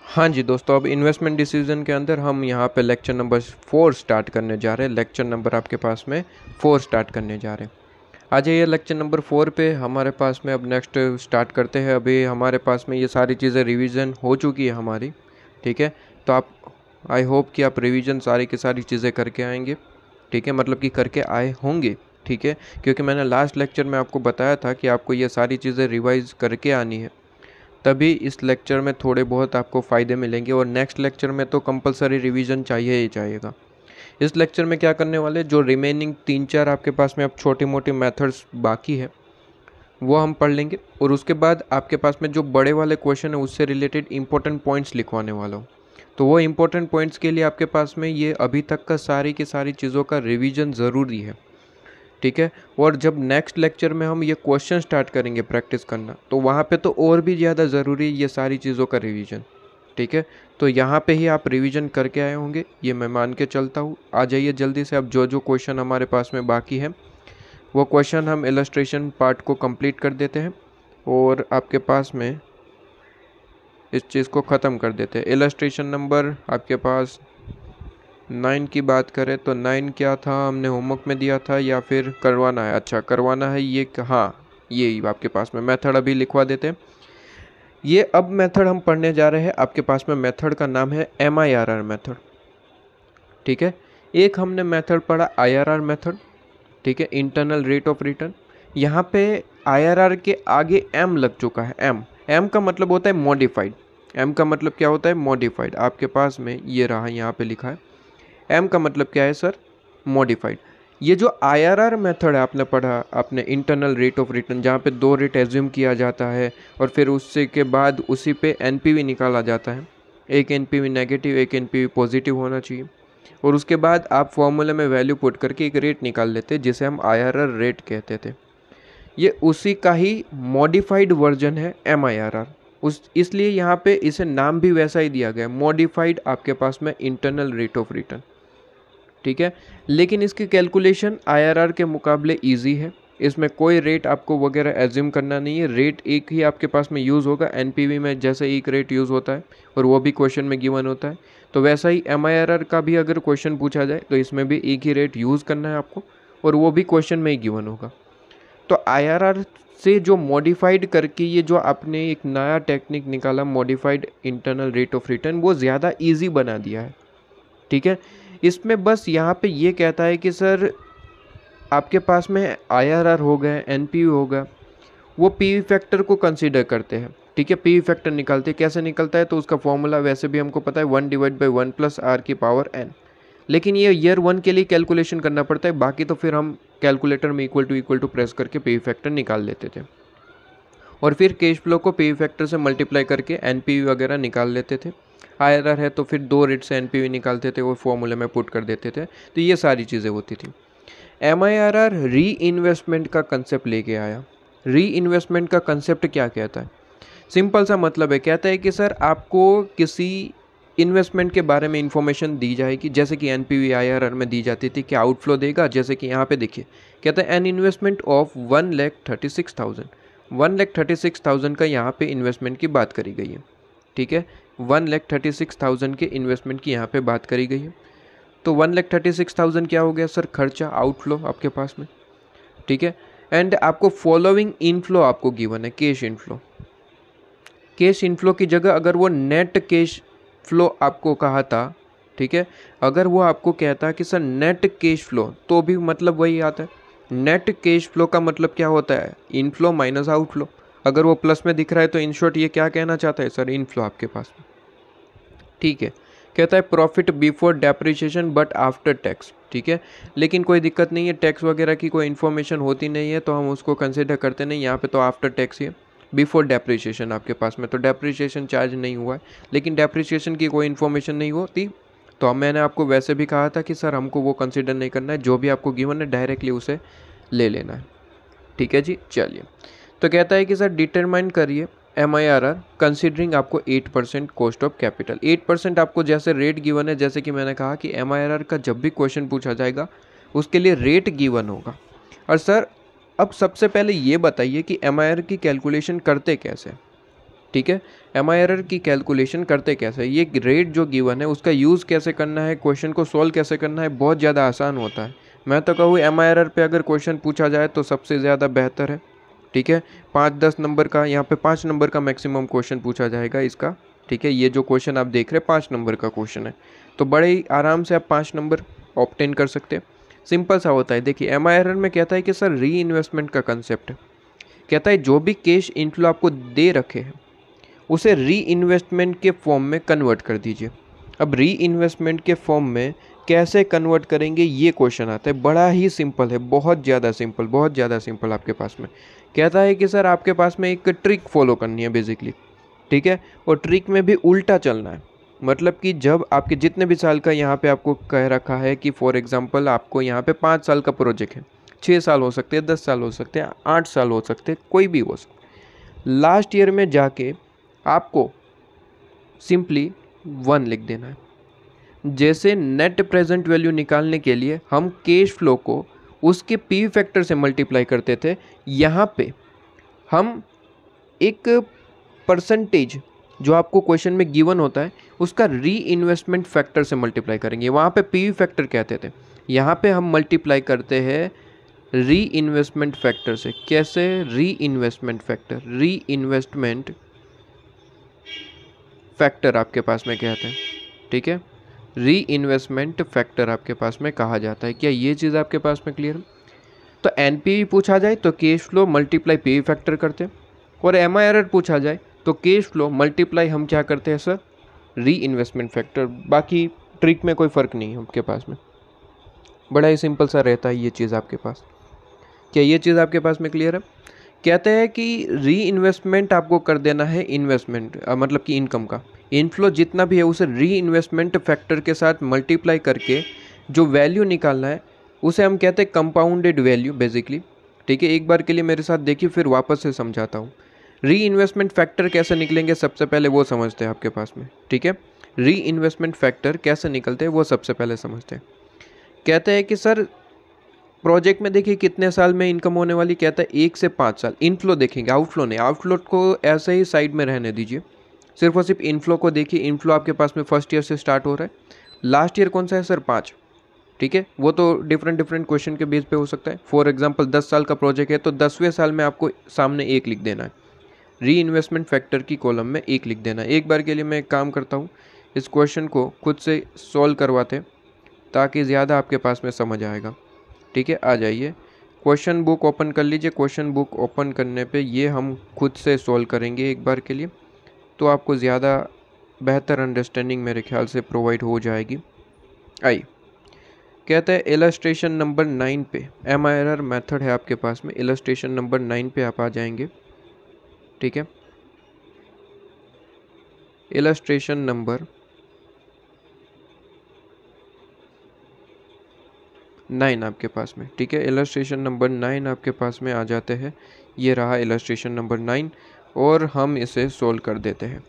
हाँ जी दोस्तों, अब इन्वेस्टमेंट डिसीजन के अंदर हम यहाँ पे लेक्चर नंबर 4 स्टार्ट करने जा रहे हैं। लेक्चर नंबर आपके पास में 4 स्टार्ट करने जा रहे हैं। आ जाइए लेक्चर नंबर 4 पे हमारे पास में। अब नेक्स्ट स्टार्ट करते हैं। अभी हमारे पास में ये सारी चीज़ें रिवीजन हो चुकी है हमारी, ठीक है। तो आप आई होप कि आप रिवीजन सारी की सारी चीज़ें करके आएंगे, ठीक है, मतलब कि करके आए होंगे, ठीक है, क्योंकि मैंने लास्ट लेक्चर में आपको बताया था कि आपको ये सारी चीज़ें रिवाइज करके आनी है, तभी इस लेक्चर में थोड़े बहुत आपको फ़ायदे मिलेंगे। और नेक्स्ट लेक्चर में तो कंपलसरी रिवीजन चाहिए ही चाहिएगा। इस लेक्चर में क्या करने वाले, जो रिमेनिंग 3-4 आपके पास में अब छोटी मोटी मेथड्स बाकी है वो हम पढ़ लेंगे, और उसके बाद आपके पास में जो बड़े वाले क्वेश्चन है उससे रिलेटेड इंपॉर्टेंट पॉइंट्स लिखवाने वाला हूँ। तो वो इंपॉर्टेंट पॉइंट्स के लिए आपके पास में ये अभी तक का सारी की सारी चीज़ों का रिवीजन ज़रूरी है, ठीक है। और जब नेक्स्ट लेक्चर में हम ये क्वेश्चन स्टार्ट करेंगे प्रैक्टिस करना, तो वहाँ पे तो और भी ज़्यादा ज़रूरी है ये सारी चीज़ों का रिवीजन, ठीक है। तो यहाँ पे ही आप रिवीजन करके आए होंगे, ये मैं मान के चलता हूँ। आ जाइए जल्दी से। अब जो जो क्वेश्चन हमारे पास में बाकी है वो क्वेश्चन हम इलस्ट्रेशन पार्ट को कंप्लीट कर देते हैं और आपके पास में इस चीज़ को ख़त्म कर देते हैं। इलस्ट्रेशन नंबर आपके पास 9 की बात करें तो 9 क्या था, हमने होमवर्क में दिया था या फिर करवाना है? अच्छा, करवाना है ये। हाँ, ये आपके पास में मेथड अभी लिखवा देते हैं। ये अब मेथड हम पढ़ने जा रहे हैं। आपके पास में मेथड का नाम है MIRR मेथड, ठीक है। एक हमने मेथड पढ़ा IRR मेथड, ठीक है, इंटरनल रेट ऑफ रिटर्न। यहाँ पे IRR के आगे M लग चुका है। M का मतलब होता है मॉडिफाइड। M का मतलब क्या होता है? मॉडिफाइड। आपके पास में ये रहा, यहाँ पे लिखा है। M का मतलब क्या है सर? मॉडिफाइड। ये जो IRR मेथड है आपने पढ़ा, आपने इंटरनल रेट ऑफ रिटर्न, जहाँ पे 2 रेट एज्यूम किया जाता है और फिर उससे के बाद उसी पे NPV निकाला जाता है। एक NPV नेगेटिव, एक NPV पॉजिटिव होना चाहिए, और उसके बाद आप फॉर्मूले में वैल्यू पुट करके एक रेट निकाल लेते जिसे हम IRR रेट कहते थे। ये उसी का ही मॉडिफाइड वर्जन है MIRR। इसलिए यहाँ पे इसे नाम भी वैसा ही दिया गया, मॉडिफाइड आपके पास में इंटरनल रेट ऑफ रिटर्न, ठीक है। लेकिन इसकी कैलकुलेशन IRR के मुकाबले इजी है। इसमें कोई रेट आपको वगैरह एज्यूम करना नहीं है। रेट एक ही आपके पास में यूज़ होगा। NPV में जैसे एक रेट यूज़ होता है और वो भी क्वेश्चन में गिवन होता है, तो वैसा ही MIRR का भी अगर क्वेश्चन पूछा जाए तो इसमें भी एक ही रेट यूज़ करना है आपको, और वो भी क्वेश्चन में ही गिवन होगा। तो IRR से जो मॉडिफाइड करके ये जो आपने एक नया टेक्निक निकाला, modified internal rate of return, वो ज़्यादा ईजी बना दिया है, ठीक है। इसमें बस यहाँ पे ये कहता है कि सर आपके पास में IRR हो गए, NPV हो गया, वो PV फैक्टर को कंसीडर करते हैं, ठीक है। PV फैक्टर निकालते हैं। कैसे निकलता है? तो उसका फॉर्मूला वैसे भी हमको पता है, 1/1 + R⁴n। लेकिन ये ईयर 1 के लिए कैलकुलेशन करना पड़ता है, बाकी तो फिर हम कैलकुलेटर में इक्वल टू प्रेस करके PV फैक्टर निकाल लेते थे, और फिर कैश फ्लो को PV फैक्टर से मल्टीप्लाई करके NPV वगैरह निकाल लेते थे। IRR है तो फिर 2 रेट से NPV निकालते थे और फॉर्मूले में पुट कर देते थे। तो ये सारी चीज़ें होती थी। MIRR री इन्वेस्टमेंट का कंसेप्ट लेके आया। री इन्वेस्टमेंट का कंसेप्ट क्या कहता है? सिंपल सा मतलब है, कहता है कि सर आपको किसी इन्वेस्टमेंट के बारे में इंफॉर्मेशन दी जाएगी, जैसे कि NPV IRR में दी जाती थी कि आउटफ्लो देगा। जैसे कि यहाँ पे देखिए, कहता है एन इन्वेस्टमेंट ऑफ 1,36,000। 1,36,000 का यहाँ पे इन्वेस्टमेंट की बात करी गई है, ठीक है। 1,36,000 के इन्वेस्टमेंट की यहाँ पे बात करी गई है। तो 1,36,000 क्या हो गया सर? खर्चा, आउटफ्लो आपके पास में, ठीक है। एंड आपको फॉलोइंग इनफ्लो आपको गिवन है, कैश इनफ्लो। कैश इनफ्लो की जगह अगर वो नेट कैश फ्लो आपको कहा था, ठीक है, अगर वो आपको कहता कि सर नेट कैश फ्लो, तो भी मतलब वही आता है। नेट कैश फ्लो का मतलब क्या होता है? Inflow minus outflow. अगर वो प्लस में दिख रहा है तो इन शॉर्ट ये क्या कहना चाहता है सर? इनफ्लो आपके पास में, ठीक है। कहता है profit before depreciation but after tax, ठीक है। लेकिन कोई दिक्कत नहीं है, टैक्स वगैरह की कोई इन्फॉर्मेशन होती नहीं है तो हम उसको कंसिडर करते नहीं। यहाँ पे तो आफ्टर टैक्स ही है, बिफोर डेप्रिसिएशन आपके पास में, तो डेप्रिसिएशन चार्ज नहीं हुआ है, लेकिन डेप्रिसिएशन की कोई इन्फॉर्मेशन नहीं होती। तो मैंने आपको वैसे भी कहा था कि सर हमको वो कंसिडर नहीं करना है, जो भी आपको गिवन है डायरेक्टली उसे ले लेना है, ठीक है जी। चलिए, तो कहता है कि सर डिटरमाइन करिए MIRR कंसिडरिंग आपको 8% कॉस्ट ऑफ कैपिटल। 8% आपको जैसे रेट गिवन है, जैसे कि मैंने कहा कि MIRR का जब भी क्वेश्चन पूछा जाएगा उसके लिए रेट गिवन होगा। और सर अब सबसे पहले ये बताइए कि MIRR की कैलकुलेशन करते कैसे? ठीक है। MIRR की कैलकुलेशन करते कैसे, ये रेट जो गिवन है उसका यूज़ कैसे करना है, क्वेश्चन को सॉल्व कैसे करना है, बहुत ज़्यादा आसान होता है। मैं तो कहूँ MIRR पे अगर क्वेश्चन पूछा जाए तो सबसे ज़्यादा बेहतर है। ठीक है, 5-10 नंबर का, यहाँ पे 5 नंबर का मैक्सिमम क्वेश्चन पूछा जाएगा इसका। ठीक है, ये जो क्वेश्चन आप देख रहे हैं 5 नंबर का क्वेश्चन है, तो बड़े ही आराम से आप 5 नंबर ऑब्टेन कर सकते हैं। सिंपल सा होता है। देखिए MIRR में कहता है कि सर री इन्वेस्टमेंट का कंसेप्ट है। कहता है जो भी कैश इनफ्लो आपको दे रखे हैं उसे री इन्वेस्टमेंट के फॉर्म में कन्वर्ट कर दीजिए। अब री इन्वेस्टमेंट के फॉर्म में कैसे कन्वर्ट करेंगे ये क्वेश्चन आता है। बड़ा ही सिंपल है, बहुत ज़्यादा सिंपल, बहुत ज़्यादा सिंपल आपके पास में। कहता है कि सर आपके पास में एक ट्रिक फॉलो करनी है बेसिकली। ठीक है, और ट्रिक में भी उल्टा चलना है। मतलब कि जब आपके जितने भी साल का यहाँ पे आपको कह रखा है कि फॉर एग्जांपल आपको यहाँ पे 5 साल का प्रोजेक्ट है, 6 साल हो सकते हैं, 10 साल हो सकते हैं, 8 साल हो सकते हैं, कोई भी हो सकता है। लास्ट ईयर में जाके आपको सिंपली 1 लिख देना है। जैसे नेट प्रेजेंट वैल्यू निकालने के लिए हम कैश फ्लो को उसके पी फैक्टर से मल्टीप्लाई करते थे, यहाँ पे हम एक परसेंटेज जो आपको क्वेश्चन में गिवन होता है उसका री इन्वेस्टमेंट फैक्टर से मल्टीप्लाई करेंगे। वहाँ पे पी फैक्टर कहते थे, यहाँ पे हम मल्टीप्लाई करते हैं री इन्वेस्टमेंट फैक्टर से। कैसे? री इन्वेस्टमेंट फैक्टर, री इन्वेस्टमेंट फैक्टर आपके पास में कहते हैं। ठीक है, री इन्वेस्टमेंट फैक्टर आपके पास में कहा जाता है। क्या ये चीज़ आपके पास में क्लियर है? तो एनपीवी पूछा जाए तो cash flow multiply P factor करते हैं, और MIRR पूछा जाए तो कैश फ्लो मल्टीप्लाई हम क्या करते हैं सर? री इन्वेस्टमेंट फैक्टर। बाकी ट्रिक में कोई फ़र्क नहीं है आपके पास में, बड़ा ही सिंपल सा रहता है ये चीज़ आपके पास। क्या ये चीज़ आपके पास में क्लियर है? कहते हैं कि री इन्वेस्टमेंट आपको कर देना है इन्वेस्टमेंट, मतलब कि इनकम का इनफ्लो जितना भी है उसे री इन्वेस्टमेंट फैक्टर के साथ मल्टीप्लाई करके जो वैल्यू निकालना है उसे हम कहते हैं कंपाउंडेड वैल्यू बेसिकली। ठीक है, एक बार के लिए मेरे साथ देखिए, फिर वापस से समझाता हूँ। री इन्वेस्टमेंट फैक्टर कैसे निकलेंगे सबसे पहले वो समझते हैं आपके पास में। ठीक है, री इन्वेस्टमेंट फैक्टर कैसे निकलते हैं वो सबसे पहले समझते हैं। कहते हैं कि सर प्रोजेक्ट में देखिए कितने साल में इनकम होने वाली, कहता है 1 से 5 साल। इनफ्लो देखेंगे, आउटफ्लो नहीं। आउटफ्लो को ऐसे ही साइड में रहने दीजिए, सिर्फ और सिर्फ इनफ्लो को देखिए। इनफ्लो आपके पास में फर्स्ट ईयर से स्टार्ट हो रहा है। लास्ट ईयर कौन सा है सर? 5। ठीक है, वो तो डिफरेंट क्वेश्चन के बेस पे हो सकता है। फॉर एग्जांपल 10 साल का प्रोजेक्ट है तो 10वें साल में आपको सामने 1 लिख देना है, री इन्वेस्टमेंट फैक्टर की कॉलम में 1 लिख देना है। एक बार के लिए मैं एक काम करता हूँ, इस क्वेश्चन को खुद से सॉल्व करवाते ताकि ज़्यादा आपके पास में समझ आएगा। ठीक है, आ जाइए, क्वेश्चन बुक ओपन कर लीजिए। क्वेश्चन बुक ओपन करने पे ये हम खुद से सॉल्व करेंगे एक बार के लिए, तो आपको ज़्यादा बेहतर अंडरस्टैंडिंग मेरे ख्याल से प्रोवाइड हो जाएगी। आइए, कहते हैं इलस्ट्रेशन नंबर 9 पे MIRR मेथड है आपके पास में। इलस्ट्रेशन नंबर 9 पे आप आ जाएंगे। ठीक है, इलस्ट्रेशन नंबर 9 आपके पास में। ठीक है, इलस्ट्रेशन नंबर 9 आपके पास में आ जाते हैं। ये रहा इलस्ट्रेशन नंबर 9 और हम इसे सोल्व कर देते हैं।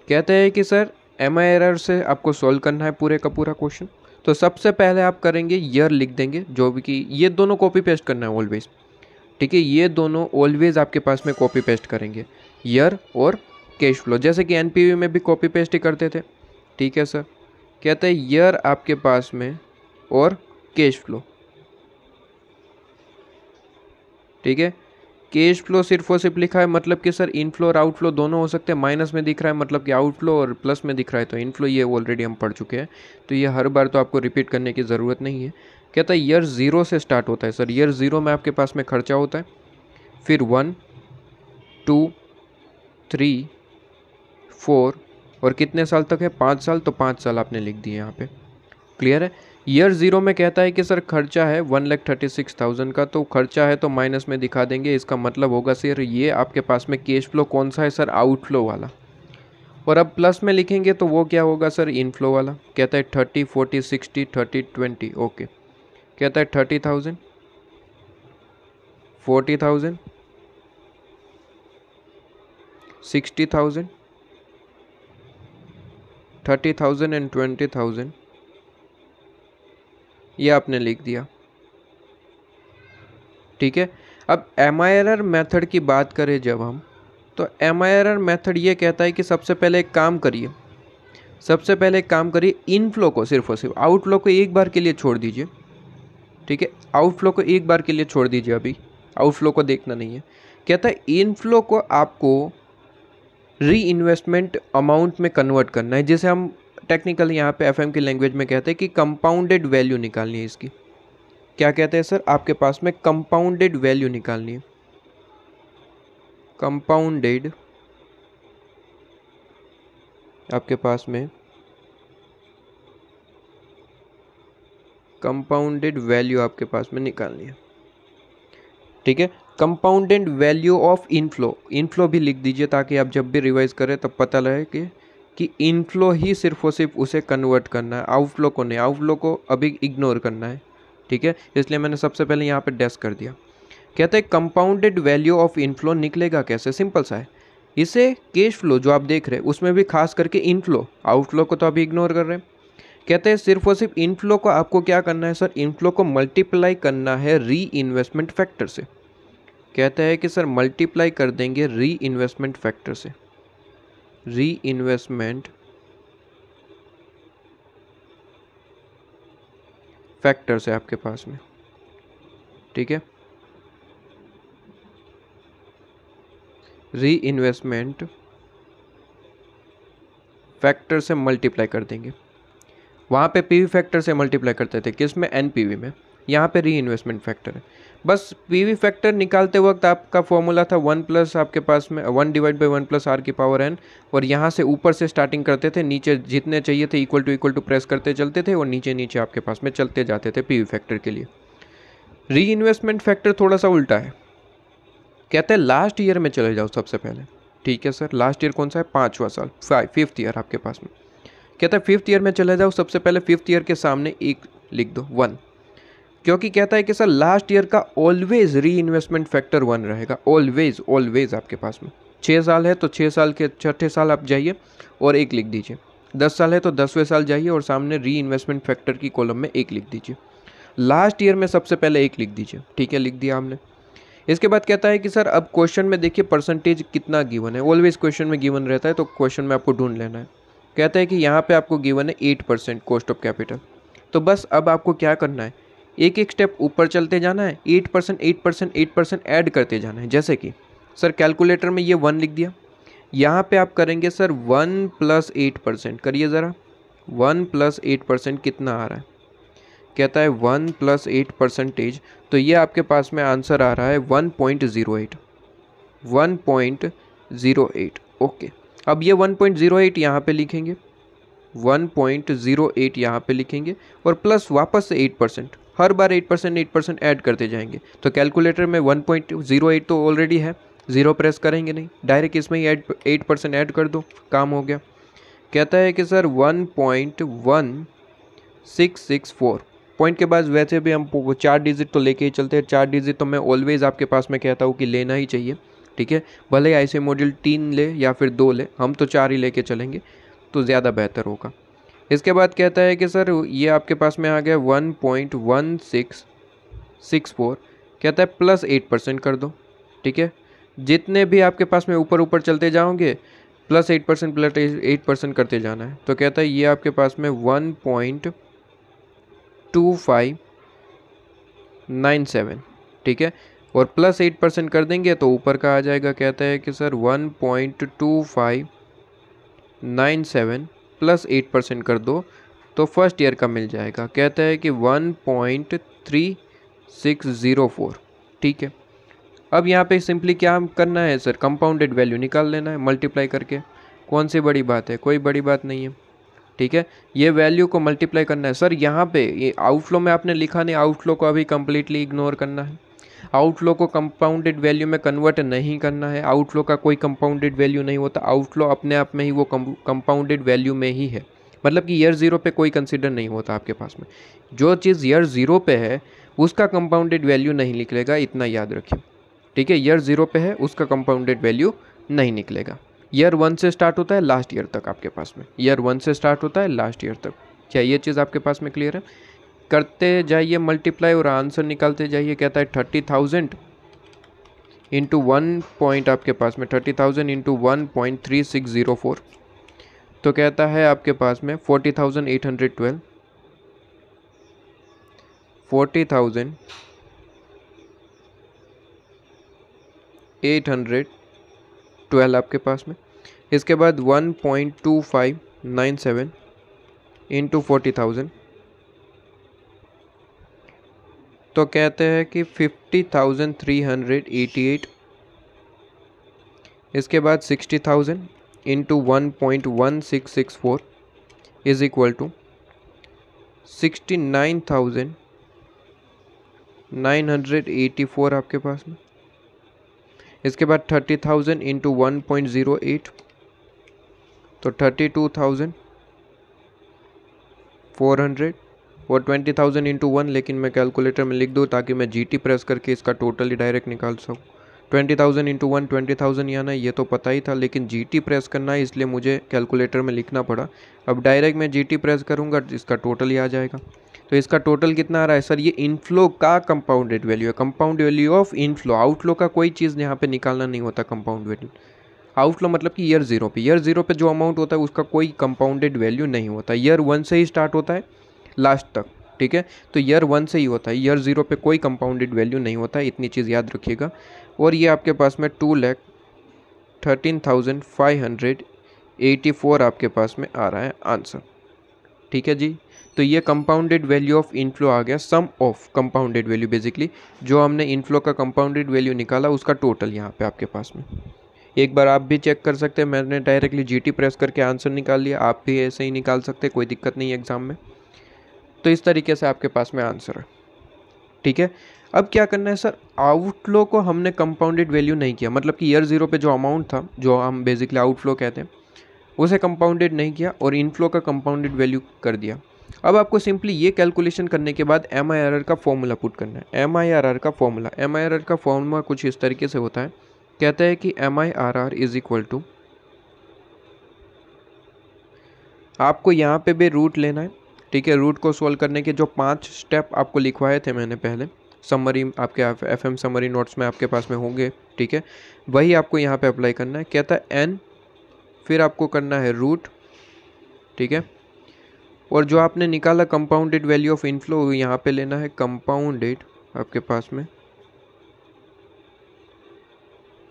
कहते हैं कि सर MIRR से आपको सोल्व करना है पूरे का पूरा क्वेश्चन। तो सबसे पहले आप करेंगे ईयर लिख देंगे, जो भी कि ये दोनों कॉपी पेस्ट करना है ऑलवेज। ठीक है, ये दोनों ऑलवेज आपके पास में कॉपी पेस्ट करेंगे, ईयर और कैश फ्लो, जैसे कि NPV में भी कॉपी पेस्ट ही करते थे। ठीक है सर, कहते हैं ईयर आपके पास में और कैश फ्लो। ठीक है, कैश फ्लो सिर्फ और सिर्फ लिखा है, मतलब कि सर इनफ्लो और आउटफ्लो दोनों हो सकते हैं। माइनस में दिख रहा है मतलब कि आउटफ्लो, और प्लस में दिख रहा है तो इनफ्लो। ये ऑलरेडी हम पढ़ चुके हैं, तो ये हर बार तो आपको रिपीट करने की ज़रूरत नहीं है। कहता है ईयर 0 से स्टार्ट होता है। सर ईयर 0 में आपके पास में खर्चा होता है, फिर 1, 2, 3, 4 और कितने साल तक है? 5 साल। तो 5 साल आपने लिख दिए यहाँ पे। क्लियर है? ईयर 0 में कहता है कि सर खर्चा है 1,36,000 का, तो खर्चा है तो माइनस में दिखा देंगे। इसका मतलब होगा सर ये आपके पास में कैश फ्लो कौन सा है सर? आउटफ्लो वाला। और अब प्लस में लिखेंगे तो वो क्या होगा सर? इनफ्लो वाला। कहता है 30, 40, 60, 30, 20। ओके, कहता है 30,000, 40,000, 60,000, 30,000 एंड 20,000। ये आपने लिख दिया। ठीक है, अब MIRR मेथड की बात करें जब हम, तो MIRR मेथड ये कहता है कि सबसे पहले एक काम करिए, इनफ्लो को सिर्फ और सिर्फ, आउटफ्लो को एक बार के लिए छोड़ दीजिए, ठीक है, आउटफ्लो को एक बार के लिए छोड़ दीजिए, अभी आउटफ्लो को देखना नहीं है। कहता है इनफ्लो को आपको री इन्वेस्टमेंट अमाउंट में कन्वर्ट करना है, जिसे हम टेक्निकल यहाँ पे FM की लैंग्वेज में कहते हैं कि कंपाउंडेड वैल्यू निकालनी है इसकी। क्या कहते हैं सर, आपके पास में कंपाउंडेड वैल्यू निकालनी है, कंपाउंडेड आपके पास में कंपाउंडेड वैल्यू आपके पास में निकालनी है, ठीक है। Compounded value of inflow, inflow भी लिख दीजिए ताकि आप जब भी रिवाइज करें तब पता लगे कि इनफ्लो ही सिर्फ और सिर्फ उसे कन्वर्ट करना है, आउटफ्लो को नहीं, आउटफ्लो को अभी इग्नोर करना है, ठीक है। इसलिए मैंने सबसे पहले यहाँ पे डैश कर दिया। कहते हैं कंपाउंडेड वैल्यू ऑफ इनफ्लो निकलेगा कैसे, सिंपल सा है, इसे कैश फ्लो जो आप देख रहे हैं उसमें भी खास करके इनफ्लो, आउटफ्लो को तो अभी इग्नोर कर रहे हैं। कहते हैं सिर्फ और सिर्फ इनफ्लो को आपको क्या करना है सर, इनफ्लो को मल्टीप्लाई करना है री इन्वेस्टमेंट फैक्टर से। कहता है कि सर मल्टीप्लाई कर देंगे री इन्वेस्टमेंट फैक्टर से, री इन्वेस्टमेंट फैक्टर से आपके पास में, ठीक है, री इन्वेस्टमेंट फैक्टर से मल्टीप्लाई कर देंगे। वहाँ पे PV फैक्टर से मल्टीप्लाई करते थे, किस में, NPV में, यहाँ पे री इन्वेस्टमेंट फैक्टर है। बस PV फैक्टर निकालते वक्त आपका फॉर्मूला था 1 प्लस आपके पास में 1 डिवाइड बाई 1 प्लस R की पावर n, और यहाँ से ऊपर से स्टार्टिंग करते थे, नीचे जितने चाहिए थे इक्वल टू प्रेस करते चलते थे, और नीचे नीचे आपके पास में चलते जाते थे PV फैक्टर के लिए। री इन्वेस्टमेंट फैक्टर थोड़ा सा उल्टा है, कहते हैं लास्ट ईयर में चले जाओ सबसे पहले, ठीक है सर। लास्ट ईयर कौन सा है, 5वां साल, 5th ईयर आपके पास में। कहता है 5th ईयर में चले जाओ, सबसे पहले 5th ईयर के सामने एक लिख दो 1, क्योंकि कहता है कि सर लास्ट ईयर का ऑलवेज री इन्वेस्टमेंट फैक्टर 1 रहेगा, ऑलवेज आपके पास में। 6 साल है तो 6 साल के छठे साल आप जाइए और 1 लिख दीजिए, 10 साल है तो 10वें साल जाइए और सामने री इन्वेस्टमेंट फैक्टर की कॉलम में 1 लिख दीजिए। लास्ट ईयर में सबसे पहले 1 लिख दीजिए, ठीक है, लिख दिया हमने। इसके बाद कहता है कि सर अब क्वेश्चन में देखिए परसेंटेज कितना गिवन है, ऑलवेज क्वेश्चन में गिवन रहता है, तो क्वेश्चन में आपको ढूंढ लेना है। कहता है कि यहाँ पे आपको गिवन है 8% कॉस्ट ऑफ कैपिटल, तो बस अब आपको क्या करना है, एक एक स्टेप ऊपर चलते जाना है, 8% ऐड करते जाना है। जैसे कि सर कैलकुलेटर में ये 1 लिख दिया, यहाँ पे आप करेंगे सर 1 + 8%, करिए ज़रा, 1 + 8% कितना आ रहा है, कहता है 1 + 8%, तो ये आपके पास में आंसर आ रहा है 1.08, 1.08, ओके। अब ये 1.08 यहाँ पे लिखेंगे, 1.08 यहाँ पे लिखेंगे, और प्लस वापस से 8%, हर बार 8% ऐड करते जाएंगे। तो कैलकुलेटर में 1.08 तो ऑलरेडी है, 0 प्रेस करेंगे नहीं, डायरेक्ट इसमें ही 8% ऐड कर दो, काम हो गया। कहता है कि सर 1.1664, पॉइंट के बाद वैसे भी हम 4 डिजिट तो लेके ही चलते हैं, 4 डिजिट तो मैं ऑलवेज आपके पास में कहता हूँ कि लेना ही चाहिए, ठीक है, भले ही ऐसे मॉड्यूल 3 ले या फिर 2 ले, हम तो 4 ही लेके चलेंगे तो ज़्यादा बेहतर होगा। इसके बाद कहता है कि सर ये आपके पास में आ गया 1.1664, कहता है प्लस 8% कर दो, ठीक है, जितने भी आपके पास में ऊपर चलते जाओगे प्लस 8% करते जाना है। तो कहता है ये आपके पास में 1.2597, ठीक है, और प्लस 8% कर देंगे तो ऊपर का आ जाएगा। कहता है कि सर 1.2597 प्लस 8% कर दो तो फर्स्ट ईयर का मिल जाएगा। कहता है कि 1.3604, ठीक है। अब यहाँ पे सिंपली क्या करना है सर, कंपाउंडेड वैल्यू निकाल लेना है मल्टीप्लाई करके, कौन सी बड़ी बात है, कोई बड़ी बात नहीं है, ठीक है। ये वैल्यू को मल्टीप्लाई करना है सर, यहाँ पे ये आउटफ्लो में आपने लिखा नहीं, आउटफ्लो को अभी कम्प्लीटली इग्नोर करना है, आउटफ्लो को कंपाउंडेड वैल्यू में कन्वर्ट नहीं करना है। आउटफ्लो का कोई कंपाउंडेड वैल्यू नहीं होता, आउटफ्लो अपने आप में ही वो कंपाउंडेड वैल्यू में ही है, मतलब कि ईयर 0 पे कोई कंसिडर नहीं होता आपके पास में। जो चीज़ ईयर 0 पे है उसका कंपाउंडेड वैल्यू नहीं निकलेगा, इतना याद रखिए, ठीक है। ईयर 0 पे है उसका कंपाउंडेड वैल्यू नहीं निकलेगा। ईयर 1 से स्टार्ट होता है लास्ट ईयर तक आपके पास में, ईयर 1 से स्टार्ट होता है लास्ट ईयर तक। क्या ये चीज़ आपके पास में क्लियर है? करते जाइए मल्टीप्लाई और आंसर निकालते जाइए। कहता है 30,000 इंटू 1 पॉइंट आपके पास में 30,000 इंटू 1.3604, तो कहता है आपके पास में 40,812, 40,812 आपके पास में। इसके बाद 1.2597 इंटू 40,000, तो कहते हैं कि 50,388। इसके बाद 60,000 इंटू 1.1664 इज इक्वल टू 69,984 आपके पास में। इसके बाद 30,000 इंटू 1.08, तो 32,400 और 20,000 इंटू 1, लेकिन मैं कैलकुलेटर में लिख दूँ ताकि मैं GT प्रेस करके इसका टोटल ही डायरेक्ट निकाल सकूँ। 20,000 इंटू 1 20,000 ही आना, ये तो पता ही था, लेकिन GT प्रेस करना है इसलिए मुझे कैलकुलेटर में लिखना पड़ा। अब डायरेक्ट मैं GT प्रेस करूँगा, इसका टोटल ही आ जाएगा। तो इसका टोटल कितना आ रहा है सर? ये इनफ्लो का कंपाउंडेड वैल्यू है, compound value of inflow. Outflow का कोई चीज़ यहाँ पे निकालना नहीं होता कंपाउंड वैल्यू। आउटफ्लो मतलब कि ईयर ज़ीरो पे जो अमाउंट होता है उसका कोई कंपाउंडेड वैल्यू नहीं होता। ईयर 1 से ही स्टार्ट होता है लास्ट तक, ठीक है। तो ईयर 1 से ही होता है, ईयर 0 पे कोई कंपाउंडेड वैल्यू नहीं होता है, इतनी चीज़ याद रखिएगा। और ये आपके पास में 2,13,584 आपके पास में आ रहा है आंसर, ठीक है जी। तो ये कंपाउंडेड वैल्यू ऑफ इनफ्लो आ गया, सम ऑफ कंपाउंडेड वैल्यू, बेसिकली जो हमने इनफ्लो का कंपाउंडेड वैल्यू निकाला उसका टोटल यहाँ पे आपके पास में। एक बार आप भी चेक कर सकते हैं, मैंने डायरेक्टली GT प्रेस करके आंसर निकाल लिया, आप भी ऐसे ही निकाल सकते हैं, कोई दिक्कत नहीं है एग्जाम में। तो इस तरीके से आपके पास में आंसर है, ठीक है। अब क्या करना है सर? आउटफ्लो को हमने कंपाउंडेड वैल्यू नहीं किया, मतलब कि ईयर 0 पे जो अमाउंट था, जो हम बेसिकली आउटफ्लो कहते हैं, उसे कंपाउंडेड नहीं किया और इनफ्लो का कंपाउंडेड वैल्यू कर दिया। अब आपको सिंपली ये कैलकुलेशन करने के बाद MIRR का फॉर्मूला पुट करना है। MIRR का फॉर्मूला कुछ इस तरीके से होता है, कहता है कि MIRR इज इक्वल टू, आपको यहाँ पे भी रूट लेना है, ठीक है। रूट को सोल्व करने के जो 5 स्टेप आपको लिखवाए थे मैंने पहले, समरी आपके FM समरी नोट्स में आपके पास में होंगे, ठीक है, वही आपको यहाँ पे अप्लाई करना है। कहता है n, फिर आपको करना है रूट, ठीक है। और जो आपने निकाला कंपाउंडेड वैल्यू ऑफ इनफ्लो, यहाँ पे लेना है कंपाउंडेड आपके पास में,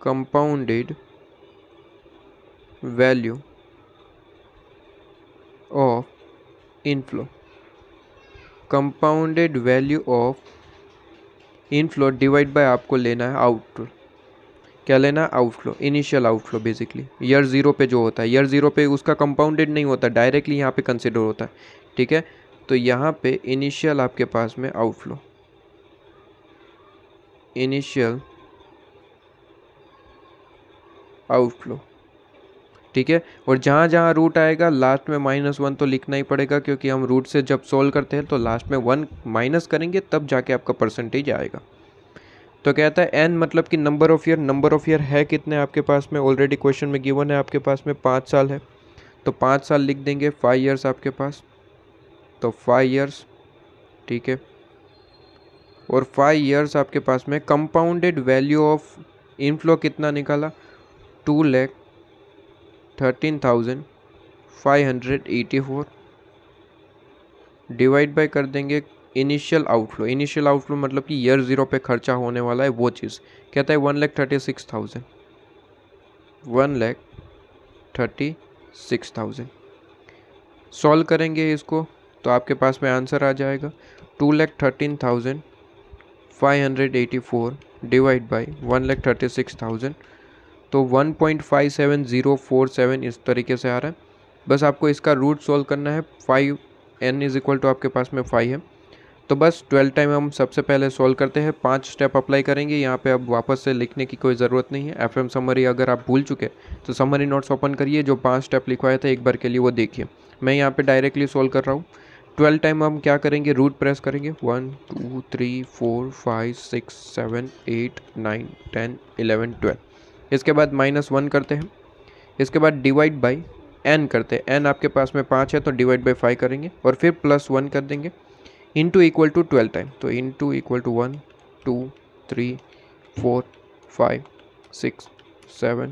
compounded value of inflow, compounded value of inflow divide by आपको लेना है आउटफ्लो। क्या लेना है? Outflow, initial outflow, basically year 0 पे जो होता है, ईयर 0 पे उसका कंपाउंडेड नहीं होता, डायरेक्टली यहाँ पे कंसिडर होता है, ठीक है। तो यहाँ पे इनिशियल आपके पास में आउटफ्लो, इनिशियल आउटफ्लो, ठीक है। और जहाँ जहाँ रूट आएगा लास्ट में -1 तो लिखना ही पड़ेगा, क्योंकि हम रूट से जब सोल्व करते हैं तो लास्ट में 1 माइनस करेंगे तब जाके आपका परसेंटेज आएगा। तो कहता है n मतलब कि नंबर ऑफ ईयर है कितने आपके पास में, ऑलरेडी क्वेश्चन में गिवन है आपके पास में 5 साल है, तो 5 साल लिख देंगे, 5 ईयर्स आपके पास, तो 5 ईयर्स, ठीक है। और 5 ईयर्स आपके पास में कंपाउंडेड वैल्यू ऑफ इनफ्लो कितना निकाला? 2,13,584 डिवाइड बाय कर देंगे इनिशियल आउटफ्लो मतलब कि ईयर 0 पे खर्चा होने वाला है वो चीज़। कहता है 1,36,000, 1,36,000। सॉल्व करेंगे इसको तो आपके पास में आंसर आ जाएगा 2,13,584 डिवाइड बाई 1,36,000, तो 1.57047 इस तरीके से आ रहा है। बस आपको इसका रूट सॉल्व करना है। 5n इज इक्वल टू आपके पास में 5 है, तो बस 12 टाइम हम सबसे पहले सॉल्व करते हैं, 5 स्टेप अप्लाई करेंगे। यहाँ पे अब वापस से लिखने की कोई ज़रूरत नहीं है। FM समरी अगर आप भूल चुके तो समरी नोट्स ओपन करिए, जो 5 स्टेप लिखवाए थे एक बार के लिए वो देखिए। मैं यहाँ पे डायरेक्टली सॉल्व कर रहा हूँ। 12 टाइम हम क्या करेंगे? रूट प्रेस करेंगे, 1 2 3 4 5 6 7 8 9 10 11 12। इसके बाद -1 करते हैं, इसके बाद डिवाइड बाई n करते हैं। n आपके पास में 5 है तो डिवाइड बाई 5 करेंगे और फिर +1 कर देंगे, इंटू इक्वल टू 12 टाइम, तो इंटू इक्वल टू 1 2 3 4 5 6 7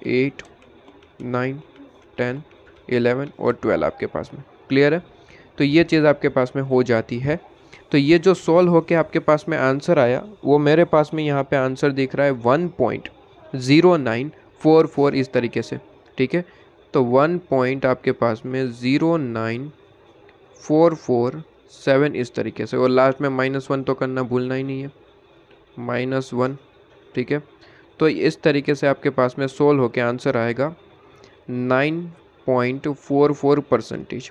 8 9 10 11 और 12 आपके पास में। क्लियर है? तो ये चीज़ आपके पास में हो जाती है। तो ये जो सॉल्व होके आपके पास में आंसर आया वो मेरे पास में यहाँ पे आंसर दिख रहा है 1.0944 इस तरीके से। ठीक है, तो 1 पॉइंट आपके पास में 09447 इस तरीके से, और लास्ट में -1 तो करना भूलना ही नहीं है, -1। ठीक है, तो इस तरीके से आपके पास में सोल्व होके आंसर आएगा 9.44%,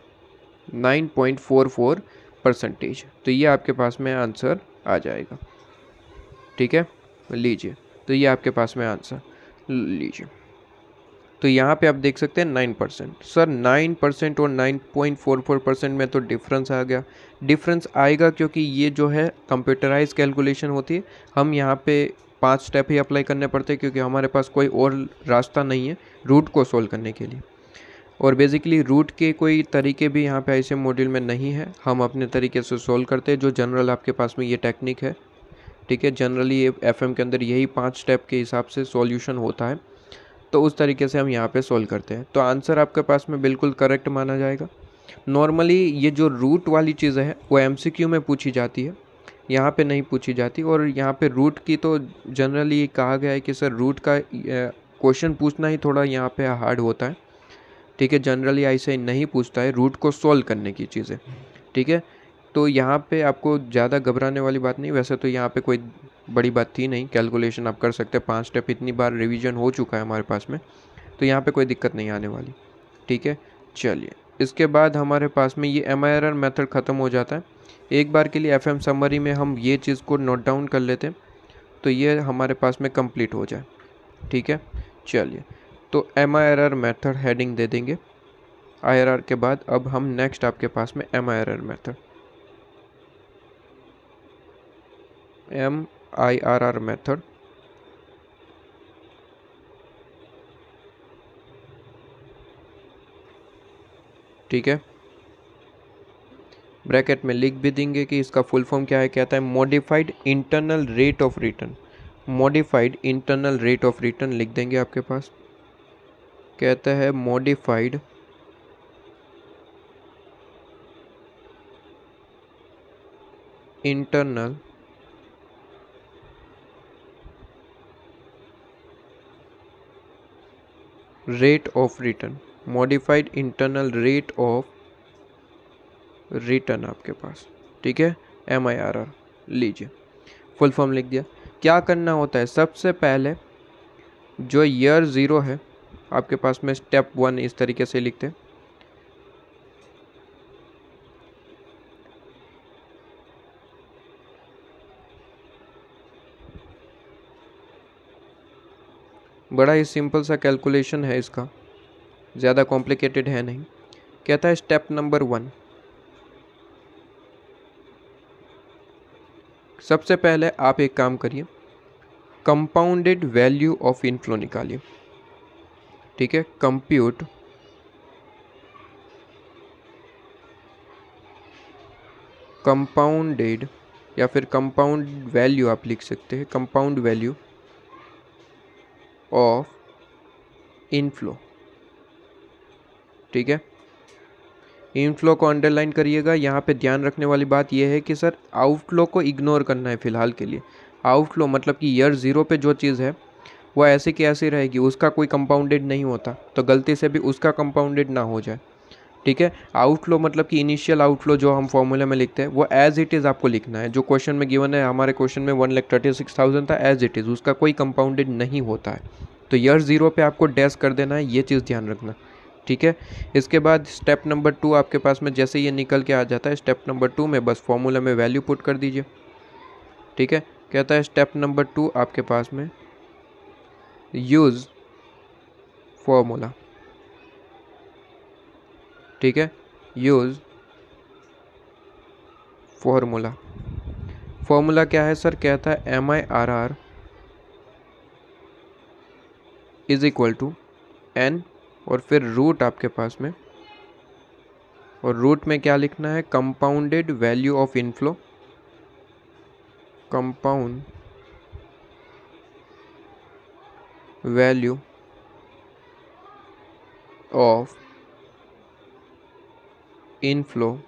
9.44%। तो ये आपके पास में आंसर आ जाएगा। ठीक है, लीजिए, तो ये आपके पास में आंसर लीजिए। तो यहाँ पे आप देख सकते हैं 9%। सर 9% और 9.44% में तो डिफरेंस आ गया। डिफरेंस आएगा क्योंकि ये जो है कंप्यूटराइज कैलकुलेशन होती है। हम यहाँ पे 5 स्टेप ही अप्लाई करने पड़ते हैं क्योंकि हमारे पास कोई और रास्ता नहीं है रूट को सोल्व करने के लिए। और बेसिकली रूट के कोई तरीके भी यहाँ पे ऐसे मॉड्यूल में नहीं है, हम अपने तरीके से सोल्व करते हैं। जो जनरल आपके पास में ये टेक्निक है। ठीक है, जनरली ये एफएम के अंदर यही 5 स्टेप के हिसाब से सॉल्यूशन होता है, तो उस तरीके से हम यहाँ पे सोल्व करते हैं। तो आंसर आपके पास में बिल्कुल करेक्ट माना जाएगा। नॉर्मली ये जो रूट वाली चीज़ है वो एमसीक्यू में पूछी जाती है, यहाँ पे नहीं पूछी जाती। और यहाँ पे रूट की तो जनरली ये कहा गया है कि सर रूट का क्वेश्चन पूछना ही थोड़ा यहाँ पे हार्ड होता है। ठीक है, जनरली ऐसे नहीं पूछता है रूट को सोल्व करने की चीज़ें। ठीक है, तो यहाँ पे आपको ज़्यादा घबराने वाली बात नहीं। वैसे तो यहाँ पे कोई बड़ी बात थी नहीं, कैलकुलेशन आप कर सकते हैं। 5 स्टेप इतनी बार रिवीजन हो चुका है हमारे पास में, तो यहाँ पे कोई दिक्कत नहीं आने वाली। ठीक है, चलिए, इसके बाद हमारे पास में ये MIRR मेथड ख़त्म हो जाता है। एक बार के लिए FM समरी में हम ये चीज़ को नोट डाउन कर लेते हैं, तो ये हमारे पास में कंप्लीट हो जाए। ठीक है, चलिए, तो MIRR मेथड हेडिंग दे देंगे। IRR के बाद अब हम नेक्स्ट आपके पास में MIRR मेथड, MIRR मेथड। ठीक है, ब्रैकेट में लिख भी देंगे कि इसका फुल फॉर्म क्या है। कहता है modified internal rate of return. Modified internal rate of return लिख देंगे आपके पास। कहता है modified internal rate of return, modified internal rate of return आपके पास। ठीक है, MIRR लीजिए, फुल फॉर्म लिख दिया। क्या करना होता है, सबसे पहले जो ईयर 0 है आपके पास में स्टेप 1 इस तरीके से लिखते हैं। बड़ा ही सिंपल सा कैलकुलेशन है इसका, ज़्यादा कॉम्प्लिकेटेड है नहीं। कहता है स्टेप नंबर 1, सबसे पहले आप एक काम करिए, कंपाउंडेड वैल्यू ऑफ इनफ्लो निकालिए। ठीक है, कंप्यूट कंपाउंडेड या फिर कंपाउंड वैल्यू आप लिख सकते हैं, कंपाउंड वैल्यू ऑफ इनफ्लो। ठीक है, इनफ्लो को अंडरलाइन करिएगा। यहाँ पे ध्यान रखने वाली बात यह है कि सर आउटफ्लो को इग्नोर करना है फ़िलहाल के लिए। आउटफ्लो मतलब कि ईयर 0 पे जो चीज़ है वो ऐसी की ऐसी रहेगी, उसका कोई कंपाउंडेड नहीं होता, तो गलती से भी उसका कंपाउंडेड ना हो जाए। ठीक है, आउटफ्लो मतलब कि इनिशियल आउटफ्लो जो हम फॉर्मूले में लिखते हैं वो एज इट इज़ आपको लिखना है। जो क्वेश्चन में गिवन है, हमारे क्वेश्चन में 1,36,000 था, एज इट इज़, उसका कोई कंपाउंडेड नहीं होता है। तो ईयर 0 पे आपको डैश कर देना है, ये चीज़ ध्यान रखना। ठीक है, इसके बाद स्टेप नंबर 2 आपके पास में जैसे ये निकल के आ जाता है, स्टेप नंबर 2 में बस फॉर्मूला में वैल्यू पुट कर दीजिए। ठीक है, कहता है स्टेप नंबर 2 आपके पास में यूज़ फॉर्मूला। ठीक है, यूज़ फॉर्मूला। फॉर्मूला क्या है सर, कहता है MIRR is equal to N और फिर रूट आपके पास में, और रूट में क्या लिखना है, compounded value of inflow, compound value of inflow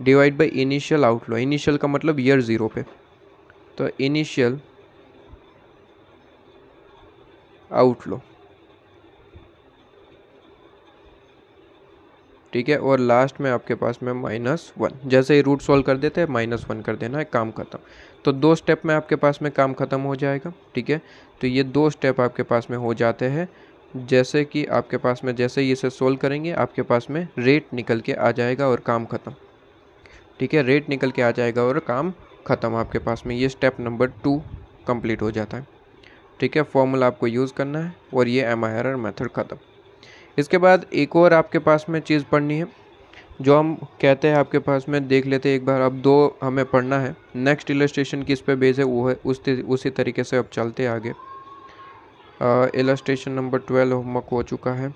divide by initial outflow. Initial का मतलब ईयर 0 पे, तो इनिशियल आउटफ्लो, ठीक है। और लास्ट में आपके पास में -1, जैसे ही रूट सॉल्व कर देते हैं -1 कर देना है, काम खत्म। तो 2 स्टेप में आपके पास में काम खत्म हो जाएगा, ठीक है। तो ये 2 स्टेप आपके पास में हो जाते हैं। जैसे कि आपके पास में जैसे ही इसे सोल्व करेंगे आपके पास में रेट निकल के आ जाएगा और काम ख़त्म, ठीक है। रेट निकल के आ जाएगा और काम ख़त्म आपके पास में। ये स्टेप नंबर 2 कंप्लीट हो जाता है, ठीक है। फॉर्मूला आपको यूज़ करना है और ये MIRR मेथड ख़त्म। इसके बाद एक और आपके पास में चीज़ पढ़नी है जो हम कहते हैं आपके पास में, देख लेते हैं एक बार। अब 2 हमें पढ़ना है। नेक्स्ट इलस्ट्रेशन किस पे बेस है वो है उसी तरीके से अब चलते हैं आगे। इलस्ट्रेशन नंबर 12 होमवर्क हो चुका है।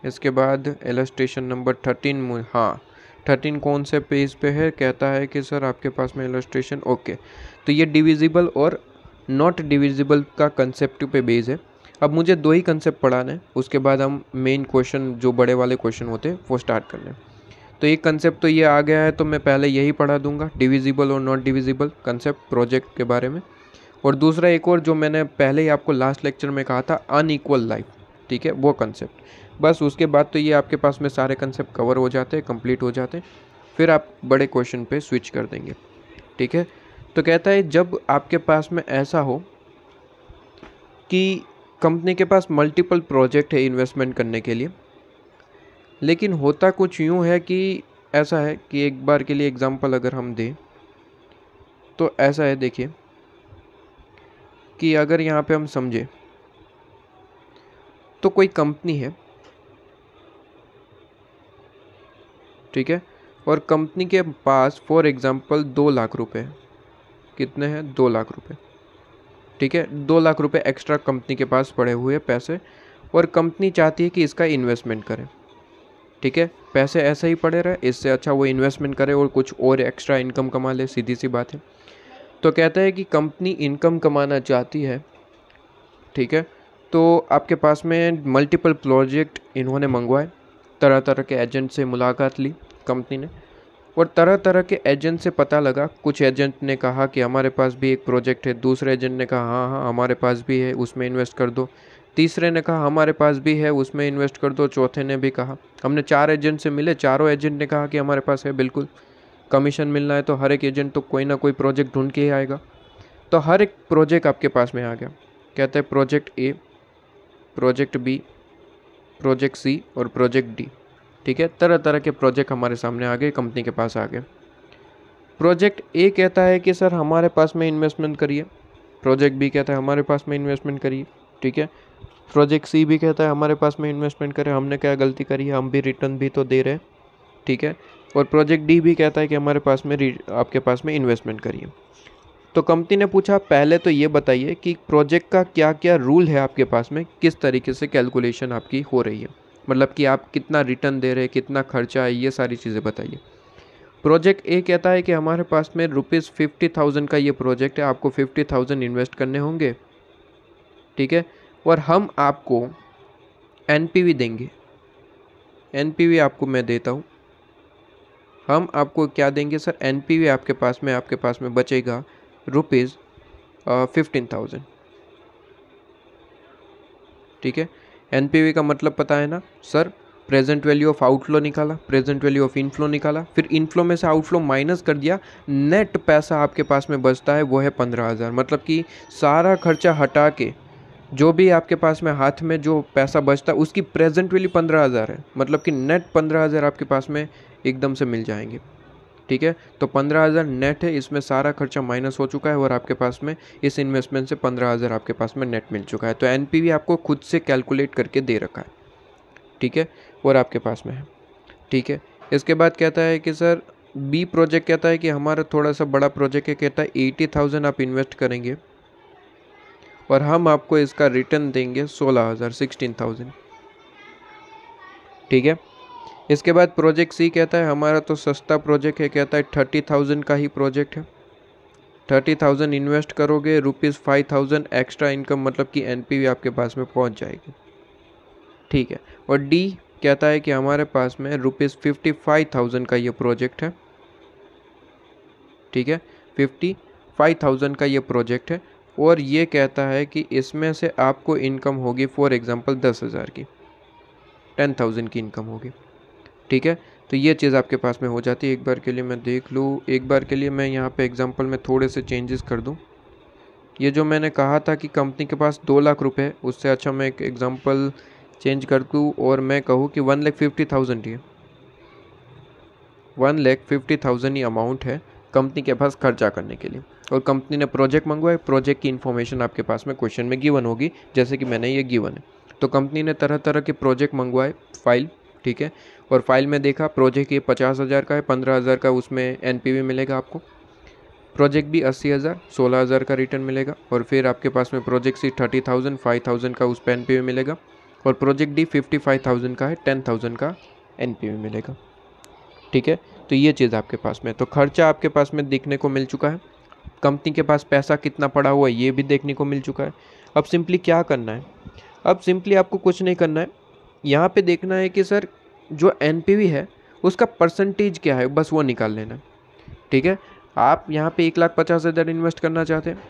इसके बाद इलस्ट्रेशन नंबर 13, हाँ 13 कौन से पेज पे है, कहता है कि सर आपके पास में इलस्ट्रेशन, ओके। तो ये डिविजिबल और नॉट डिविजिबल का कंसेप्ट पे बेस है। अब मुझे 2 ही कंसेप्ट पढ़ाने हैं, उसके बाद हम मेन क्वेश्चन जो बड़े वाले क्वेश्चन होते हैं वो स्टार्ट कर लें। तो एक कंसेप्ट तो ये आ गया है, तो मैं पहले यही पढ़ा दूंगा, डिविजिबल और नॉट डिविजिबल कंसेप्ट प्रोजेक्ट के बारे में। और दूसरा एक और जो मैंने पहले ही आपको लास्ट लेक्चर में कहा था, अनइक्वल लाइफ, ठीक है, वो कंसेप्ट। बस उसके बाद तो ये आपके पास में सारे कंसेप्ट कवर हो जाते हैं, कंप्लीट हो जाते हैं। फिर आप बड़े क्वेश्चन पे स्विच कर देंगे, ठीक है। तो कहता है जब आपके पास में ऐसा हो कि कंपनी के पास मल्टीपल प्रोजेक्ट है इन्वेस्टमेंट करने के लिए, लेकिन होता कुछ यूँ है कि ऐसा है कि एक बार के लिए एग्जांपल अगर हम दें तो ऐसा है, देखिए कि अगर यहाँ पे हम समझे तो कोई कंपनी है, ठीक है, और कंपनी के पास फॉर एग्जांपल 2 लाख रुपए, कितने हैं 2 लाख रुपए, ठीक है। 2 लाख रुपए एक्स्ट्रा कंपनी के पास पड़े हुए पैसे, और कंपनी चाहती है कि इसका इन्वेस्टमेंट करें, ठीक है। पैसे ऐसे ही पड़े रहे, इससे अच्छा वो इन्वेस्टमेंट करे और कुछ और एक्स्ट्रा इनकम कमा ले, सीधी सी बात है। तो कहता है कि कंपनी इनकम कमाना चाहती है, ठीक है। तो आपके पास में मल्टीपल प्रोजेक्ट इन्होंने मंगवाए, तरह तरह के एजेंट से मुलाकात ली कंपनी ने, और तरह तरह के एजेंट से पता लगा, कुछ एजेंट ने कहा कि हमारे पास भी एक प्रोजेक्ट है, दूसरे एजेंट ने कहा हाँ हाँ हमारे पास भी है, उसमें इन्वेस्ट कर दो, तीसरे ने कहा हमारे पास भी है, उसमें इन्वेस्ट कर दो, चौथे ने भी कहा। हमने 4 एजेंट से मिले, चारों एजेंट ने कहा कि हमारे पास है, बिल्कुल कमीशन मिलना है तो हर एक एजेंट तो कोई ना कोई प्रोजेक्ट ढूंढ के ही आएगा। तो हर एक प्रोजेक्ट आपके पास में आ गया। कहते हैं project A, project B, project C और प्रोजेक्ट डी, ठीक है। तरह तरह के प्रोजेक्ट हमारे सामने आ गए, कंपनी के पास आ गए। प्रोजेक्ट ए कहता है कि सर हमारे पास में इन्वेस्टमेंट करिए, प्रोजेक्ट बी कहता है हमारे पास में इन्वेस्टमेंट करिए, ठीक है। प्रोजेक्ट सी भी कहता है हमारे पास में इन्वेस्टमेंट करें, हमने क्या गलती करी है, हम भी रिटर्न भी तो दे रहे हैं, ठीक है। और प्रोजेक्ट डी भी कहता है कि हमारे पास में आपके पास में इन्वेस्टमेंट करिए। तो कंपनी ने पूछा पहले तो ये बताइए कि प्रोजेक्ट का क्या क्या रूल है आपके पास में, किस तरीके से कैलकुलेशन आपकी हो रही है, मतलब कि आप कितना रिटर्न दे रहे हैं, कितना खर्चा है, ये सारी चीज़ें बताइए। प्रोजेक्ट ए कहता है कि हमारे पास में ₹50,000 का ये प्रोजेक्ट है, आपको 50,000 इन्वेस्ट करने होंगे, ठीक है। और हम आपको एनपीवी देंगे, एनपीवी आपको मैं देता हूँ। हम आपको क्या देंगे सर, एनपीवी आपके पास में बचेगा ₹15,000, ठीक है। एनपीवी का मतलब पता है ना sir, present value of outflow निकाला, प्रेजेंट वैल्यू ऑफ इनफ्लो निकाला, फिर इनफ्लो में से आउटफ्लो माइनस कर दिया, नेट पैसा आपके पास में बचता है वो है 15,000। मतलब कि सारा खर्चा हटा के जो भी आपके पास में हाथ में जो पैसा बचता है उसकी प्रेजेंट वैल्यू 15,000 है, मतलब कि नेट 15,000 आपके पास में एकदम से मिल जाएंगे, ठीक है। तो 15,000 नेट है, इसमें सारा खर्चा माइनस हो चुका है और आपके पास में इस इन्वेस्टमेंट से 15,000 आपके पास में नेट मिल चुका है। तो एनपीवी आपको खुद से कैलकुलेट करके दे रखा है, ठीक है, और आपके पास में है, ठीक है। इसके बाद कहता है कि सर बी प्रोजेक्ट कहता है कि हमारा थोड़ा सा बड़ा प्रोजेक्ट है, कहता है 80,000 आप इन्वेस्ट करेंगे और हम आपको इसका रिटर्न देंगे 16,000, ठीक है। इसके बाद प्रोजेक्ट सी कहता है हमारा तो सस्ता प्रोजेक्ट है, कहता है 30,000 का ही प्रोजेक्ट है, 30,000 इन्वेस्ट करोगे, ₹5,000 एक्स्ट्रा इनकम मतलब कि एनपीवी आपके पास में पहुंच जाएगी। ठीक है। और डी कहता है कि हमारे पास में ₹55,000 का ये प्रोजेक्ट है। ठीक है, 55,000 का ये प्रोजेक्ट है और ये कहता है कि इसमें से आपको इनकम होगी फॉर एग्जांपल 10,000 की, 10,000 की इनकम होगी। ठीक है, तो ये चीज़ आपके पास में हो जाती है। एक बार के लिए मैं देख लूँ, एक बार के लिए मैं यहाँ पे एग्जांपल में थोड़े से चेंजेस कर दूँ। ये जो मैंने कहा था कि कंपनी के पास 2 लाख रुपए, उससे अच्छा मैं एक एग्जांपल चेंज कर दूँ और मैं कहूँ कि 1,50,000 ही है, 1,50,000 ही अमाउंट है कंपनी के पास खर्चा करने के लिए। और कंपनी ने प्रोजेक्ट मंगवाए, प्रोजेक्ट की इन्फॉर्मेशन आपके पास में क्वेश्चन में गिवन होगी, जैसे कि मैंने ये गिवन है। तो कंपनी ने तरह तरह के प्रोजेक्ट मंगवाए, फाइल। ठीक है, और फाइल में देखा प्रोजेक्ट ये 50,000 का है, 15,000 का उसमें एनपीवी मिलेगा आपको। प्रोजेक्ट भी 80,000, 16,000 का रिटर्न मिलेगा। और फिर आपके पास में प्रोजेक्ट सी 30,000, 5,000 का उस पर एनपीवी मिलेगा। और प्रोजेक्ट डी 55,000 का है, 10,000 का एनपीवी मिलेगा। ठीक है, तो ये चीज़ आपके पास में, तो खर्चा आपके पास में देखने को मिल चुका है, कंपनी के पास पैसा कितना पड़ा हुआ है ये भी देखने को मिल चुका है। अब सिंपली क्या करना है, अब सिंपली आपको कुछ नहीं करना है, यहाँ पे देखना है कि सर जो एनपीवी है उसका परसेंटेज क्या है, बस वो निकाल लेना है। ठीक है, आप यहाँ पे 1,50,000 इन्वेस्ट करना चाहते हैं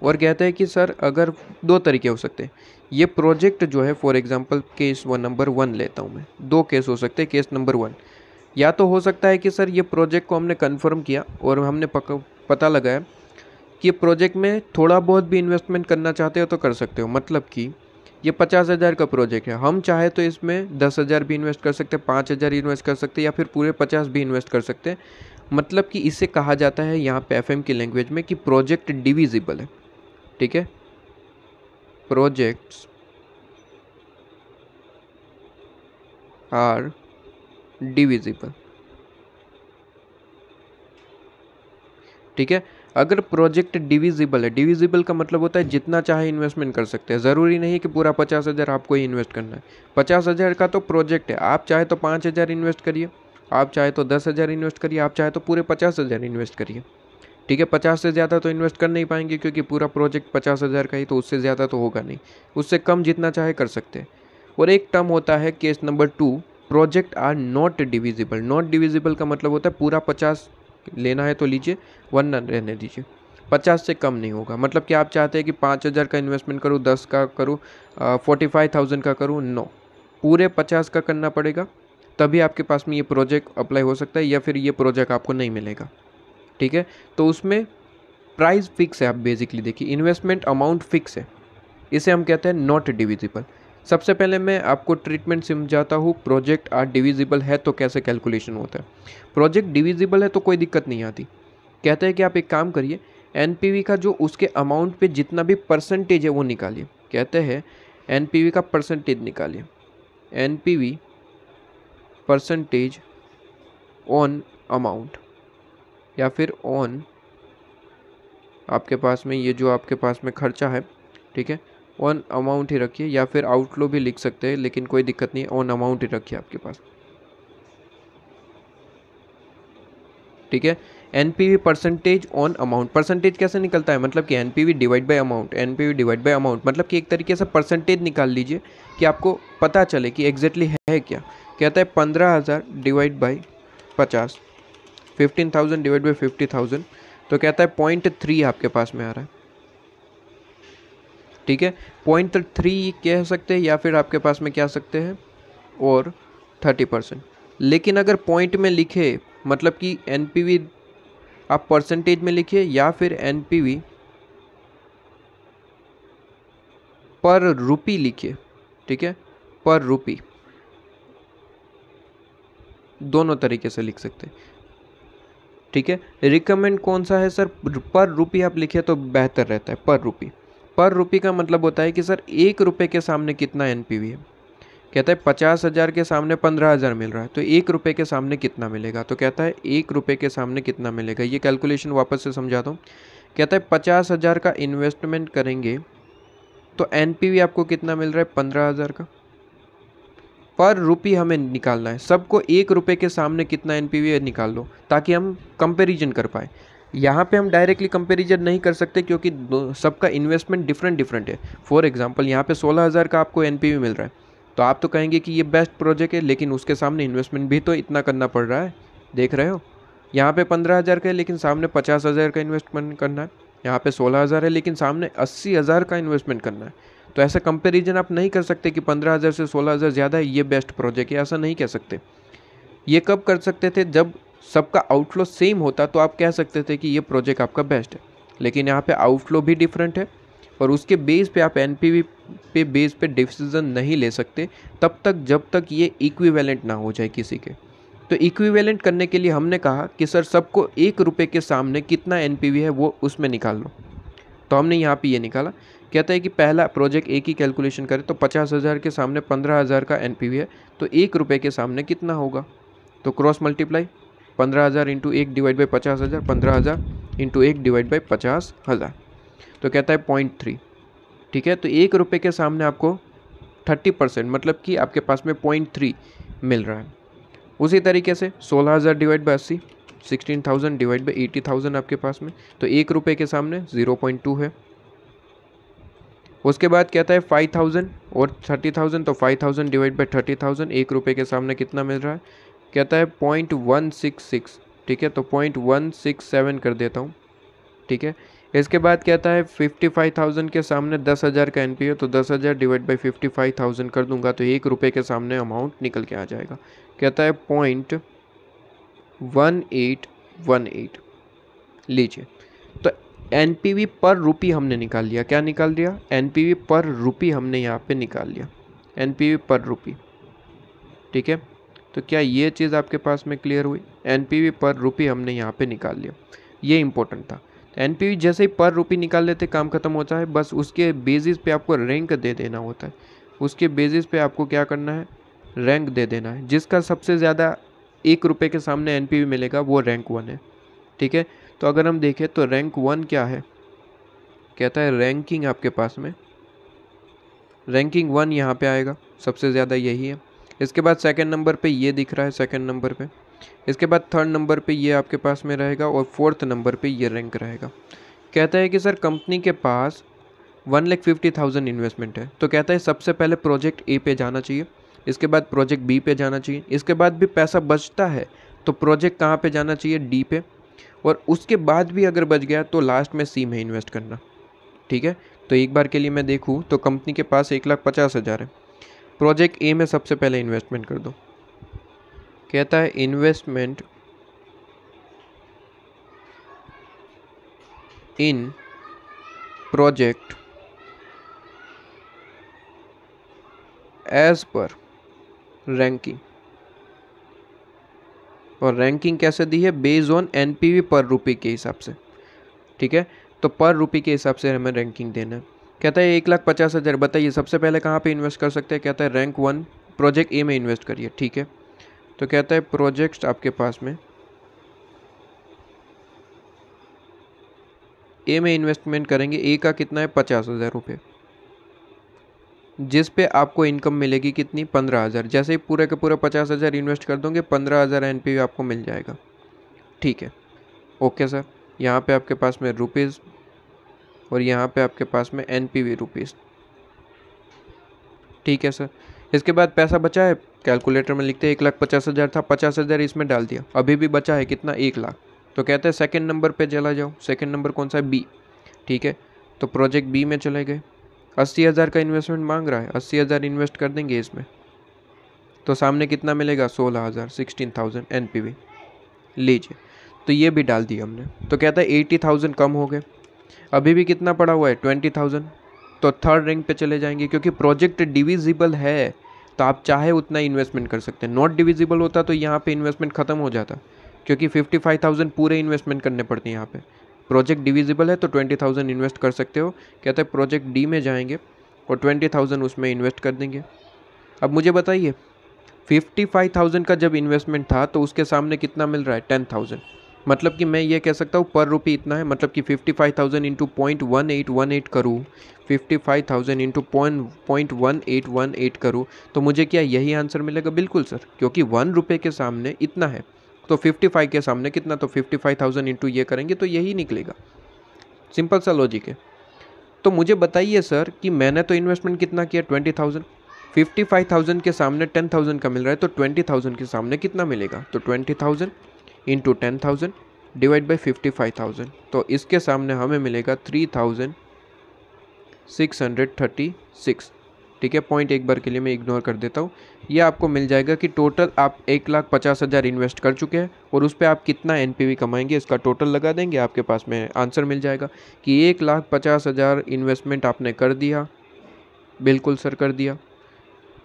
और कहते हैं कि सर अगर 2 तरीके हो सकते हैं, ये प्रोजेक्ट जो है फॉर एग्जांपल केस नंबर 1 लेता हूँ मैं, 2 केस हो सकते हैं। केस नंबर 1 या तो हो सकता है कि सर ये प्रोजेक्ट को हमने कंफर्म किया और हमने पता लगाया कि ये प्रोजेक्ट में थोड़ा बहुत भी इन्वेस्टमेंट करना चाहते हो तो कर सकते हो। मतलब कि ये 50,000 का प्रोजेक्ट है, हम चाहे तो इसमें 10,000 भी इन्वेस्ट कर सकते हैं, 5,000 इन्वेस्ट कर सकते हैं या फिर पूरे 50 भी इन्वेस्ट कर सकते हैं। मतलब कि इसे कहा जाता है यहाँ पे एफएम की लैंग्वेज में कि प्रोजेक्ट डिविजिबल है। ठीक है, प्रोजेक्ट्स आर डिविजिबल। ठीक है, अगर प्रोजेक्ट डिविजिबल है, डिविजिबल का मतलब होता है जितना चाहे इन्वेस्टमेंट कर सकते हैं, ज़रूरी नहीं कि पूरा 50,000 आपको ही इन्वेस्ट करना है। 50,000 का तो प्रोजेक्ट है, आप चाहे तो 5,000 इन्वेस्ट करिए, आप चाहे तो 10,000 इन्वेस्ट करिए, आप चाहे तो पूरे 50,000 इन्वेस्ट करिए। ठीक है, 50 से ज़्यादा तो इन्वेस्ट कर नहीं पाएंगे क्योंकि पूरा प्रोजेक्ट 50,000 का ही, तो उससे ज़्यादा तो होगा नहीं, उससे कम जितना चाहे कर सकते हैं। और एक टर्म होता है case number 2, project are not divisible. Not divisible का मतलब होता है पूरा 50 लेना है तो लीजिए, वरना रहने दीजिए, 50 से कम नहीं होगा। मतलब कि आप चाहते हैं कि 5,000 का इन्वेस्टमेंट करूँ, 10 का करूँ, 45,000 का करूँ, नो, पूरे 50 का करना पड़ेगा, तभी आपके पास में ये प्रोजेक्ट अप्लाई हो सकता है या फिर ये प्रोजेक्ट आपको नहीं मिलेगा। ठीक है, तो उसमें प्राइस फिक्स है। आप बेसिकली देखिए, इन्वेस्टमेंट अमाउंट फिक्स है, इसे हम कहते हैं नॉट डिविजिबल। सबसे पहले मैं आपको ट्रीटमेंट समझाता हूँ, प्रोजेक्ट आर डिविजिबल है तो कैसे कैलकुलेशन होता है। प्रोजेक्ट डिविजिबल है तो कोई दिक्कत नहीं आती, कहते हैं कि आप एक काम करिए, एनपीवी का जो उसके अमाउंट पे जितना भी परसेंटेज है वो निकालिए। कहते हैं एनपीवी का परसेंटेज निकालिए, एनपीवी परसेंटेज ऑन अमाउंट या फिर ऑन आपके पास में ये जो आपके पास में खर्चा है। ठीक है, ऑन अमाउंट ही रखिए या फिर आउटफ्लो भी लिख सकते हैं, लेकिन कोई दिक्कत नहीं, ऑन अमाउंट ही रखिए आपके पास। ठीक है, NPV percentage on amount. Percentage कैसे निकलता है, मतलब कि NPV divide by amount, NPV divide by amount, मतलब कि एक तरीके से परसेंटेज निकाल लीजिए कि आपको पता चले कि एग्जैक्टली है क्या। कहता है 15,000 डिवाइड बाई 50, 15,000 डिवाइड बाई 50,000, तो कहता है 0.3 आपके पास में आ रहा है। ठीक है, 0.3 कह सकते हैं या फिर आपके पास में क्या सकते हैं और 30%। लेकिन अगर पॉइंट में लिखे, मतलब कि एनपीवी आप परसेंटेज में लिखिए या फिर एनपीवी पर रुपी लिखिए। ठीक है, पर रुपी, दोनों तरीके से लिख सकते हैं। ठीक है, रिकमेंड कौन सा है सर, पर रुपी आप लिखे तो बेहतर रहता है। पर रुपी, पर रुपी का मतलब होता है कि सर 1 रुपये के सामने कितना एनपीवी है। कहता है 50,000 के सामने 15,000 मिल रहा है, तो 1 रुपये के सामने कितना मिलेगा। तो कहता है 1 रुपये के सामने कितना मिलेगा, ये कैलकुलेशन वापस से समझाता हूँ। कहता है 50,000 का इन्वेस्टमेंट करेंगे तो एनपीवी आपको कितना मिल रहा है, 15,000 का। पर रुपी हमें निकालना है, सबको 1 रुपये के सामने कितना एनपीवी है निकाल लो, ताकि हम कंपैरिजन कर पाए। यहाँ पे हम डायरेक्टली कंपैरिजन नहीं कर सकते क्योंकि सबका इन्वेस्टमेंट डिफरेंट है। फॉर एग्जांपल यहाँ पे 16,000 का आपको एनपीवी मिल रहा है, तो आप तो कहेंगे कि ये बेस्ट प्रोजेक्ट है, लेकिन उसके सामने इन्वेस्टमेंट भी तो इतना करना पड़ रहा है, देख रहे हो। यहाँ पे 15,000 का है लेकिन सामने 50,000 का इन्वेस्टमेंट करना है, यहाँ पे 16,000 है लेकिन सामने 80,000 का इन्वेस्टमेंट करना है। तो ऐसा कंपेरिजन आप नहीं कर सकते कि 15,000 से 16,000 ज़्यादा है, ये बेस्ट प्रोजेक्ट है, ऐसा नहीं कह सकते। ये कब कर सकते थे, जब सबका आउटफ्लो सेम होता तो आप कह सकते थे कि ये प्रोजेक्ट आपका बेस्ट है। लेकिन यहाँ पे आउटफ्लो भी डिफरेंट है और उसके बेस पे आप एनपीवी पे बेस पे डिसीजन नहीं ले सकते तब तक जब तक ये इक्विवेलेंट ना हो जाए किसी के। तो इक्विवेलेंट करने के लिए हमने कहा कि सर सबको 1 रुपये के सामने कितना एनपीवी है वो उसमें निकाल लो। तो हमने यहाँ पे ये निकाला, कहता है कि पहला प्रोजेक्ट एक ही कैलकुलेशन करे तो 50,000 के सामने 15,000 का एनपीवी है, तो 1 रुपये के सामने कितना होगा। तो cross multiply 15,000 into 1 divide by 50,000, 15,000 into 1 divide by 50,000, तो कहता है 0.3। ठीक है, तो 1 रुपये के सामने आपको 30% मतलब कि आपके पास में 0.3 मिल रहा है। उसी तरीके से 16,000 डिवाइड बाई 80, 16,000 डिवाइड बाई 80,000 आपके पास में, तो 1 रुपये के सामने 0.2 है। उसके बाद कहता है 5,000 और 30,000, तो 5,000 डिवाइड बाई 30,000, 1 रुपये के सामने कितना मिल रहा है, कहता है 0.166। ठीक है, तो 0.167 कर देता हूँ। ठीक है, इसके बाद कहता है 55,000 के सामने 10,000 का एनपी है, तो 10,000 डिवाइड बाई 55,000 कर दूंगा तो 1 रुपये के सामने अमाउंट निकल के आ जाएगा। कहता है 0.1818। लीजिए, तो एनपीवी पर रुपी हमने निकाल लिया। क्या निकाल लिया, एनपीवी पर रुपी हमने यहाँ पे निकाल लिया, एनपीवी पर रुपी। ठीक है, तो क्या ये चीज़ आपके पास में क्लियर हुई। एनपीवी पर रुपी हमने यहाँ पे निकाल लिया, ये इंपॉर्टेंट था। एनपीवी जैसे ही पर रुपी निकाल लेते काम खत्म होता है, बस उसके बेसिस पे आपको रैंक दे देना होता है। उसके बेसिस पे आपको क्या करना है, रैंक दे देना है। जिसका सबसे ज़्यादा 1 रुपये के सामने एनपीवी मिलेगा वो रैंक 1 है। ठीक है, तो अगर हम देखें तो रैंक 1 क्या है, कहता है रैंकिंग आपके पास में रैंकिंग 1 यहाँ पे आएगा, सबसे ज़्यादा यही है। इसके बाद सेकंड नंबर पे ये दिख रहा है, सेकंड नंबर पे। इसके बाद थर्ड नंबर पे ये आपके पास में रहेगा और फोर्थ नंबर पे ये रैंक रहेगा। कहता है कि सर कंपनी के पास 1,50,000 इन्वेस्टमेंट है, तो कहता है सबसे पहले प्रोजेक्ट ए पे जाना चाहिए, इसके बाद प्रोजेक्ट बी पे जाना चाहिए, इसके बाद भी पैसा बचता है तो प्रोजेक्ट कहाँ पे जाना चाहिए, डी पे, और उसके बाद भी अगर बच गया तो लास्ट में सी में इन्वेस्ट करना। ठीक है, तो एक बार के लिए मैं देखूँ तो कंपनी के पास 1,50,000 है, प्रोजेक्ट ए में सबसे पहले इन्वेस्टमेंट कर दो। कहता है investment in project as per ranking, और रैंकिंग कैसे दी है, बेस्ड ऑन एनपीवी पर रुपये के हिसाब से। ठीक है, तो पर रुपये के हिसाब से हमें रैंकिंग देना है। कहता है 1,50,000, बताइए सबसे पहले कहाँ पे इन्वेस्ट कर सकते हैं। कहता है रैंक 1 प्रोजेक्ट ए में इन्वेस्ट करिए। ठीक है, तो कहता है प्रोजेक्ट्स आपके पास में ए में इन्वेस्टमेंट करेंगे, ए का कितना है 50,000 रुपये, जिस पे आपको इनकम मिलेगी कितनी 15,000। जैसे ही पूरे के पूरे 50,000 इन्वेस्ट कर दोगे 15,000 एनपीवी आपको मिल जाएगा। ठीक है, ओके सर, यहाँ पे आपके पास में रुपीज़ और यहाँ पे आपके पास में एनपीवी रुपीज़। ठीक है सर, इसके बाद पैसा बचा है, कैलकुलेटर में लिखते हैं 1,50,000 था, 50,000 इसमें डाल दिया, अभी भी बचा है कितना 1 लाख। तो कहते हैं सेकंड नंबर पे चला जाओ, सेकंड नंबर कौन सा है, बी। ठीक है, तो प्रोजेक्ट बी में चले गए, 80,000 का इन्वेस्टमेंट मांग रहा है, 80,000 इन्वेस्ट कर देंगे इसमें, तो सामने कितना मिलेगा 16,000, 16,000 एनपीवी। लीजिए, तो ये भी डाल दिया हमने। तो कहता है 80,000 कम हो गए, अभी भी कितना पड़ा हुआ है 20,000, तो थर्ड रैंक पे चले जाएंगे। क्योंकि प्रोजेक्ट डिविजिबल है तो आप चाहे उतना इन्वेस्टमेंट कर सकते हैं। नॉट डिविजिबल होता तो यहाँ पे इन्वेस्टमेंट ख़त्म हो जाता, क्योंकि 55,000 पूरे इन्वेस्टमेंट करने पड़ते हैं यहाँ पे। प्रोजेक्ट डिविजिबल है तो 20,000 इन्वेस्ट कर सकते हो। कहते हैं प्रोजेक्ट डी में जाएंगे और 20,000 उसमें इन्वेस्ट कर देंगे। अब मुझे बताइए 55,000 का जब इन्वेस्टमेंट था तो उसके सामने कितना मिल रहा है 10,000, मतलब कि मैं ये कह सकता हूँ पर रुपये इतना है, मतलब कि 55,000 इंटू 0.1818 करूँ, 55,000 इंटू 0.1818 करूँ तो मुझे क्या यही आंसर मिलेगा। बिल्कुल सर, क्योंकि 1 रुपये के सामने इतना है, तो 55 के सामने कितना, तो 55,000 इंटू ये करेंगे तो यही निकलेगा। सिंपल सा लॉजिक है। तो मुझे बताइए सर कि मैंने तो इन्वेस्टमेंट कितना किया, 20,000, 55,000 के सामने 10,000 का मिल रहा है, तो 20,000 के सामने कितना मिलेगा, तो 20,000 इंटू 10,000 डिवाइड बाई 55,000, तो इसके सामने हमें मिलेगा 3,636। ठीक है, पॉइंट एक बार के लिए मैं इग्नोर कर देता हूँ। ये आपको मिल जाएगा कि टोटल आप 1,50,000 इन्वेस्ट कर चुके हैं और उस पर आप कितना एनपीवी कमाएंगे, इसका टोटल लगा देंगे, आपके पास में आंसर मिल जाएगा कि 1,50,000 इन्वेस्टमेंट आपने कर दिया। बिल्कुल सर, कर दिया।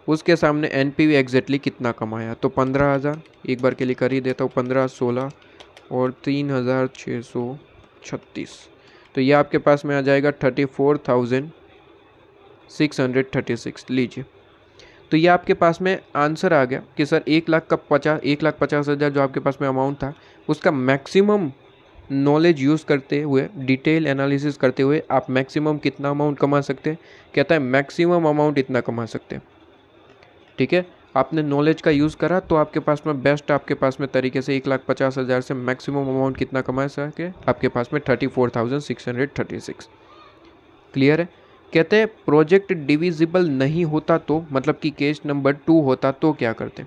उसके सामने एनपीवी एग्जैक्टली कितना कमाया, तो 15,000, एक बार के लिए कर ही देता हूँ, 15, 16 और 3,636, तो ये आपके पास में आ जाएगा 34,636। लीजिए, तो ये आपके पास में आंसर आ गया कि सर 1,50,000 जो आपके पास में अमाउंट था, उसका मैक्सिमम नॉलेज यूज़ करते हुए, डिटेल एनालिसिस करते हुए आप मैक्सिमम कितना अमाउंट कमा सकते हैं। कहता है मैक्सिमम अमाउंट इतना कमा सकते हैं। ठीक है, आपने नॉलेज का यूज़ करा तो आपके पास में बेस्ट, आपके पास में तरीके से 1,50,000 से मैक्सिमम अमाउंट कितना कमा सके, आपके पास में 34,636। क्लियर है। कहते हैं प्रोजेक्ट डिविजिबल नहीं होता तो, मतलब कि केस नंबर 2 होता तो क्या करते।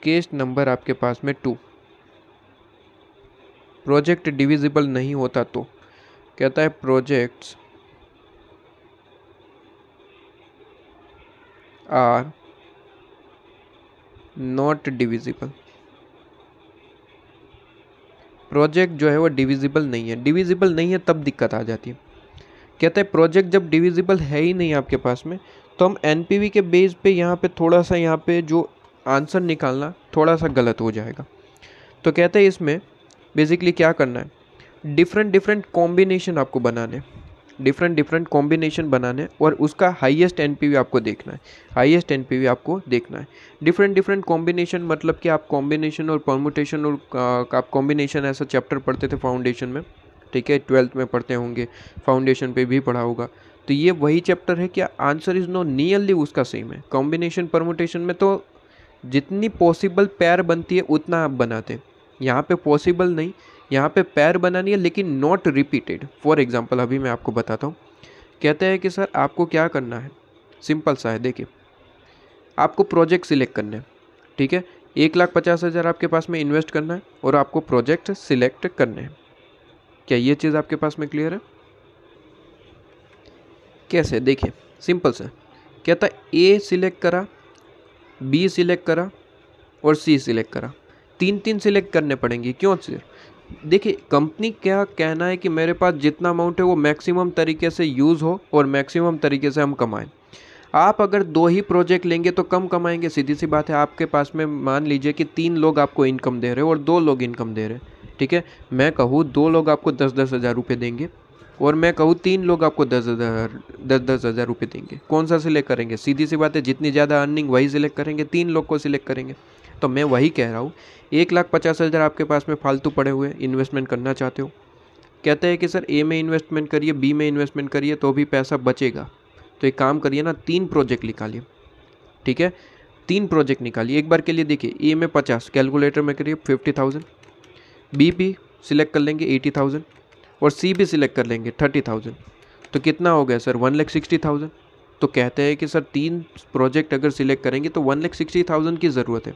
केस नंबर आपके पास में 2, प्रोजेक्ट डिविजिबल नहीं होता तो कहता है projects are not divisible. Project जो है वो डिविजिबल नहीं है। डिविजिबल नहीं है तब दिक्कत आ जाती है। कहते हैं प्रोजेक्ट जब डिविजिबल है ही नहीं आपके पास में, तो हम एनपीवी के बेस पे यहाँ पे थोड़ा सा, यहाँ पे जो आंसर निकालना थोड़ा सा गलत हो जाएगा। तो कहते हैं इसमें बेसिकली क्या करना है, डिफरेंट कॉम्बिनेशन आपको बनाने, डिफरेंट कॉम्बिनेशन बनाने और उसका हाईएस्ट एनपीवी आपको देखना है। हाईएस्ट एनपीवी आपको देखना है। डिफरेंट कॉम्बिनेशन मतलब कि आप कॉम्बिनेशन और परमुटेशन और आप कॉम्बिनेशन ऐसा चैप्टर पढ़ते थे फाउंडेशन में। ठीक है, 12th में पढ़ते होंगे, फाउंडेशन पे भी पढ़ा होगा। तो ये वही चैप्टर है कि आंसर इज़ नो नियरली उसका सेम है। कॉम्बिनेशन परमुटेशन में तो जितनी पॉसिबल पैर बनती है उतना आप बनाते हैं। यहाँ पे पॉसिबल नहीं, यहाँ पे पैर बनानी है लेकिन नॉट रिपीटेड। फॉर एग्जांपल अभी मैं आपको बताता हूँ। कहते हैं कि सर आपको क्या करना है, सिंपल सा है। देखिए, आपको प्रोजेक्ट सिलेक्ट करना है। ठीक है, 1,50,000 आपके पास में इन्वेस्ट करना है और आपको प्रोजेक्ट सिलेक्ट करने हैं। क्या ये चीज़ आपके पास में क्लियर है? कैसे, देखिए सिंपल सा। कहता है ए सिलेक्ट करा, बी सिलेक्ट करा और सी सिलेक्ट करा। 3 सिलेक्ट करने पड़ेंगे। क्यों सर? देखिए, कंपनी क्या कहना है कि मेरे पास जितना अमाउंट है वो मैक्सिमम तरीके से यूज़ हो और मैक्सिमम तरीके से हम कमाएं। आप अगर 2 ही प्रोजेक्ट लेंगे तो कम कमाएंगे, सीधी सी बात है। आपके पास में मान लीजिए कि 3 लोग आपको इनकम दे रहे हो और 2 लोग इनकम दे रहे हैं। ठीक है, मैं कहूँ 2 लोग आपको 10-10 हज़ार रुपये देंगे और मैं कहूँ 3 लोग आपको 10-10 हज़ार रुपये देंगे। कौन सा सिलेक्ट करेंगे? सीधी सी बात है, जितनी ज़्यादा अर्निंग वही सिलेक्ट करेंगे, 3 लोग को सिलेक्ट करेंगे। तो मैं वही कह रहा हूँ, 1,50,000 आपके पास में फालतू पड़े हुए, इन्वेस्टमेंट करना चाहते हो। कहते हैं कि सर ए में इन्वेस्टमेंट करिए, बी में इन्वेस्टमेंट करिए तो भी पैसा बचेगा। तो एक काम करिए ना, 3 प्रोजेक्ट निकालिए। ठीक है, 3 प्रोजेक्ट निकालिए एक बार के लिए। देखिए, ए में 50, कैलकुलेटर में करिए 50,000, बी भी सिलेक्ट कर लेंगे 80,000 और सी भी सिलेक्ट कर लेंगे 30,000। तो कितना हो गया सर? 1,60,000। तो कहते हैं कि सर 3 प्रोजेक्ट अगर सिलेक्ट करेंगे तो 1,60,000 की ज़रूरत है,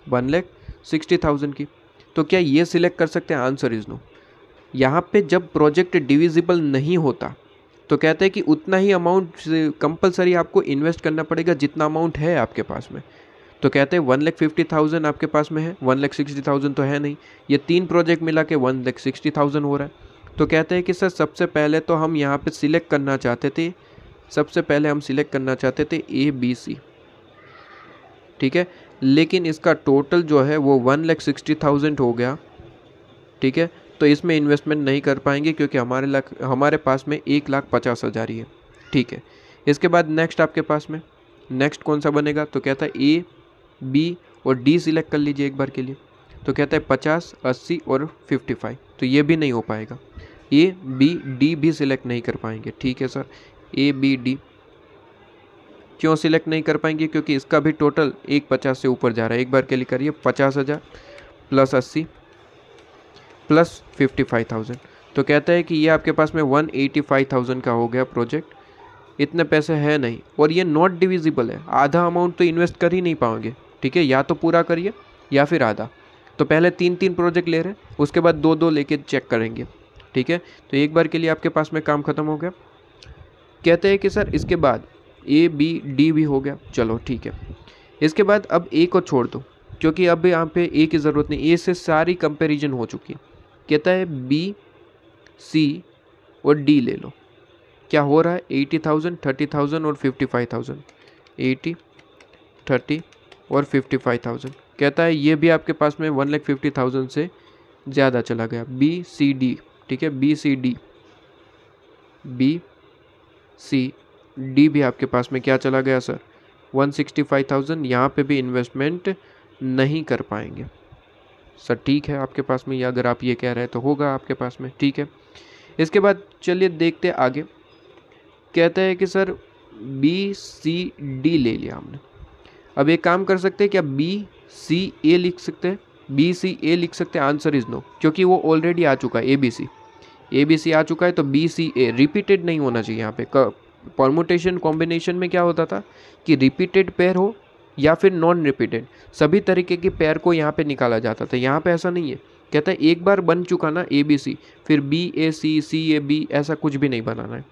1,60,000 की। तो क्या ये सिलेक्ट कर सकते हैं? Answer is no. यहाँ पे जब प्रोजेक्ट डिविजिबल नहीं होता तो कहते हैं कि उतना ही अमाउंट कंपलसरी आपको इन्वेस्ट करना पड़ेगा जितना अमाउंट है आपके पास में। तो कहते हैं 1,50,000 आपके पास में है, 1,60,000 तो है नहीं, ये 3 प्रोजेक्ट मिला के 1,60,000 हो रहा है। तो कहते हैं कि सर सबसे पहले तो हम यहाँ पे सिलेक्ट करना चाहते थे, ए बी सी। ठीक है, लेकिन इसका टोटल जो है वो 1,60,000 हो गया। ठीक है, तो इसमें इन्वेस्टमेंट नहीं कर पाएंगे क्योंकि हमारे पास में 1,50,000 ही है। ठीक है, इसके बाद नेक्स्ट आपके पास में नेक्स्ट कौन सा बनेगा? तो कहता है ए बी और डी सिलेक्ट कर लीजिए एक बार के लिए। तो कहता है 50, 80 और 55। तो ये भी नहीं हो पाएगा, ए बी डी भी सिलेक्ट नहीं कर पाएंगे। ठीक है सर, ए बी डी क्यों सिलेक्ट नहीं कर पाएंगे? क्योंकि इसका भी टोटल 1,50 से ऊपर जा रहा है। एक बार के लिए करिए 50,000 प्लस 80 प्लस 55,000, तो कहता है कि ये आपके पास में 185,000 का हो गया प्रोजेक्ट। इतने पैसे है नहीं और ये नॉट डिविजिबल है, आधा अमाउंट तो इन्वेस्ट कर ही नहीं पाओगे, ठीक है, या तो पूरा करिए या फिर आधा। तो पहले 3 प्रोजेक्ट ले रहे हैं, उसके बाद 2 लेके चेक करेंगे, ठीक है। तो एक बार के लिए आपके पास में काम खत्म हो गया। कहते हैं कि सर इसके बाद A B D भी हो गया, चलो ठीक है। इसके बाद अब A को छोड़ दो क्योंकि अब यहाँ पे A की ज़रूरत नहीं, A से सारी कंपैरिजन हो चुकी है। कहता है B C और D ले लो। क्या हो रहा है, 80,000, 30,000 और 55,000, 80, 30 और 55,000। कहता है ये भी आपके पास में 1,50,000 से ज़्यादा चला गया। B C D, ठीक है, B C D, B C D भी आपके पास में क्या चला गया सर, 165,000। यहाँ पे भी इन्वेस्टमेंट नहीं कर पाएंगे सर, ठीक है। आपके पास में ये अगर आप ये कह रहे हैं तो होगा आपके पास में, ठीक है। इसके बाद चलिए देखते हैं आगे। कहता है कि सर B C D ले लिया हमने, अब एक काम कर सकते हैं, क्या B C A लिख सकते हैं, B C A लिख सकते हैं? आंसर इज नो, क्योंकि वो ऑलरेडी आ चुका है, A B C आ चुका है, तो B C A रिपीटेड नहीं होना चाहिए। यहाँ पे परमुटेशन कॉम्बिनेशन में क्या होता था कि रिपीटेड पेयर हो या फिर नॉन रिपीटेड, सभी तरीके के पेयर को यहाँ पे निकाला जाता था। यहाँ पे ऐसा नहीं है, कहता है एक बार बन चुका ना A B C, फिर B A C C A B ऐसा कुछ भी नहीं बनाना है,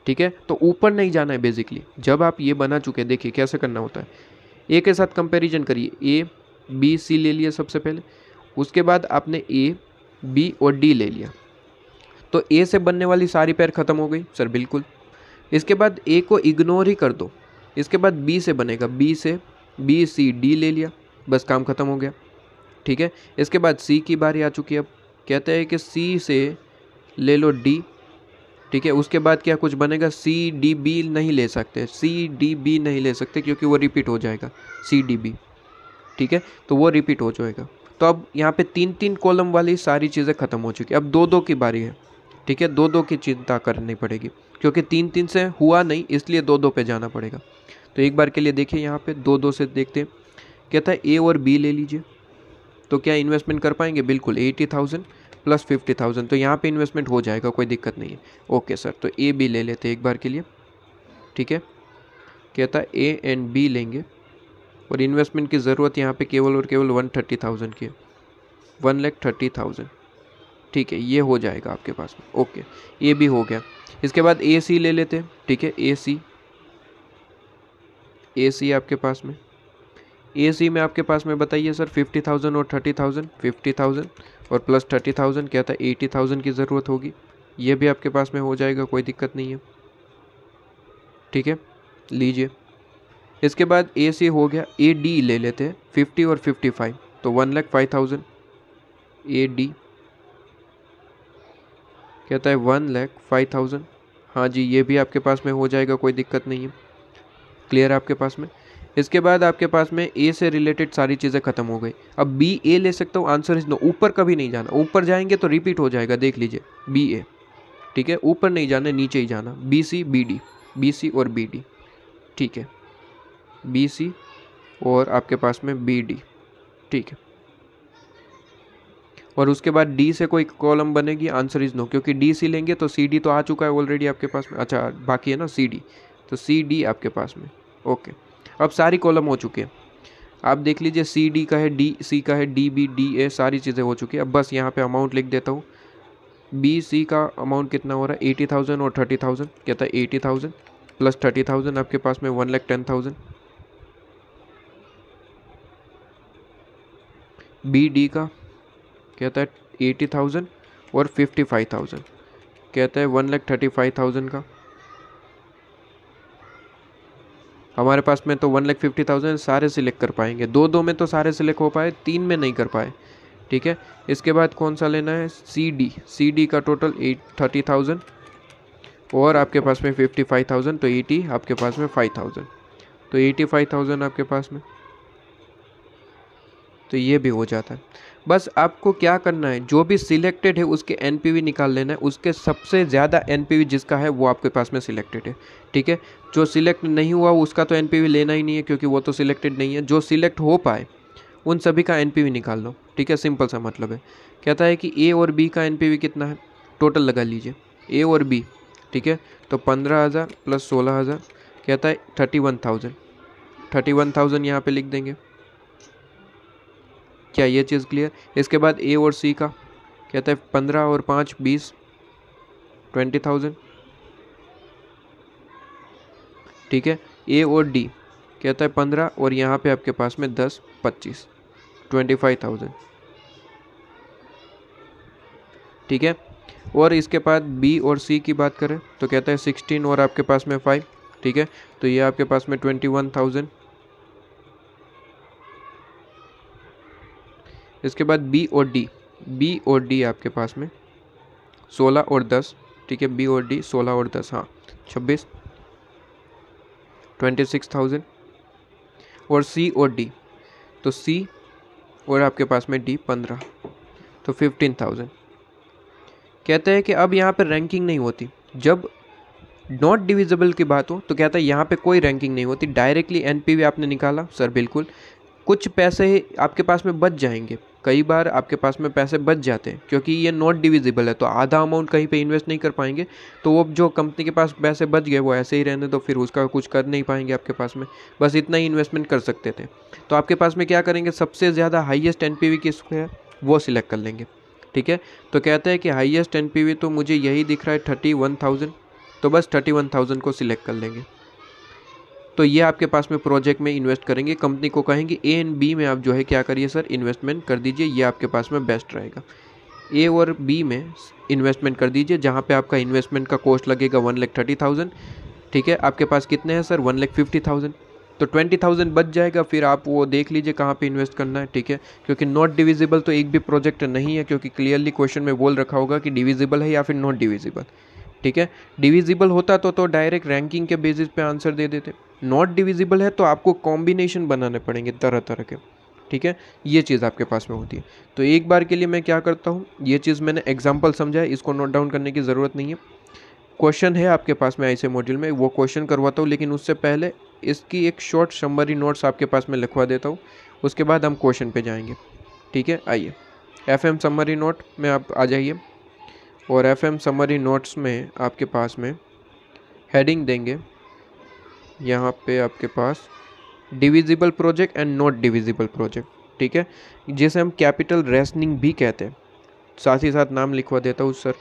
ठीक है। तो ऊपर नहीं जाना है बेसिकली। जब आप ये बना चुके, देखिए कैसे करना होता है, ए के साथ कंपैरिजन करिए। ए बी सी ले लिया सबसे पहले, उसके बाद आपने ए बी और डी ले लिया, तो ए से बनने वाली सारी पेयर खत्म हो गई सर, बिल्कुल। इसके बाद ए को इग्नोर ही कर दो, इसके बाद बी से बनेगा, बी से बी सी डी ले लिया, बस काम खत्म हो गया, ठीक है। इसके बाद सी की बारी आ चुकी है। अब कहते हैं कि सी से ले लो डी, ठीक है। उसके बाद क्या कुछ बनेगा, सी डी बी नहीं ले सकते, सी डी बी नहीं ले सकते क्योंकि वो रिपीट हो जाएगा, सी डी बी, ठीक है, तो वो रिपीट हो जाएगा। तो अब यहाँ पे 3 कॉलम वाली सारी चीज़ें खत्म हो चुकी है। अब 2 की बारी है, ठीक है, 2 की चिंता करनी पड़ेगी क्योंकि 3 से हुआ नहीं, इसलिए 2 पे जाना पड़ेगा। तो एक बार के लिए देखिए यहाँ पे 2 से देखते हैं। कहता है ए और बी ले लीजिए, तो क्या इन्वेस्टमेंट कर पाएंगे, बिल्कुल 80,000 प्लस 50,000, तो यहाँ पे इन्वेस्टमेंट हो जाएगा, कोई दिक्कत नहीं है। ओके सर, तो ए बी ले लेते हैं एक बार के लिए, ठीक है। कहता है ए एंड बी लेंगे और इन्वेस्टमेंट की ज़रूरत यहाँ पे केवल और केवल 130,000 की है, 1,30,000, ठीक है, ये हो जाएगा आपके पास में। ओके, ए बी हो गया। इसके बाद ए सी ले लेते हैं, ठीक है, ए सी आपके पास में, ए सी में आपके पास में बताइए सर 50,000 और 30,000, 50,000 और प्लस 30,000, कहता है 80,000 की ज़रूरत होगी, ये भी आपके पास में हो जाएगा, कोई दिक्कत नहीं है, ठीक है, लीजिए। इसके बाद ए सी हो गया, ए डी ले लेते हैं 50 और 55, तो 1,05,000 ए डी, कहता है 1,05,000, हाँ जी, ये भी आपके पास में हो जाएगा, कोई दिक्कत नहीं है, क्लियर है आपके पास में। इसके बाद आपके पास में ए से रिलेटेड सारी चीज़ें खत्म हो गई। अब बी ए ले सकता हूँ, आंसर इज नो, ऊपर कभी नहीं जाना, ऊपर जाएंगे तो रिपीट हो जाएगा, देख लीजिए, बी ए, ठीक है, ऊपर नहीं जाना, नीचे ही जाना, B C B D, B C और बी डी, ठीक है, बी सी और आपके पास में बी डी, ठीक है। और उसके बाद डी से कोई कॉलम बनेगी, आंसर इज नो, क्योंकि डी सी लेंगे तो सी डी तो आ चुका है ऑलरेडी आपके पास में, अच्छा बाकी है ना सी डी, तो सी डी आपके पास में। ओके, अब सारी कॉलम हो चुके हैं, आप देख लीजिए, सी डी का है, डी सी का है, डी बी डी ए, सारी चीज़ें हो चुकी है। अब बस यहाँ पे अमाउंट लिख देता हूँ, बी सी का अमाउंट कितना हो रहा है, 80,000 और 30,000, कहता है 80,000 प्लस 30,000 आपके पास में 1,10,000। बी डी का कहता है 80,000 और 55,000, कहता है 1,35,000 का, हमारे पास में तो 1,50,000 सारे सिलेक्ट कर पाएंगे, 2 में तो सारे सिलेक्ट हो पाए, 3 में नहीं कर पाए, ठीक है। इसके बाद कौन सा लेना है, सी डी का टोटल 30,000 और आपके पास में 55,000, तो 80 आपके पास में 5,000, तो 85,000 आपके पास में, तो ये भी हो जाता है। बस आपको क्या करना है, जो भी सिलेक्टेड है उसके एनपीवी निकाल लेना है, उसके सबसे ज़्यादा एनपीवी जिसका है वो आपके पास में सिलेक्टेड है, ठीक है। जो सिलेक्ट नहीं हुआ उसका तो एनपीवी लेना ही नहीं है क्योंकि वो तो सिलेक्टेड नहीं है, जो सिलेक्ट हो पाए उन सभी का एनपीवी निकाल लो, ठीक है। ठीक है, सिंपल सा मतलब है। कहता है कि ए और बी का एनपीवी कितना है, टोटल लगा लीजिए ए और बी, ठीक है। तो 15,000 प्लस 16,000, कहता है 31,000, 31,000 यहाँ पे लिख देंगे। क्या ये चीज़ क्लियर? इसके बाद ए और सी का कहता है 15 और 5 20, 20,000, ठीक है। ए और डी कहता है 15 और यहाँ पे आपके पास में 10 25, 25,000, ठीक है। और इसके बाद बी और सी की बात करें तो कहता है 16 और आपके पास में 5, ठीक है। तो ये आपके पास में 21,000। इसके बाद बी और डी आपके पास में 16 और 10, ठीक है। बी और डी 16 और 10, हाँ 26, 26,000। और सी और डी, तो सी और आपके पास में डी 15, तो 15,000। कहते हैं कि अब यहाँ पर रैंकिंग नहीं होती, जब नॉट डिविजिबल की बात हो तो कहता है यहाँ पे कोई रैंकिंग नहीं होती, डायरेक्टली एनपीवी आपने निकाला सर, बिल्कुल। कुछ पैसे आपके पास में बच जाएंगे, कई बार आपके पास में पैसे बच जाते हैं क्योंकि ये नॉट डिविजिबल है, तो आधा अमाउंट कहीं पे इन्वेस्ट नहीं कर पाएंगे, तो वो जो कंपनी के पास पैसे बच गए वो ऐसे ही रहने दो, फिर उसका कुछ कर नहीं पाएंगे आपके पास में, बस इतना ही इन्वेस्टमेंट कर सकते थे। तो आपके पास में क्या करेंगे, सबसे ज़्यादा हाईएस्ट एनपीवी किसको है वो सिलेक्ट कर लेंगे, ठीक है। तो कहते हैं कि हाईएस्ट एनपीवी तो मुझे यही दिख रहा है 31,000, तो बस 31,000 को सिलेक्ट कर लेंगे। तो ये आपके पास में प्रोजेक्ट में इन्वेस्ट करेंगे, कंपनी को कहेंगे ए एंड बी में आप जो है क्या करिए सर, इन्वेस्टमेंट कर दीजिए, ये आपके पास में बेस्ट रहेगा। ए और बी में इन्वेस्टमेंट कर दीजिए जहाँ पे आपका इन्वेस्टमेंट का कॉस्ट लगेगा 1,30,000, ठीक है। आपके पास कितने हैं सर, 1,50,000, तो 20,000 बच जाएगा, फिर आप वो देख लीजिए कहाँ पे इन्वेस्ट करना है, ठीक है। क्योंकि नॉट डिविजिबल तो एक भी प्रोजेक्ट नहीं है, क्योंकि क्लियरली क्वेश्चन में बोल रखा होगा कि डिविजिबल है या फिर नॉट डिविजिबल, ठीक है। डिविजिबल होता तो डायरेक्ट रैंकिंग के बेसिस पे आंसर दे देते, नॉट डिविजिबल है तो आपको कॉम्बिनेशन बनाने पड़ेंगे तरह तरह के, ठीक है। ये चीज़ आपके पास में होती है। तो एक बार के लिए मैं क्या करता हूँ, ये चीज़ मैंने एग्जाम्पल समझा है, इसको नोट डाउन करने की ज़रूरत नहीं है। क्वेश्चन है आपके पास में ऐसे मॉड्यूल में, वो क्वेश्चन करवाता हूँ, लेकिन उससे पहले इसकी एक शॉर्ट समरी नोट्स आपके पास में लिखवा देता हूँ, उसके बाद हम क्वेश्चन पे जाएंगे, ठीक है। आइए FM समरी नोट में आप आ जाइए, और FM समरी नोट्स में आपके पास में हेडिंग देंगे यहाँ पे आपके पास divisible project and not divisible project, ठीक है, जिसे हम कैपिटल रेशनिंग भी कहते हैं। साथ ही साथ नाम लिखवा देता हूँ सर,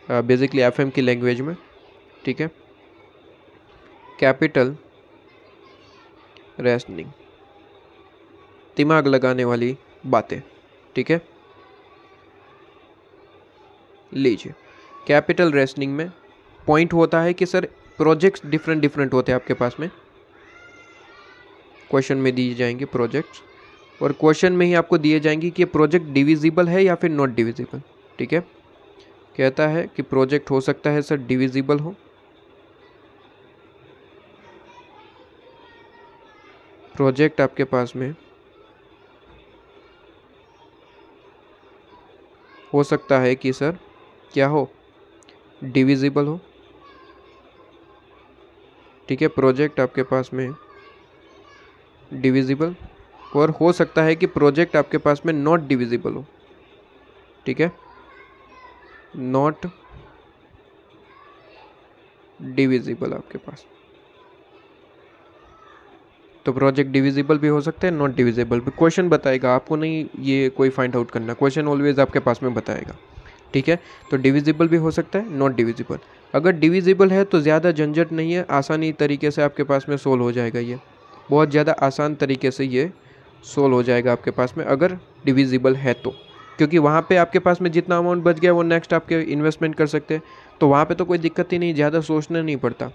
बेसिकली FM की लैंग्वेज में, ठीक है। कैपिटल रेशनिंग, दिमाग लगाने वाली बातें, ठीक है। लीजिए, कैपिटल रेशनिंग में पॉइंट होता है कि सर प्रोजेक्ट्स डिफरेंट होते हैं आपके पास में, क्वेश्चन में दिए जाएंगे प्रोजेक्ट्स, और क्वेश्चन में ही आपको दिए जाएंगे कि प्रोजेक्ट डिविजिबल है या फिर नॉट डिविजिबल, ठीक है। कहता है कि प्रोजेक्ट हो सकता है सर डिविजिबल हो, प्रोजेक्ट आपके पास में हो सकता है कि सर क्या हो, डिविजिबल हो, ठीक है। प्रोजेक्ट आपके पास में डिविजिबल, और हो सकता है कि प्रोजेक्ट आपके पास में नॉट डिविजिबल हो, ठीक है, नॉट डिविजिबल आपके पास। तो प्रोजेक्ट डिविजिबल भी हो सकते हैं, नॉट डिविजिबल भी, क्वेश्चन बताएगा, आपको नहीं ये कोई फाइंड आउट करना, क्वेश्चन ऑलवेज आपके पास में बताएगा, ठीक है। तो डिविजिबल भी हो सकता है, नॉट डिविजिबल। अगर डिविजिबल है तो ज़्यादा झंझट नहीं है, आसानी तरीके से आपके पास में सोल्व हो जाएगा, ये बहुत ज़्यादा आसान तरीके से ये सोल्व हो जाएगा आपके पास में अगर डिविजिबल है तो, क्योंकि वहाँ पे आपके पास में जितना अमाउंट बच गया वो नेक्स्ट आपके इन्वेस्टमेंट कर सकते हैं, तो वहाँ पे तो कोई दिक्कत ही नहीं, ज़्यादा सोचना नहीं पड़ता,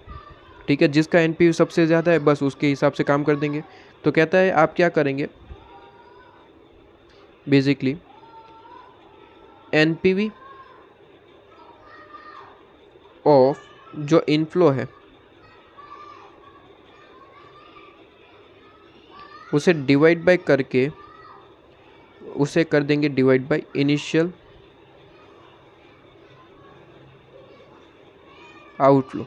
ठीक है। जिसका एनपीवी सबसे ज़्यादा है बस उसके हिसाब से काम कर देंगे। तो कहता है आप क्या करेंगे, बेसिकली एनपीवी ऑफ जो इनफ्लो है उसे डिवाइड बाय करके उसे कर देंगे डिवाइड बाय इनिशियल आउटफ्लो,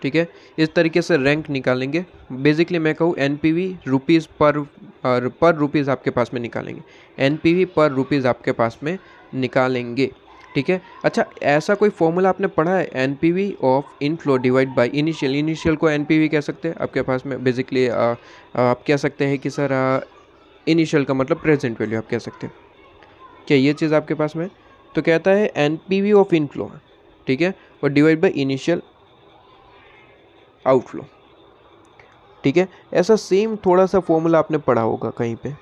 ठीक है। इस तरीके से रैंक निकालेंगे। बेसिकली मैं कहूँ एनपीवी रुपीज़ पर और पर रुपीज़ आपके पास में निकालेंगे, एनपीवी पर रुपीज़ आपके पास में निकालेंगे। ठीक है। अच्छा, ऐसा कोई फॉर्मूला आपने पढ़ा है, NPV of inflow divide by initial. Initial को एनपीवी कह सकते हैं आपके पास में, बेसिकली आप कह सकते हैं कि सर इनिशियल का मतलब प्रेजेंट वैल्यू आप कह सकते हैं। क्या ये चीज़ आपके पास में? तो कहता है एनपीवी ऑफ इनफ्लो, ठीक है, और डिवाइड बाय इनिशियल आउटफ्लो। ठीक है। ऐसा सेम थोड़ा सा फॉर्मूला आपने पढ़ा होगा कहीं पे,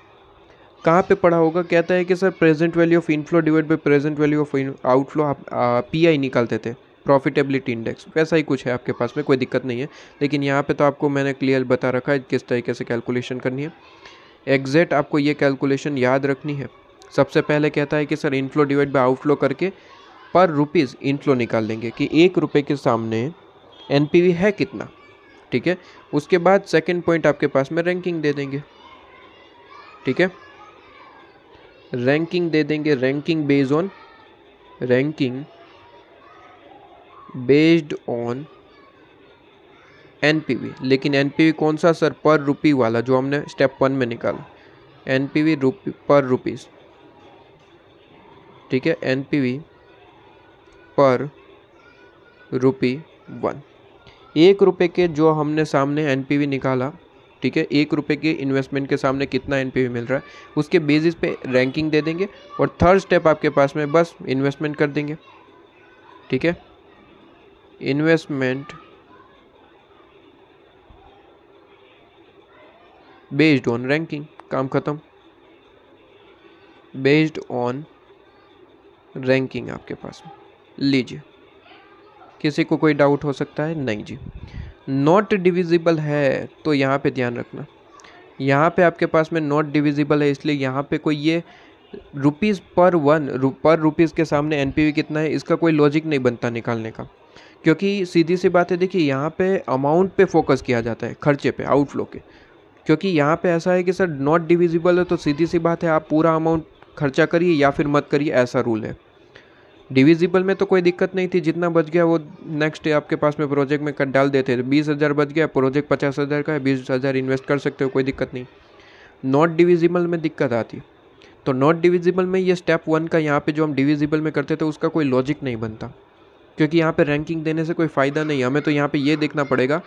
कहाँ पे पढ़ा होगा? कहता है कि sir present value of inflow divide by present value of outflow, आप पीआई निकालते थे, प्रॉफिटेबिलिटी इंडेक्स। वैसा ही कुछ है आपके पास में, कोई दिक्कत नहीं है। लेकिन यहाँ पे तो आपको मैंने क्लियर बता रखा है किस तरीके से कैलकुलेशन करनी है। एग्जैक्ट आपको ये कैलकुलेशन याद रखनी है। सबसे पहले कहता है कि sir inflow divide by outflow करके पर रुपीज़ इनफ्लो निकाल देंगे कि 1 रुपये के सामने एनपीवी है कितना। ठीक है। उसके बाद सेकंड पॉइंट आपके पास में रैंकिंग दे देंगे। ठीक है, रैंकिंग दे देंगे, रैंकिंग बेस्ड ऑन एनपीवी। लेकिन एनपीवी कौन सा सर? पर रुपी वाला, जो हमने स्टेप 1 में निकाला, एनपीवी पर रुपीज़। ठीक है, एनपीवी पर रुपी 1। 1 रुपये के जो हमने सामने एनपीवी निकाला, ठीक है, 1 रुपये के इन्वेस्टमेंट के सामने कितना एनपीवी मिल रहा है, उसके बेसिस पे रैंकिंग दे देंगे। और थर्ड स्टेप आपके पास में बस इन्वेस्टमेंट कर देंगे। ठीक है, इन्वेस्टमेंट बेस्ड ऑन रैंकिंग, काम खत्म। बेस्ड ऑन रैंकिंग आपके पास में। लीजिए, किसी को कोई डाउट हो सकता है? नहीं जी। नॉट डिविजिबल है तो यहाँ पे ध्यान रखना, यहाँ पे आपके पास में नॉट डिविजिबल है, इसलिए यहाँ पे कोई ये रुपीज़ पर रुपीज़ के सामने एनपीवी कितना है, इसका कोई लॉजिक नहीं बनता निकालने का। क्योंकि सीधी सी बात है, देखिए यहाँ पे अमाउंट पे फोकस किया जाता है, खर्चे पे, आउटफ्लो के। क्योंकि यहाँ पे ऐसा है कि सर नॉट डिविजिबल है तो सीधी सी बात है, आप पूरा अमाउंट खर्चा करिए या फिर मत करिए, ऐसा रूल है। डिविजिबल में तो कोई दिक्कत नहीं थी, जितना बच गया वो नेक्स्ट डे आपके पास में प्रोजेक्ट में कट डाल देते थे। 20,000 बच गया, प्रोजेक्ट 50,000 का है, 20,000 इन्वेस्ट कर सकते हो, कोई दिक्कत नहीं। नॉट डिविजिबल में दिक्कत आती। तो नॉट डिविजिबल में ये स्टेप 1 का यहाँ पे जो हम डिविजिबल में करते थे उसका कोई लॉजिक नहीं बनता, क्योंकि यहाँ पे रैंकिंग देने से कोई फ़ायदा नहीं। हमें तो यहाँ पे ये देखना पड़ेगा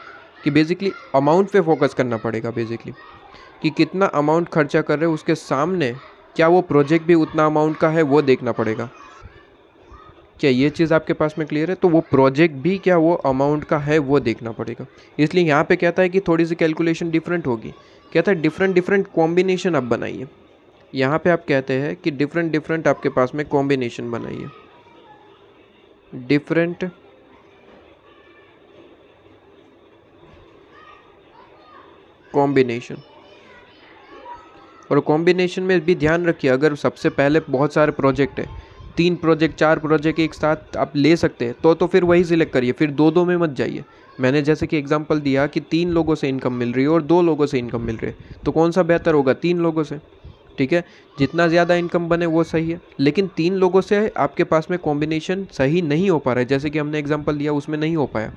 कि बेसिकली अमाउंट पे फोकस करना पड़ेगा, बेसिकली कि कितना अमाउंट खर्चा कर रहे हैं, उसके सामने क्या वो प्रोजेक्ट भी उतना अमाउंट का है वो देखना पड़ेगा। क्या ये चीज़ आपके पास में क्लियर है? तो वो प्रोजेक्ट भी क्या वो अमाउंट का है वो देखना पड़ेगा। इसलिए यहाँ पे कहता है कि थोड़ी सी कैलकुलेशन डिफरेंट होगी। कहता है डिफरेंट कॉम्बिनेशन आप बनाइए। यहाँ पे आप कहते हैं कि डिफरेंट आपके पास में कॉम्बिनेशन बनाइए, डिफरेंट कॉम्बिनेशन। और कॉम्बिनेशन में भी ध्यान रखिए, अगर सबसे पहले बहुत सारे प्रोजेक्ट है, 3 प्रोजेक्ट 4 प्रोजेक्ट एक साथ आप ले सकते हैं तो फिर वही सिलेक्ट करिए, फिर 2-2 में मत जाइए। मैंने जैसे कि एग्जांपल दिया कि 3 लोगों से इनकम मिल रही है और 2 लोगों से इनकम मिल रही है, तो कौन सा बेहतर होगा? 3 लोगों से। ठीक है, जितना ज़्यादा इनकम बने वो सही है। लेकिन 3 लोगों से आपके पास में कॉम्बिनेशन सही नहीं हो पा रहा है, जैसे कि हमने एग्जाम्पल दिया उसमें नहीं हो पाया,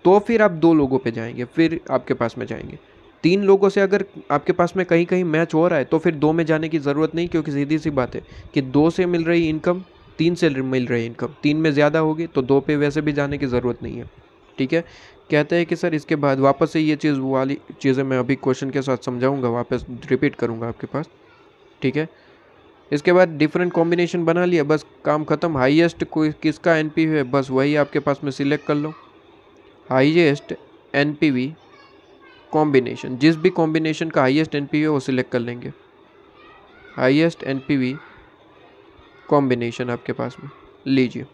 तो फिर आप 2 लोगों पर जाएंगे, फिर आपके पास में जाएंगे। 3 लोगों से अगर आपके पास में कहीं कहीं मैच हो रहा है तो फिर 2 में जाने की ज़रूरत नहीं, क्योंकि सीधी सी बात है कि 2 से मिल रही इनकम 3 से मिल रही इनकम 3 में ज़्यादा होगी, तो 2 पे वैसे भी जाने की ज़रूरत नहीं है। ठीक है, कहते हैं कि सर इसके बाद वापस से ये चीज़ वाली चीज़ें मैं अभी क्वेश्चन के साथ समझाऊंगा, वापस रिपीट करूंगा आपके पास। ठीक है, इसके बाद डिफरेंट कॉम्बिनेशन बना लिया, बस काम ख़त्म। हाईएस्ट कोई किसका एनपीवी है, बस वही आपके पास में सिलेक्ट कर लो। हाईएस्ट एनपीवी कॉम्बिनेशन, जिस भी कॉम्बिनेशन का हाईएस्ट एनपीवी है वो सिलेक्ट कर लेंगे। हाईएस्ट एनपीवी कॉम्बिनेशन आपके पास में लीजिए।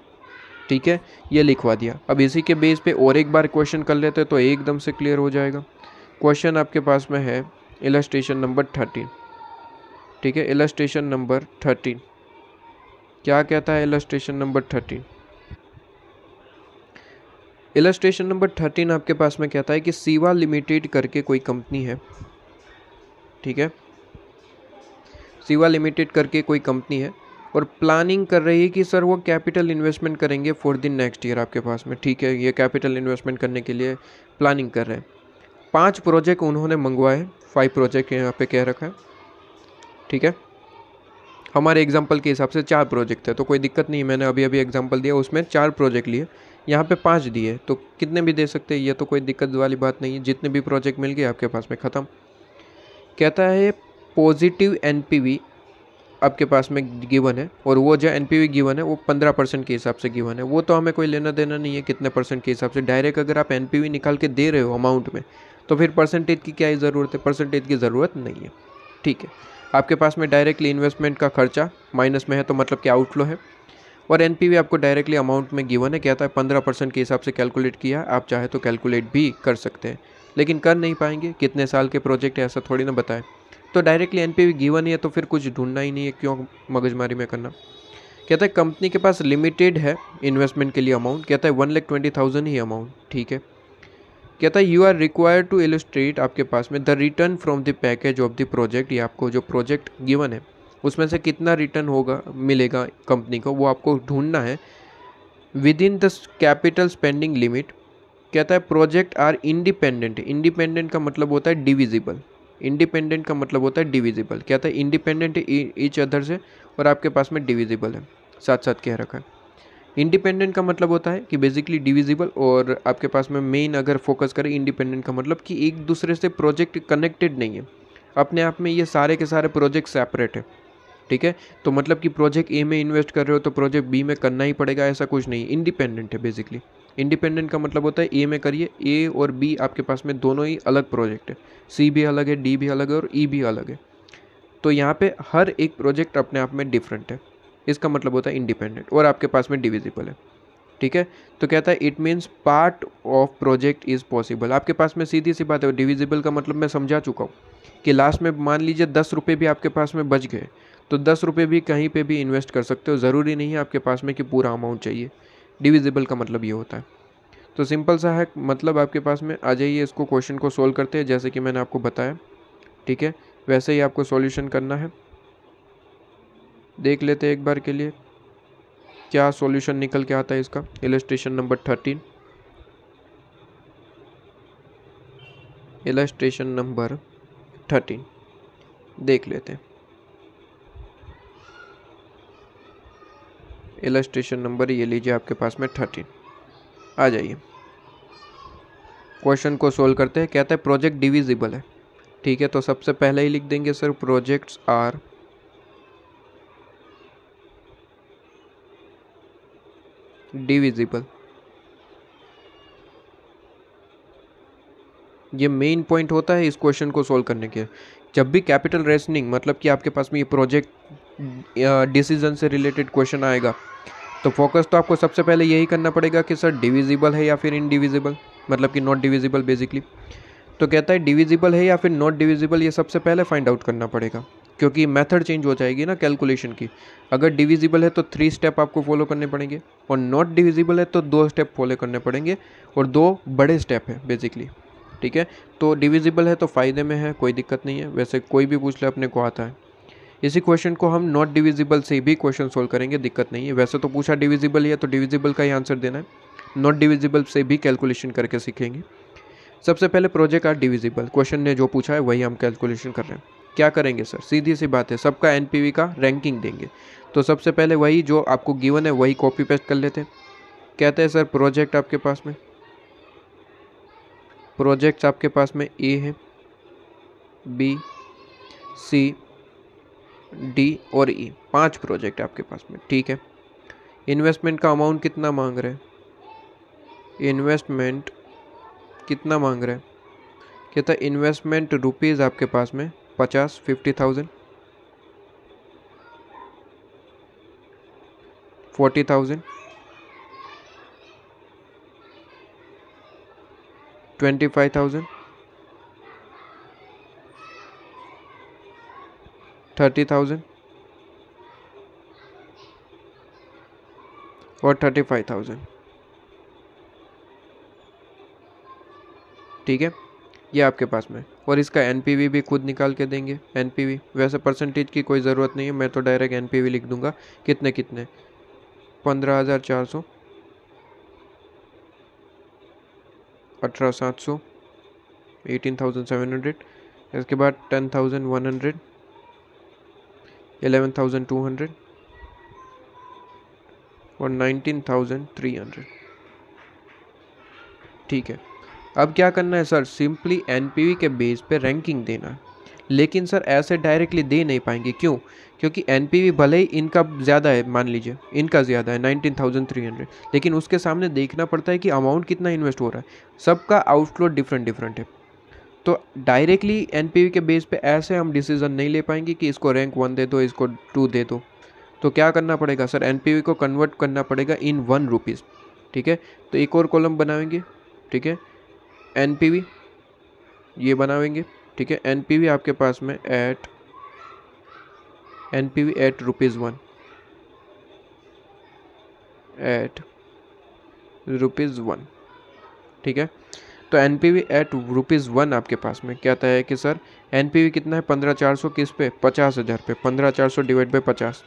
ठीक है, ये लिखवा दिया। अब इसी के बेस पे और एक बार क्वेश्चन कर लेते हैं तो एकदम से क्लियर हो जाएगा। क्वेश्चन आपके पास में है इलस्ट्रेशन नंबर 13। ठीक है, इलस्ट्रेशन नंबर 13 क्या कहता है? इलस्ट्रेशन नंबर 13, इलस्ट्रेशन नंबर 13 आपके पास में कहता है कि सीवा लिमिटेड करके कोई कंपनी है। ठीक है, सीवा लिमिटेड करके कोई कंपनी है और प्लानिंग कर रही है कि सर वो कैपिटल इन्वेस्टमेंट करेंगे फॉर द नेक्स्ट ईयर आपके पास में। ठीक है, ये कैपिटल इन्वेस्टमेंट करने के लिए प्लानिंग कर रहे हैं। 5 प्रोजेक्ट उन्होंने मंगवाए 5 प्रोजेक्ट यहाँ पे कह रखा है, ठीक है। हमारे एग्जांपल के हिसाब से 4 प्रोजेक्ट है तो कोई दिक्कत नहीं, मैंने अभी अभी एग्जांपल दिया उसमें 4 प्रोजेक्ट लिए, यहाँ पे 5 दिए तो कितने भी दे सकते हैं, ये तो कोई दिक्कत वाली बात नहीं है, जितने भी प्रोजेक्ट मिल गए आपके पास में ख़त्म। कहता है पॉजिटिव एनपीवी आपके पास में गिवन है, और वो जो एनपीवी गिवन है वो 15% के हिसाब से गिवन है, वो तो हमें कोई लेना देना नहीं है कितने परसेंट के हिसाब से। डायरेक्ट अगर आप एनपीवी निकाल के दे रहे हो अमाउंट में तो फिर परसेंटेज की क्या ज़रूरत है, परसेंटेज की ज़रूरत नहीं है, ठीक है। आपके पास में डायरेक्टली इन्वेस्टमेंट का खर्चा माइनस में है तो मतलब कि आउटफ्लो है, और एनपीवी आपको डायरेक्टली अमाउंट में गिवन है, कहता है 15% के हिसाब से कैलकुलेट किया, आप चाहे तो कैलकुलेट भी कर सकते हैं लेकिन कर नहीं पाएंगे, कितने साल के प्रोजेक्ट है ऐसा थोड़ी ना बताएं। तो डायरेक्टली एनपीवी गिवन ही है तो फिर कुछ ढूंढना ही नहीं है, क्यों मगजमारी में करना। कहता है कंपनी के पास लिमिटेड है इन्वेस्टमेंट के लिए अमाउंट, कहता है 1,20,000 ही अमाउंट, ठीक है। कहता है you are required to illustrate आपके पास में the return from the package of the project, ये आपको जो प्रोजेक्ट गिवन है उसमें से कितना रिटर्न होगा मिलेगा कंपनी को वो आपको ढूंढना है with in the capital spending limit. कहता है प्रोजेक्ट आर इंडिपेंडेंट, इंडिपेंडेंट का मतलब होता है डिविजिबल, इंडिपेंडेंट का मतलब होता है डिविजिबल, कहता है इंडिपेंडेंट ईच अदर से और आपके पास में डिविजिबल है, साथ साथ कह रखा है। इंडिपेंडेंट का मतलब होता है कि बेसिकली डिविजिबल, और आपके पास में मेन अगर फोकस करें इंडिपेंडेंट का मतलब कि एक दूसरे से प्रोजेक्ट कनेक्टेड नहीं है, अपने आप में ये सारे के सारे प्रोजेक्ट सेपरेट है, ठीक है। तो मतलब कि प्रोजेक्ट ए में इन्वेस्ट कर रहे हो तो प्रोजेक्ट बी में करना ही पड़ेगा, ऐसा कुछ नहीं, इंडिपेंडेंट है बेसिकली। इंडिपेंडेंट का मतलब होता है ए में करिए, ए और बी आपके पास में दोनों ही अलग प्रोजेक्ट है, सी भी अलग है, डी भी अलग है और ई भी अलग है, तो यहाँ पे हर एक प्रोजेक्ट अपने आप में डिफरेंट है, इसका मतलब होता है इंडिपेंडेंट, और आपके पास में डिविजिबल है, ठीक है। तो कहता है it means part of project is possible, आपके पास में सीधी सी बात है, डिविजिबल का मतलब मैं समझा चुका हूँ कि लास्ट में मान लीजिए 10 रुपये भी आपके पास में बच गए तो 10 रुपये भी कहीं पे भी इन्वेस्ट कर सकते हो, ज़रूरी नहीं है आपके पास में कि पूरा अमाउंट चाहिए, डिविजिबल का मतलब ये होता है। तो सिंपल सा है मतलब आपके पास में, आ जाइए इसको क्वेश्चन को सोल्व करते हैं जैसे कि मैंने आपको बताया, ठीक है, वैसे ही आपको सॉल्यूशन करना है। देख लेते हैं एक बार के लिए क्या सॉल्यूशन निकल के आता है इसका। इलस्ट्रेशन नंबर 13, इलस्ट्रेशन नंबर 13 देख लेते हैं। इलस्ट्रेशन नंबर ये लीजिए आपके पास में 13, आ जाइए क्वेश्चन को सोल्व करते हैं। कहता है प्रोजेक्ट डिविजिबल है, ठीक है, तो सबसे पहले ही लिख देंगे सर प्रोजेक्ट्स आर डिविजिबल, ये मेन पॉइंट होता है इस क्वेश्चन को सोल्व करने के। जब भी कैपिटल रेशनिंग मतलब कि आपके पास में ये प्रोजेक्ट डिसीजन से रिलेटेड क्वेश्चन आएगा तो फोकस तो आपको सबसे पहले यही करना पड़ेगा कि सर डिविजिबल है या फिर इनडिविजिबल, मतलब कि नॉट डिविजिबल बेसिकली। तो कहता है डिविजिबल है या फिर नॉट डिविजिबल, ये सबसे पहले फाइंड आउट करना पड़ेगा क्योंकि मेथड चेंज हो जाएगी ना कैलकुलेशन की। अगर डिविजिबल है तो 3 स्टेप आपको फॉलो करने पड़ेंगे, और नॉट डिविजिबल है तो 2 स्टेप फॉलो करने पड़ेंगे, और 2 बड़े स्टेप है बेसिकली, ठीक है। तो डिविजिबल है तो फ़ायदे में है, कोई दिक्कत नहीं है, वैसे कोई भी पूछ ले अपने को आता है। इसी क्वेश्चन को हम नॉट डिविजिबल से भी क्वेश्चन सोल्व करेंगे, दिक्कत नहीं है। वैसे तो पूछा डिविजिबल है तो डिविजिबल का ही आंसर देना है, नॉट डिविजिबल से भी कैलकुलेशन करके सीखेंगे। सबसे पहले प्रोजेक्ट आर डिविजिबल, क्वेश्चन ने जो पूछा है वही हम कैलकुलेशन कर रहे हैं। क्या करेंगे सर, सीधी सी बात है, सबका एनपीवी का रैंकिंग देंगे। तो सबसे पहले वही जो आपको गिवन है वही कॉपी पेस्ट कर लेते हैं। कहते हैं सर प्रोजेक्ट आपके पास में, प्रोजेक्ट्स आपके पास में ए है, बी, सी, डी और ई, 5 प्रोजेक्ट आपके पास में, ठीक है। इन्वेस्टमेंट का अमाउंट कितना मांग रहे हैं, इन्वेस्टमेंट कितना मांग रहे हैं। कहता है इन्वेस्टमेंट रुपीज़ आपके पास में 50,000, 40,000, 25,000, 30,000 और 35,000, ठीक है, ये आपके पास में। और इसका एनपीवी भी खुद निकाल के देंगे, एनपीवी वैसे परसेंटेज की कोई ज़रूरत नहीं है, मैं तो डायरेक्ट एनपीवी लिख दूंगा। कितने कितने, 15,400, 18,700, 18,700 इसके बाद 10,100, 11,200 और 19,300। ठीक है, अब क्या करना है सर, सिंपली एनपीवी के बेस पे रैंकिंग देना है। लेकिन सर ऐसे डायरेक्टली दे नहीं पाएंगे, क्यों? क्योंकि एनपीवी भले ही इनका ज़्यादा है, मान लीजिए इनका ज़्यादा है 19,300, लेकिन उसके सामने देखना पड़ता है कि अमाउंट कितना इन्वेस्ट हो रहा है, सबका आउटफ्लो डिफरेंट डिफरेंट है। तो डायरेक्टली एनपीवी के बेस पे ऐसे हम डिसीजन नहीं ले पाएंगे कि इसको रैंक 1 दे दो, इसको 2 दे दो। तो क्या करना पड़ेगा सर, एनपीवी को कन्वर्ट करना पड़ेगा इन 1 रुपीज़। ठीक है, तो एक और कॉलम बनाएंगे। ठीक है, एनपीवी ये बनाएंगे। ठीक है, एनपीवी आपके पास में एट ₹1 एट ₹1। ठीक है, तो एनपीवी एट ₹1 आपके पास में कहता है कि सर एनपीवी कितना है, 15,400 किस पे, 50,000 पे, 15,400 डिवाइड बाई 50,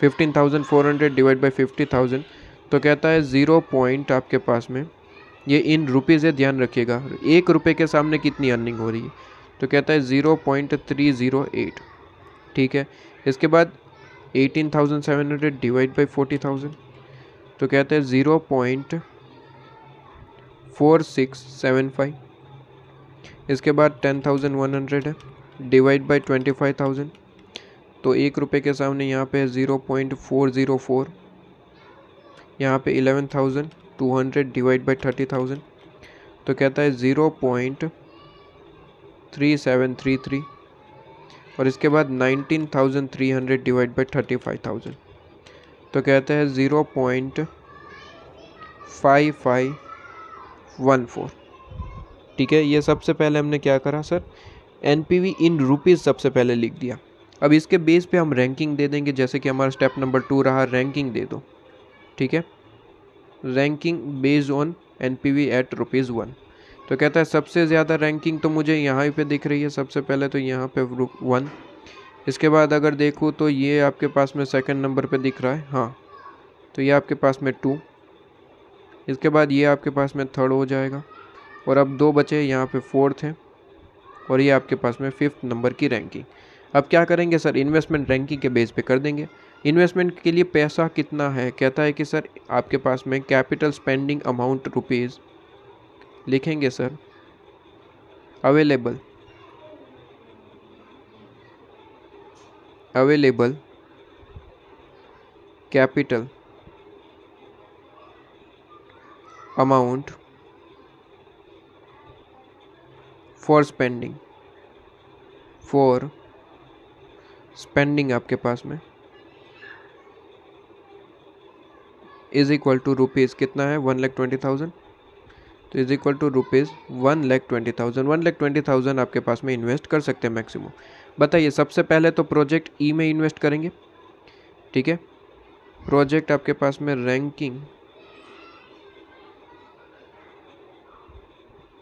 15,400 डिवाइड बाई 50,000। तो कहता है 0 पॉइंट आपके पास में, ये इन रुपीज़ है, ध्यान रखिएगा, 1 रुपये के सामने कितनी अर्निंग हो रही है, तो कहता है 0.308। ठीक है, इसके बाद 18,700 डिवाइड बाई 40,000, तो कहता है 0.4675। इसके बाद 10,100 है डिवाइड बाई 25,000, तो 1 रुपये के सामने यहाँ पे 0.404। यहाँ पे 11,200 डिवाइड बाई 30,000, तो कहता है 0.3733। और इसके बाद 19,300 डिवाइड बाई 35,000, तो कहता है 0.5514। ठीक है, ये सबसे पहले हमने क्या करा सर, एनपीवी इन रुपीज़ सबसे पहले लिख दिया। अब इसके बेस पे हम रैंकिंग दे देंगे, जैसे कि हमारा स्टेप नंबर 2 रहा, रैंकिंग दे दो। ठीक है, ranking based on NPV at ₹1। तो कहता है सबसे ज़्यादा रैंकिंग तो मुझे यहाँ पे दिख रही है, सबसे पहले तो यहाँ पे 1। इसके बाद अगर देखूँ तो ये आपके पास में सेकंड नंबर पे दिख रहा है, हाँ, तो ये आपके पास में 2। इसके बाद ये आपके पास में 3rd हो जाएगा, और अब 2 बचे, यहाँ पे 4th है, और ये आपके पास में 5th नंबर की रैंकिंग। अब क्या करेंगे सर, इन्वेस्टमेंट रैंकिंग के बेस पे कर देंगे। इन्वेस्टमेंट के लिए पैसा कितना है, कहता है कि सर आपके पास में कैपिटल स्पेंडिंग अमाउंट रुपीज़ लिखेंगे sir, available capital amount for spending आपके पास में इज इक्वल टू रुपीज़ कितना है, 1,20,000। तो इज इक्वल टू रुपीज़ 1,20,000। 1,20,000 आपके पास में इन्वेस्ट कर सकते हैं मैक्सिमम। बताइए, सबसे पहले तो प्रोजेक्ट ई में इन्वेस्ट करेंगे। ठीक है, प्रोजेक्ट आपके पास में रैंकिंग,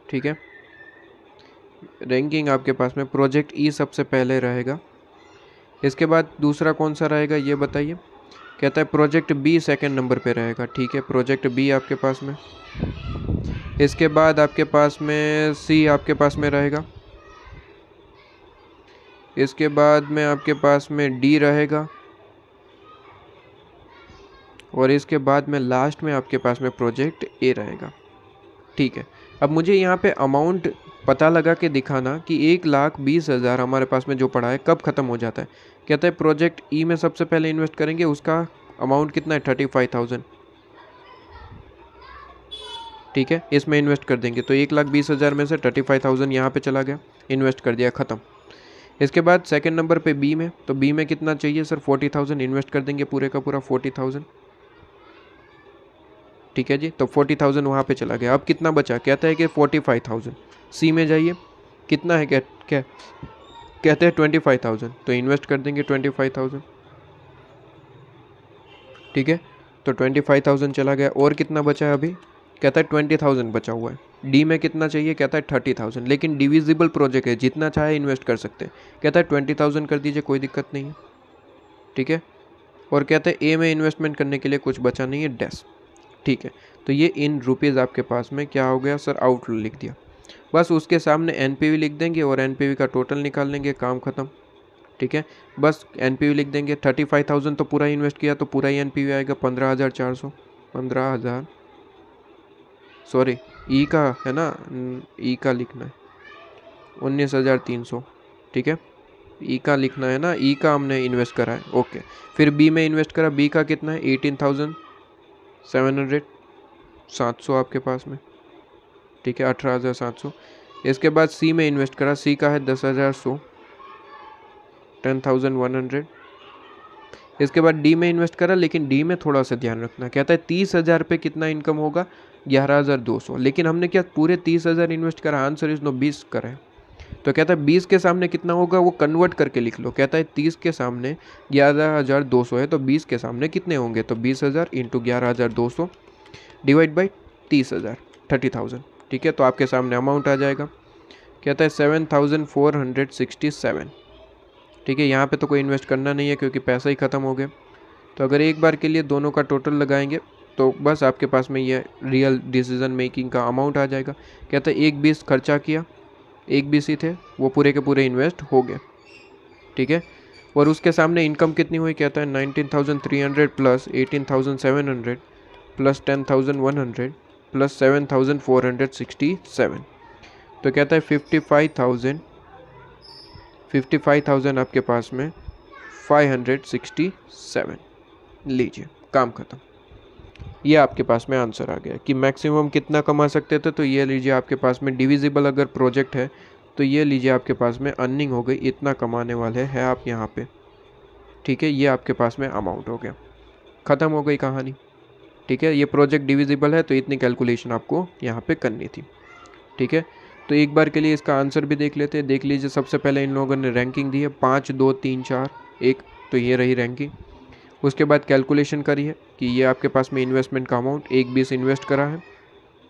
ठीक है, रैंकिंग आपके पास में प्रोजेक्ट ई सबसे पहले रहेगा। इसके बाद दूसरा कौन सा रहेगा ये बताइए, कहता है प्रोजेक्ट बी सेकंड नंबर पे रहेगा। ठीक है, प्रोजेक्ट बी आपके पास में। इसके बाद आपके पास में सी आपके पास में रहेगा। इसके बाद में आपके पास में डी रहेगा, और इसके बाद में लास्ट में आपके पास में प्रोजेक्ट ए रहेगा। ठीक है, अब मुझे यहाँ पे अमाउंट पता लगा के दिखाना कि 1,20,000 हमारे पास में जो पड़ा है कब ख़त्म हो जाता है। कहता है प्रोजेक्ट ई में सबसे पहले इन्वेस्ट करेंगे, उसका अमाउंट कितना है, 35,000। ठीक है, इसमें इन्वेस्ट कर देंगे, तो 1,20,000 में से 35,000 यहाँ पे चला गया, इन्वेस्ट कर दिया, ख़त्म। इसके बाद सेकंड नंबर पे बी में, तो बी में कितना चाहिए सर, 40,000 इन्वेस्ट कर देंगे, पूरे का पूरा 40,000। ठीक है जी, तो 40,000 वहाँ पे चला गया। अब कितना बचा, कहता है कि 45,000। सी में जाइए, कितना है, क्या कहते हैं 25,000, तो इन्वेस्ट कर देंगे 25,000। ठीक है, तो 25,000 चला गया। और कितना बचा है अभी, कहता है 20,000 बचा हुआ है। डी में कितना चाहिए, कहता है 30,000, लेकिन डिविजिबल प्रोजेक्ट है, जितना चाहे इन्वेस्ट कर सकते हैं। कहता है 20,000 कर दीजिए, कोई दिक्कत नहीं है। ठीक है, और कहते हैं ए में इन्वेस्टमेंट करने के लिए कुछ बचा नहीं है, डैश। ठीक है, तो ये इन रुपीज़ आपके पास में क्या हो गया सर, आउटफ्लो लिख दिया। बस उसके सामने एनपीवी लिख देंगे और एनपीवी का टोटल निकाल लेंगे, काम ख़त्म। ठीक है, बस एनपीवी लिख देंगे। 35,000 तो पूरा इन्वेस्ट किया तो पूरा ही एनपीवी आएगा 15,400। 15,000 सॉरी ई का है ना, ई का लिखना है 19,300। ठीक है, ई का लिखना है ना, ई का हमने इन्वेस्ट करा है। ओके, फिर बी में इन्वेस्ट करा, बी का कितना है 18,700, 700 आपके पास में। ठीक है, 18,700। इसके बाद सी में इन्वेस्ट करा, सी का है 10,100, 10,100। इसके बाद डी में इन्वेस्ट करा, लेकिन डी में थोड़ा सा ध्यान रखना, कहता है 30,000 पे कितना इनकम होगा, 11,200। लेकिन हमने क्या पूरे 30,000 इन्वेस्ट करा, आंसर इज नो 20 करा है। तो कहता है 20 के सामने कितना होगा वो कन्वर्ट करके लिख लो। कहता है 30 के सामने 11,200 है, तो 20 के सामने कितने होंगे, तो 20,000 इंटू 11,200 डिवाइड बाई 30,000, 30,000। ठीक है, तो आपके सामने अमाउंट आ जाएगा। कहता है 7,467। ठीक है, यहाँ पे तो कोई इन्वेस्ट करना नहीं है क्योंकि पैसा ही ख़त्म हो गया। तो अगर एक बार के लिए दोनों का टोटल लगाएंगे तो बस आपके पास में ये रियल डिसीजन मेकिंग का अमाउंट आ जाएगा। कहता है 1,20 खर्चा किया, 1,20 ही थे, वो पूरे के पूरे इन्वेस्ट हो गए। ठीक है, और उसके सामने इनकम कितनी हुई, कहता है 19,300 प्लस 18,700 प्लस 10,100 प्लस 7,467। तो कहता है 55,000 आपके पास में 567। लीजिए, काम खत्म। ये आपके पास में आंसर आ गया कि मैक्सिमम कितना कमा सकते थे। तो ये लीजिए आपके पास में डिविजिबल अगर प्रोजेक्ट है तो ये लीजिए आपके पास में अर्निंग हो गई, इतना कमाने वाले हैं आप यहाँ पे। ठीक है, ये आपके पास में अमाउंट हो गया, ख़त्म हो गई कहानी। ठीक है, ये प्रोजेक्ट डिविजिबल है तो इतनी कैलकुलेशन आपको यहाँ पे करनी थी। ठीक है, तो एक बार के लिए इसका आंसर भी देख लेते हैं। देख लीजिए, सबसे पहले इन लोगों ने रैंकिंग दी है 5, 2, 3, 4, 1, तो ये रही रैंकिंग। उसके बाद कैलकुलेशन करी है कि ये आपके पास में इन्वेस्टमेंट का अमाउंट 1,20 इन्वेस्ट करा है।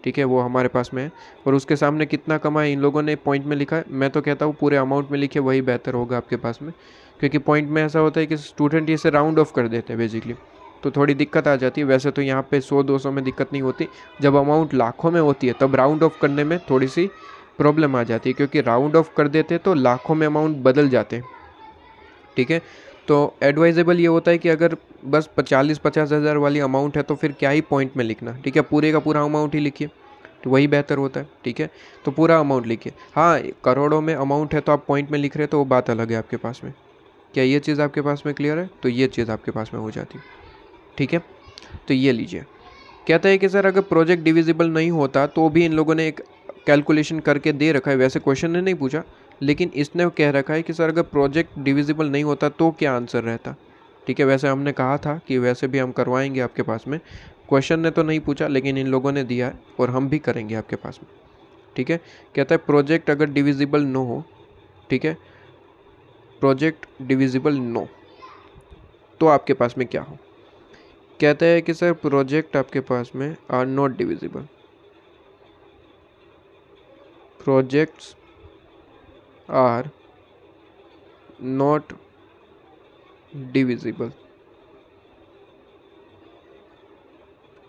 ठीक है, वो हमारे पास में है, और उसके सामने कितना कमा है इन लोगों ने पॉइंट में लिखा है। मैं तो कहता हूँ पूरे अमाउंट में लिखे, वही बेहतर होगा आपके पास में, क्योंकि पॉइंट में ऐसा होता है कि स्टूडेंट इसे राउंड ऑफ कर देते हैं बेसिकली, तो थोड़ी दिक्कत आ जाती है। वैसे तो यहाँ पे 100-200 में दिक्कत नहीं होती, जब अमाउंट लाखों में होती है तब राउंड ऑफ करने में थोड़ी सी प्रॉब्लम आ जाती है, क्योंकि राउंड ऑफ कर देते तो लाखों में अमाउंट बदल जाते हैं। ठीक है, तो एडवाइजेबल ये होता है कि अगर बस 40-50 हज़ार वाली अमाउंट है तो फिर क्या ही पॉइंट में लिखना। ठीक है, पूरे का पूरा अमाउंट ही लिखिए, तो वही बेहतर होता है। ठीक है, तो पूरा अमाउंट लिखिए। हाँ, करोड़ों में अमाउंट है तो आप पॉइंट में लिख रहे हैं तो वो बात अलग है आपके पास में। क्या ये चीज़ आपके पास में क्लियर है? तो ये चीज़ आपके पास में हो जाती है। ठीक है, तो ये लीजिए। कहता है कि सर अगर प्रोजेक्ट डिविजिबल नहीं होता तो भी इन लोगों ने एक कैलकुलेशन करके दे रखा है। वैसे क्वेश्चन ने नहीं पूछा, लेकिन इसने कह रखा है कि सर अगर प्रोजेक्ट डिविजिबल नहीं होता तो क्या आंसर रहता। ठीक है, वैसे हमने कहा था कि वैसे भी हम करवाएंगे आपके पास में। क्वेश्चन ने तो नहीं पूछा, लेकिन इन लोगों ने दिया है और हम भी करेंगे आपके पास में। ठीक है, कहता है प्रोजेक्ट अगर डिविजिबल नो हो, ठीक है, प्रोजेक्ट डिविजिबल नो, तो आपके पास में क्या हो। कहता है कि सर प्रोजेक्ट आपके पास में are not divisible, projects are not divisible.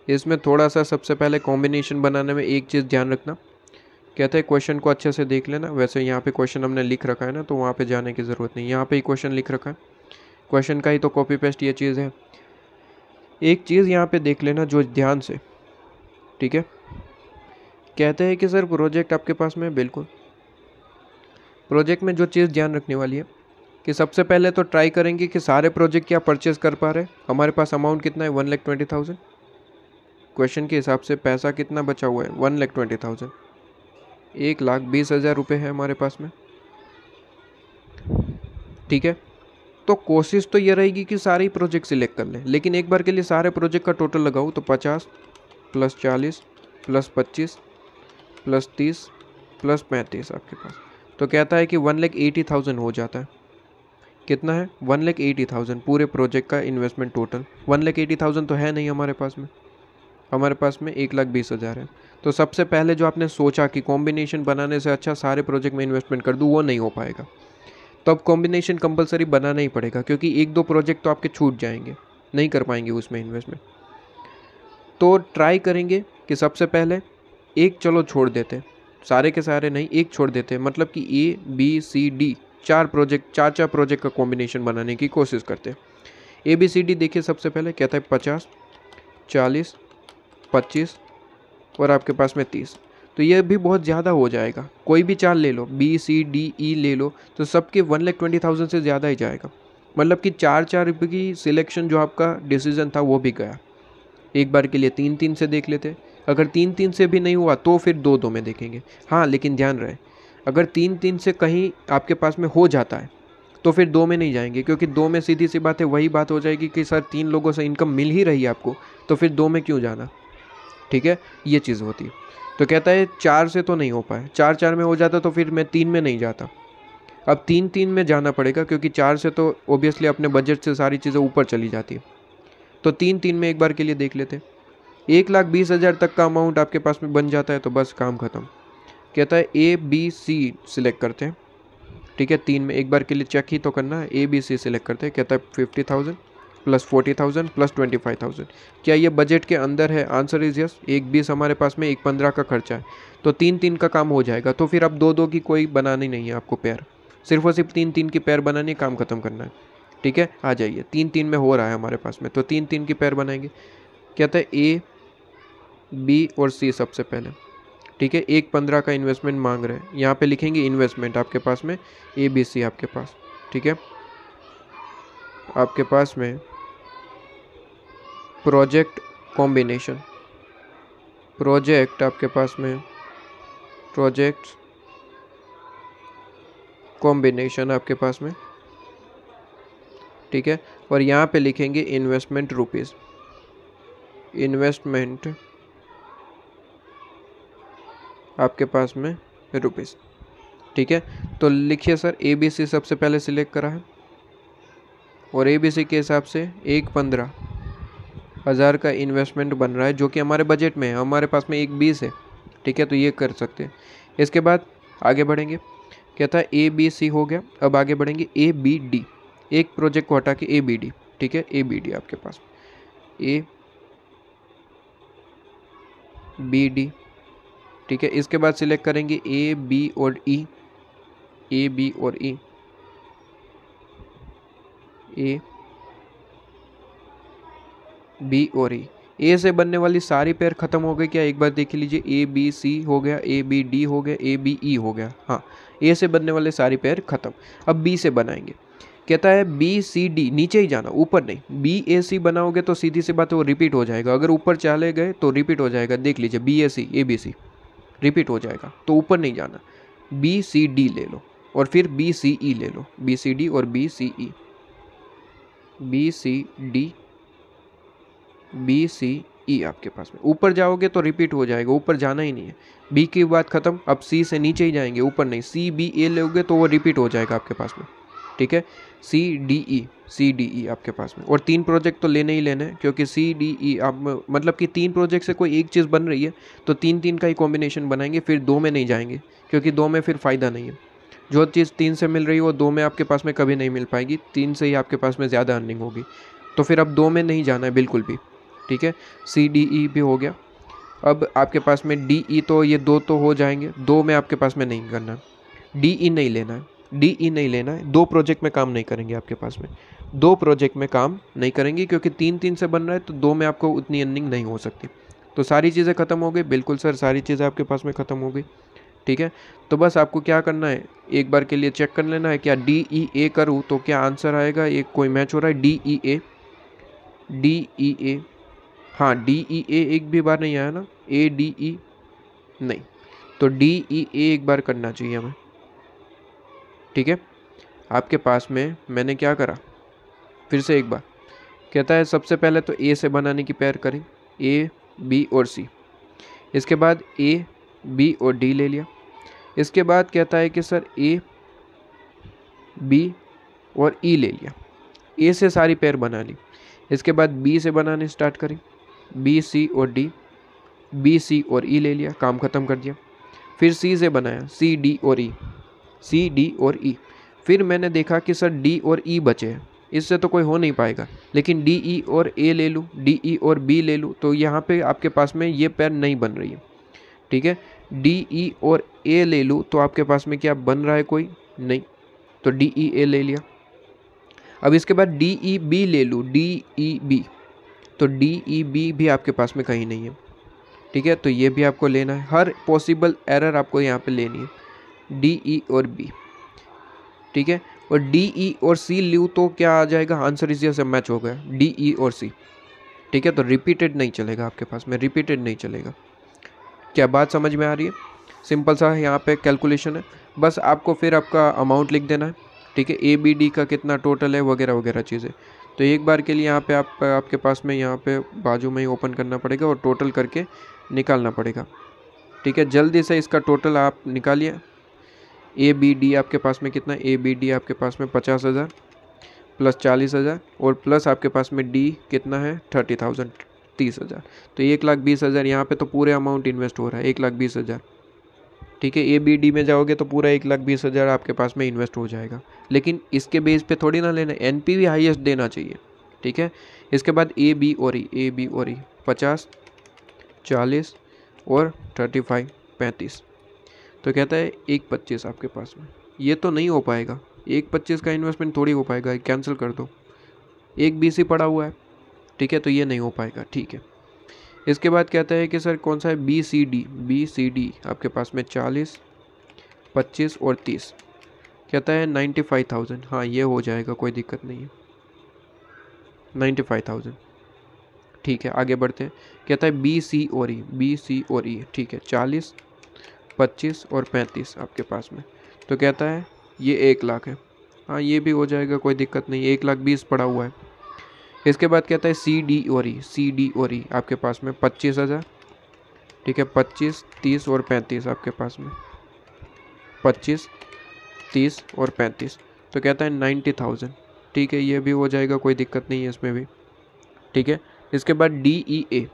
इसमें थोड़ा सा सबसे पहले कॉम्बिनेशन बनाने में एक चीज़ ध्यान रखना। कहते हैं क्वेश्चन को अच्छे से देख लेना। वैसे यहाँ पे क्वेश्चन हमने लिख रखा है ना, तो वहाँ पे जाने की ज़रूरत नहीं, यहाँ पे ही क्वेश्चन लिख रखा है, क्वेश्चन का ही तो कॉपी पेस्ट ये चीज़ है। एक चीज़ यहाँ पे देख लेना जो ध्यान से। ठीक है, कहते हैं कि सर प्रोजेक्ट आपके पास में, बिल्कुल प्रोजेक्ट में जो चीज़ ध्यान रखने वाली है कि सबसे पहले तो ट्राई करेंगे कि सारे प्रोजेक्ट क्या परचेज कर पा रहे हैं। हमारे पास अमाउंट कितना है 1,20,000, क्वेश्चन के हिसाब से पैसा कितना बचा हुआ है 1,20,000, 1,20,000 रुपये है हमारे पास में। ठीक है, तो कोशिश तो ये रहेगी कि सारे ही प्रोजेक्ट सिलेक्ट कर लें, लेकिन एक बार के लिए सारे प्रोजेक्ट का टोटल लगाओ तो 50 + 40 + 25 + 30 + 35 आपके पास। तो कहता है कि 1,80,000 हो जाता है। कितना है 1,80,000 पूरे प्रोजेक्ट का इन्वेस्टमेंट टोटल। 1,80,000 तो है नहीं हमारे पास में, हमारे पास में 1,20,000 है। तो सबसे पहले जो आपने सोचा कि कॉम्बिनेशन बनाने से अच्छा सारे प्रोजेक्ट में इन्वेस्टमेंट कर दूँ, वो नहीं हो पाएगा। तो अब कॉम्बिनेशन कंपलसरी बनाना ही पड़ेगा, क्योंकि 1-2 प्रोजेक्ट तो आपके छूट जाएंगे, नहीं कर पाएंगे उसमें इन्वेस्टमेंट। तो ट्राई करेंगे कि सबसे पहले एक चलो छोड़ देते, सारे के सारे नहीं, एक छोड़ देते हैं, मतलब कि ABCD चार प्रोजेक्ट का कॉम्बिनेशन बनाने की कोशिश करते हैं। ABCD देखिए, सबसे पहले कहता है 50, 40, 25 और आपके पास में 30। तो ये भी बहुत ज़्यादा हो जाएगा। कोई भी चार ले लो, BCDE ले लो, तो सबके 1,20,000 से ज़्यादा ही जाएगा। मतलब कि 4 रुपये की सिलेक्शन जो आपका डिसीजन था वो भी गया। एक बार के लिए 3 से देख लेते। अगर 3 से भी नहीं हुआ तो फिर 2 में देखेंगे। हाँ, लेकिन ध्यान रहे, अगर 3 से कहीं आपके पास में हो जाता है तो फिर 2 में नहीं जाएंगे, क्योंकि 2 में सीधी सी बात है, वही बात हो जाएगी कि सर 3 लोगों से इनकम मिल ही रही है आपको, तो फिर 2 में क्यों जाना। ठीक है, ये चीज़ होती है। तो कहता है 4 से तो नहीं हो पाए, 4 में हो जाता तो फिर मैं 3 में नहीं जाता। अब 3 में जाना पड़ेगा, क्योंकि 4 से तो ओबियसली अपने बजट से सारी चीज़ें ऊपर चली जाती है। तो 3 में एक बार के लिए देख लेते हैं। 1,20,000 तक का अमाउंट आपके पास में बन जाता है तो बस काम खत्म। कहता है ABC सिलेक्ट करते हैं। ठीक है, 3 में एक बार के लिए चेक ही तो करना है। ABC सिलेक्ट करते हैं। कहता है 50,000 प्लस 40,000 प्लस 25,000। क्या ये बजट के अंदर है? Answer is yes. 1,20 हमारे पास में, 1,15 का खर्चा है, तो 3 का काम हो जाएगा। तो फिर अब 2 की कोई बनानी नहीं है आपको पेयर, सिर्फ और सिर्फ 3 की पेयर बनानी, काम खत्म करना है। ठीक है, आ जाइए, 3 में हो रहा है हमारे पास में, तो 3 की पेयर बनाएंगे। कहता है A, B और C सबसे पहले। ठीक है, 1,15 का इन्वेस्टमेंट मांग रहे हैं, यहाँ पे लिखेंगे इन्वेस्टमेंट आपके पास में ABC आपके पास। ठीक है, आपके पास में प्रोजेक्ट कॉम्बिनेशन, प्रोजेक्ट आपके पास में प्रोजेक्ट कॉम्बिनेशन आपके पास में। ठीक है, और यहाँ पे लिखेंगे इन्वेस्टमेंट रुपीज़, इन्वेस्टमेंट आपके पास में रुपीज़। ठीक है, तो लिखिए सर ABC सबसे पहले सिलेक्ट करा है, और ABC के हिसाब से 1,15,000 का इन्वेस्टमेंट बन रहा है, जो कि हमारे बजट में है। हमारे पास में 1,20 है। ठीक है, तो ये कर सकते हैं। इसके बाद आगे बढ़ेंगे। कहता है ABC हो गया, अब आगे बढ़ेंगे ABD, एक प्रोजेक्ट को हटा के ABD। ठीक है, ABD आपके पास ABD। ठीक है, इसके बाद सिलेक्ट करेंगे A, B और E, A, B और E, A, B और E। A से बनने वाली सारी पेयर खत्म हो गई क्या? एक बार देख लीजिए, ABC हो गया, ABD हो गया, ABE हो गया। हाँ, A से बनने वाले सारी पेयर खत्म। अब B से बनाएंगे। कहता है BCD, नीचे ही जाना, ऊपर नहीं। BAC बनाओगे तो सीधी सी बात है वो रिपीट हो जाएगा, अगर ऊपर चले गए तो रिपीट हो जाएगा। देख लीजिए, BAC ABC रिपीट हो जाएगा, तो ऊपर नहीं जाना। BCD ले लो और फिर BCE ले लो, BCD और BCE, BCD BCE आपके पास में। ऊपर जाओगे तो रिपीट हो जाएगा, ऊपर जाना ही नहीं है। B की बात खत्म, अब C से नीचे ही जाएंगे, ऊपर नहीं। CBA लोगे तो वो रिपीट हो जाएगा आपके पास में। ठीक है, CDE आपके पास में। और 3 प्रोजेक्ट तो लेने ही लेने हैं, क्योंकि CDE आप मतलब कि 3 प्रोजेक्ट से कोई एक चीज़ बन रही है तो 3 का ही कॉम्बिनेशन बनाएंगे, फिर 2 में नहीं जाएंगे, क्योंकि 2 में फिर फ़ायदा नहीं है। जो चीज़ 3 से मिल रही है वो 2 में आपके पास में कभी नहीं मिल पाएगी, 3 से ही आपके पास में ज़्यादा अर्निंग होगी। तो फिर अब 2 में नहीं जाना है बिल्कुल भी। ठीक है, CDE भी हो गया। अब आपके पास में DE, तो ये 2 तो हो जाएंगे, 2 में आपके पास में नहीं करना, DE नहीं लेना है, DE नहीं लेना है। 2 प्रोजेक्ट में काम नहीं करेंगे आपके पास में, 2 प्रोजेक्ट में काम नहीं करेंगे, क्योंकि 3 से बन रहा है, तो 2 में आपको उतनी अर्निंग नहीं हो सकती। तो सारी चीज़ें ख़त्म हो गई। बिल्कुल सर, सारी चीज़ें आपके पास में ख़त्म हो गई। ठीक है, तो बस आपको क्या करना है, एक बार के लिए चेक कर लेना है, क्या DEA करूँ तो क्या आंसर आएगा। एक कोई मैच हो रहा है, DEA, हाँ DEA एक भी बार नहीं आया ना, ADE नहीं, तो DEA एक बार करना चाहिए हमें। ठीक है, आपके पास में मैंने क्या करा, फिर से एक बार कहता है सबसे पहले तो A से बनाने की पेयर करें, A, B और C। इसके बाद A, B और D ले लिया। इसके बाद कहता है कि सर A, B और E ले लिया, A से सारी पेयर बना ली। इसके बाद B से बनाने स्टार्ट करें, B, C और D, B, C और E ले लिया, काम ख़त्म कर दिया। फिर C से बनाया, C, D और E, C, D और E। फिर मैंने देखा कि सर D और E बचे हैं, इससे तो कोई हो नहीं पाएगा, लेकिन DE और A ले लूँ, DE और B ले लूँ, तो यहाँ पे आपके पास में ये पेयर नहीं बन रही है। ठीक है। डी ई और ए ले लूँ तो आपके पास में क्या बन रहा है कोई? नहीं, तो डी ई ए ले लिया। अब इसके बाद डी ई बी ले लूँ, डी ई बी, तो डी ई बी भी आपके पास में कहीं नहीं है, ठीक है। तो ये भी आपको लेना है, हर पॉसिबल एरर आपको यहाँ पे लेनी है, डी ई और बी, ठीक है। और डी ई और सी लूँ तो क्या आ जाएगा? आंसर इसी से मैच हो गया, डी ई और सी, ठीक है। तो रिपीटेड नहीं चलेगा आपके पास में, रिपीटेड नहीं चलेगा। क्या बात समझ में आ रही है? सिंपल सा यहाँ पे कैलकुलेशन है, बस आपको फिर आपका अमाउंट लिख देना है, ठीक है। ए बी डी का कितना टोटल है वगैरह वगैरह चीज़ें। तो एक बार के लिए यहाँ पे आपके पास में यहाँ पे बाजू में ही ओपन करना पड़ेगा और टोटल करके निकालना पड़ेगा, ठीक है। जल्दी से इसका टोटल आप निकालिए। ए बी डी आपके पास में कितना? ए बी डी आपके पास में 50,000 प्लस 40,000 और प्लस आपके पास में डी कितना है? 30,000, 30,000। तो 1,20,000 यहाँ पे तो पूरे अमाउंट इन्वेस्ट हो रहा है, 1,20,000, ठीक है। ए बी डी में जाओगे तो पूरा 1,20,000 आपके पास में इन्वेस्ट हो जाएगा, लेकिन इसके बेस पे थोड़ी ना लेना, एन पी भी हाईएस्ट देना चाहिए, ठीक है। इसके बाद ए बी और ई, ए बी और ई 50, 40 और 35, 35। तो कहता है 1,25 आपके पास में, ये तो नहीं हो पाएगा, 1,25 का इन्वेस्टमेंट थोड़ी हो पाएगा, कैंसिल कर दो। 1,20 ही पड़ा हुआ है, ठीक है, तो ये नहीं हो पाएगा, ठीक है। इसके बाद कहता है कि सर कौन सा है? B C D, B C D आपके पास में 40, 25 और 30, कहता है 95,000। हाँ ये हो जाएगा, कोई दिक्कत नहीं है, 95,000, ठीक है। आगे बढ़ते हैं, कहता है बी सी और ई, बी सी और ई, ठीक है, 40, 25 और 35 आपके पास में। तो कहता है ये 1,00,000 है, हाँ ये भी हो जाएगा, कोई दिक्कत नहीं, 1,20,000 पड़ा हुआ है। इसके बाद कहता है सी डी और ई, सी डी और ई आपके पास में 25,000, ठीक है, 25, 30 और 35 आपके पास में, 25, 30 और 35। तो कहता है 90,000, ठीक है, ये भी हो जाएगा, कोई दिक्कत नहीं है इसमें भी, ठीक है। इसके बाद डी ई ए,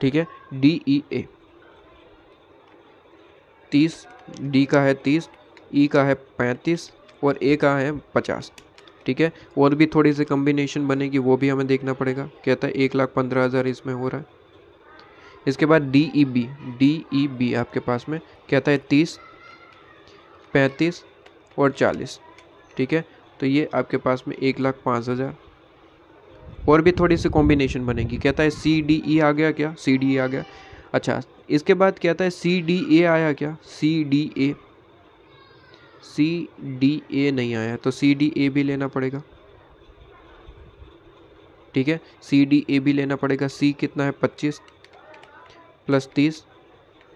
ठीक है, डी ई ए 30, डी का है 30, ई का है 35 और ए का है 50, ठीक है। और भी थोड़ी सी कम्बिनेशन बनेगी, वो भी हमें देखना पड़ेगा। कहता है 1,15,000 इसमें हो रहा है। इसके बाद D E B, D E B आपके पास में कहता है 30, 35 और 40, ठीक है। तो ये आपके पास में 1,05,000। और भी थोड़ी सी कॉम्बिनेशन बनेगी। कहता है सी डी ई आ गया क्या? सी डी ए आ गया। अच्छा, इसके बाद कहता है सी डी ए आया क्या? C D A, C D A नहीं आया, तो सी डी ए भी लेना पड़ेगा, ठीक है। सी डी ए भी लेना पड़ेगा। सी कितना है? 25 प्लस 30